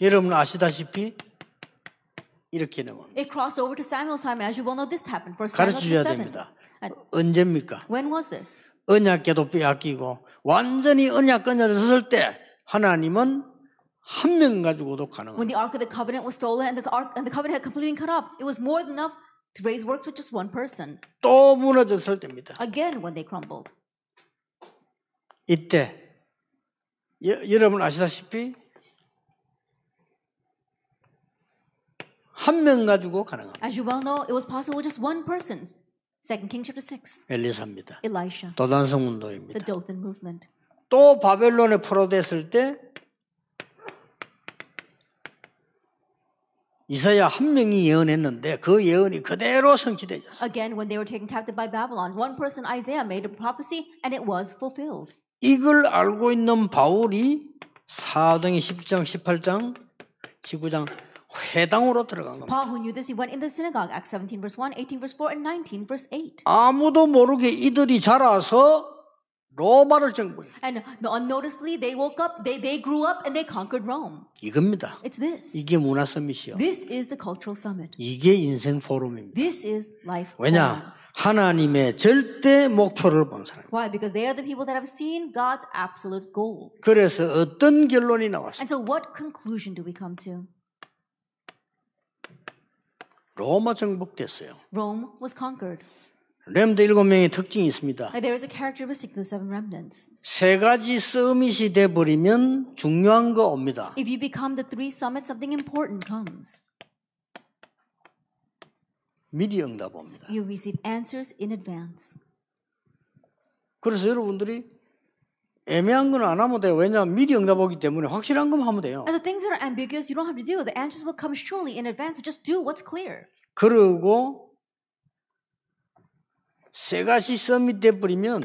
여러분 아시다시피 이렇게 넘어갑니다. It crossed over to Samuel's time, and as you well know, this happened. For 가르쳐줘야 Samuel 7. 됩니다. 언제입니까? When was this? 언약궤도 빼앗기고 완전히 언약 끊어졌을 때 하나님은 한 명 가지고도 가능합니다. When the Ark of the Covenant was stolen and the covenant had completely been cut off, it was more than enough to raise works with just one person. 또 무너졌을 때입니다. Again, when they crumbled. 이때 여러분 아시다시피 한 명 가지고 가능합니다. As you well know, it was possible with just one person. 2 Kings chapter 6. 엘리사입니다. Elisha. 도단성 The 운동입니다. Dothan movement. 또 바벨론에 포로됐을 때 이사야 한 명이 예언했는데 그 예언이 그대로 성취되었어요. Again, when they were taken captive by Babylon, one person, Isaiah, made a prophecy and it was fulfilled. 이걸 알고 있는 바울이 사도행전 10장, 18장, 19장 회당으로 들어간 겁니다. Paul, who knew this, he went in the synagogue, Acts 17 verse 1, 18 verse 4, and 19 verse 8. 아무도 모르게 이들이 자라서 로마를 정복해요. And unnoticedly, they woke up, they grew up, and they conquered Rome. 이겁니다. It's this. 이게 문화 서밋이요. This is the cultural summit. 이게 인생 포럼입니다. This is life. 왜냐? 하나님의 절대 목표를 본 사람. Why? Because they are the people that have seen God's absolute goal. 그래서 어떤 결론이 나왔어요? And so what conclusion do we come to? 로마 정복됐어요. Rome was conquered. 렘드 7명의 특징이 있습니다. And there is a characteristic to the seven remnants. 세 가지 서밋이 돼버리면 중요한 거 옵니다. If you become the three summits, something important comes. 미리 응답 옵니다. You receive answers in advance. 그래서 여러분들이 애매한 건 안 하면 돼요. 왜냐하면 미리 응답 오기 때문에 확실한 것만 하면 돼요. And the things that are ambiguous, you don't have to do. The answers will come surely in advance. So just do what's clear. 그리고 세 가지 서밋 돼버리면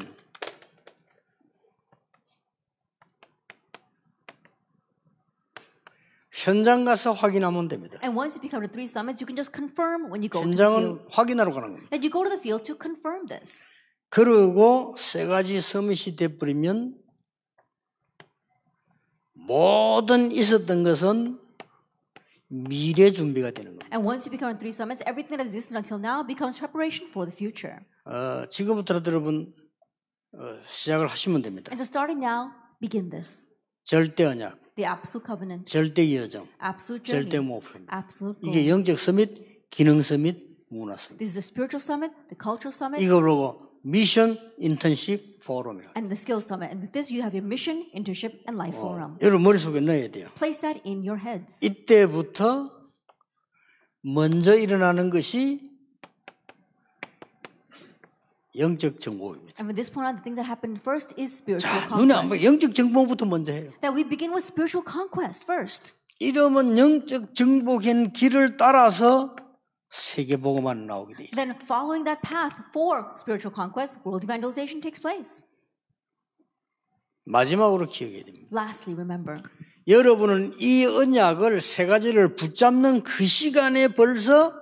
현장 가서 확인하면 됩니다. And once you become the three summits, you can just confirm when you go to the 현장은 field. 확인하러 가는 겁니다. That you go to the field to confirm this. 그리고 세 가지 서밋이 돼버리면 모든 있었던 것은 미래 준비가 되는 겁니다. And once you become the three summits, everything that existed until now becomes preparation for the future. 지금부터 여러분 시작을 하시면 됩니다. And so starting now, begin this. 절대 언약, The absolute covenant, 절대 여정, absolute 절대 journey, 목표입니다. absolute 이게 goal. 영적 서밋, 기능 서밋, 문화 서밋. This is the spiritual summit, the cultural summit, 이거 보고 미션, 인턴십, 포럼이라. and the skills summit. And with this, you have your mission, internship, and life forum. 여러분 머릿속에 넣어야 돼요. Place that in your heads. 이때부터 먼저 일어나는 것이 영적 정복입니다. And from this point on, the thing that happened first is spiritual 자, 눈에 안 보여. conquest. 영적 정복부터 먼저 해요. That we begin with spiritual conquest first. 이러면 영적 정복의 길을 따라서 세계복음만 나오게 돼 있어요. Then, following that path for spiritual conquest, world evangelization takes place. 마지막으로 기억해야 됩니다. Lastly, remember, 여러분은 이 언약을 세 가지를 붙잡는 그 시간에 벌써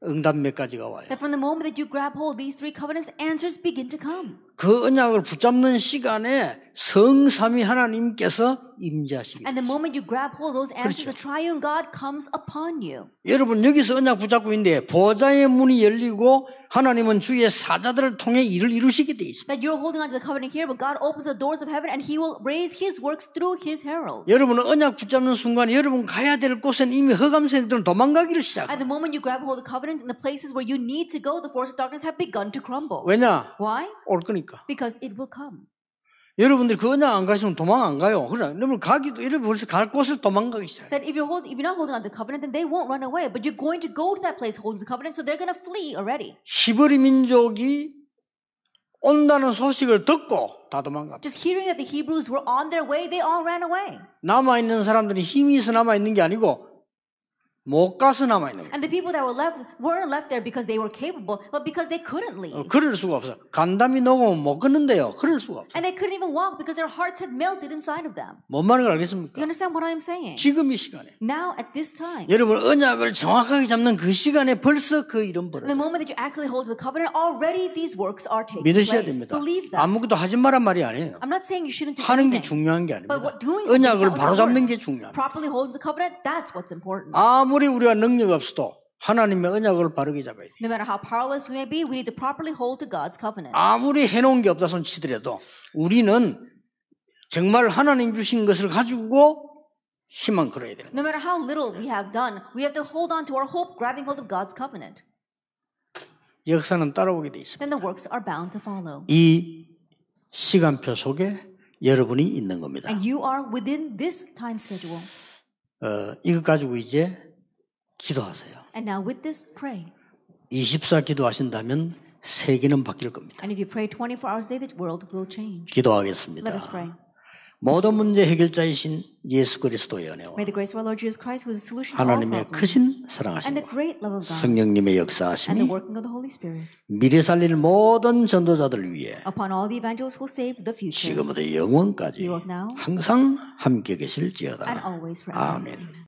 응답 몇 가지가 와요. that from the moment that you grab hold these three covenants, answers begin to come. 그 언약을 붙잡는 시간에 성삼위 하나님께서 임재하시게 And the moment you grab hold of those answers, 그렇죠. the triune God comes upon you. 여러분 여기서 언약 붙잡고 있는데 보좌의 문이 열리고 하나님은 주의 사자들을 통해 일을 이루시게 돼 있습니다. That you're holding on to the covenant here, but God opens the doors of heaven and He will raise His works through His heralds. 여러분은 언약 붙잡는 순간 여러분 가야 될 곳은 이미 흑암세들은 도망가기를 시작해요. At the moment you grab hold of the covenant, in the places where you need to go, the forces of darkness have begun to crumble. 왜냐? Why? 올 거니까. Because it will come. 여러분들이 그 언약 안 가시면 도망 안 가요. 그러나 여러분 가기도 이래 벌써 갈 곳을 도망가기 시작해요. That if you're not holding on to the covenant, then they won't run away. But you're going to go to that place holding the covenant, so they're going to flee already. 히브리 민족이 온다는 소식을 듣고 다 도망갑니다. Just hearing that the Hebrews were on their way, they all ran away. 남아있는 사람들이 힘이 있어 남아있는 게 아니고 못 가서 남아있는 거예요. And the people that weren't left there because they were capable, but because they couldn't leave. 그럴 수가 없어. 간담이 녹으면 못 걷는데요. 그럴 수가 없어. And they couldn't even walk because their hearts had melted inside of them. 뭔 말인지 알겠습니까? You understand what I'm saying? 지금 이 시간에 Now, at this time, 여러분 언약을 정확하게 잡는 그 시간에 벌써 그 일은 the 벌어요. moment that you accurately hold to the covenant, already these works are taking 믿으셔야 place. 됩니다. Believe that. 아무것도 하지 말란 말이 아니에요. I'm not saying you shouldn't do 하는 게 anything. 중요한 게 But 아닙니다. what doing something is 언약을 not 바로 what's 잡는 게 important. 중요합니다. Properly hold to the covenant, that's what's important. 아무리 우리가 능력 없어도 하나님의 언약을 바르게 잡아야 돼요. No matter how powerless we may be, we need to properly hold to God's covenant. 아무리 해놓은 게 없다 손 치더라도 우리는 정말 하나님 주신 것을 가지고 희망 걸어야 돼요. No matter how little we have done, we have to hold on to our hope, grabbing hold of God's covenant. 역사는 따라오게 돼 있습니다. Then the works are bound to follow. 이 시간표 속에 여러분이 있는 겁니다. And you are within this time schedule. 이것 가지고 이제 기도하세요. And now with this, pray. 24 기도하신다면 세계는 바뀔 겁니다. And if you pray 24 hours a day, the world will change. 기도하겠습니다. Let us pray. 모든 문제 해결자이신 예수 그리스도의 은혜와 May the grace of our Lord Jesus Christ, who is the solution to all 하나님의 problems, 크신 and the 사랑하심과 great love of God, 성령님의 and the 역사하심이 working of the Holy Spirit, 미래 살릴 모든 전도자들 위해 upon all the evangelists who will save the future, 지금부터 영원까지 be both now 항상 함께 계실지어다. and always forever. 아멘. Amen.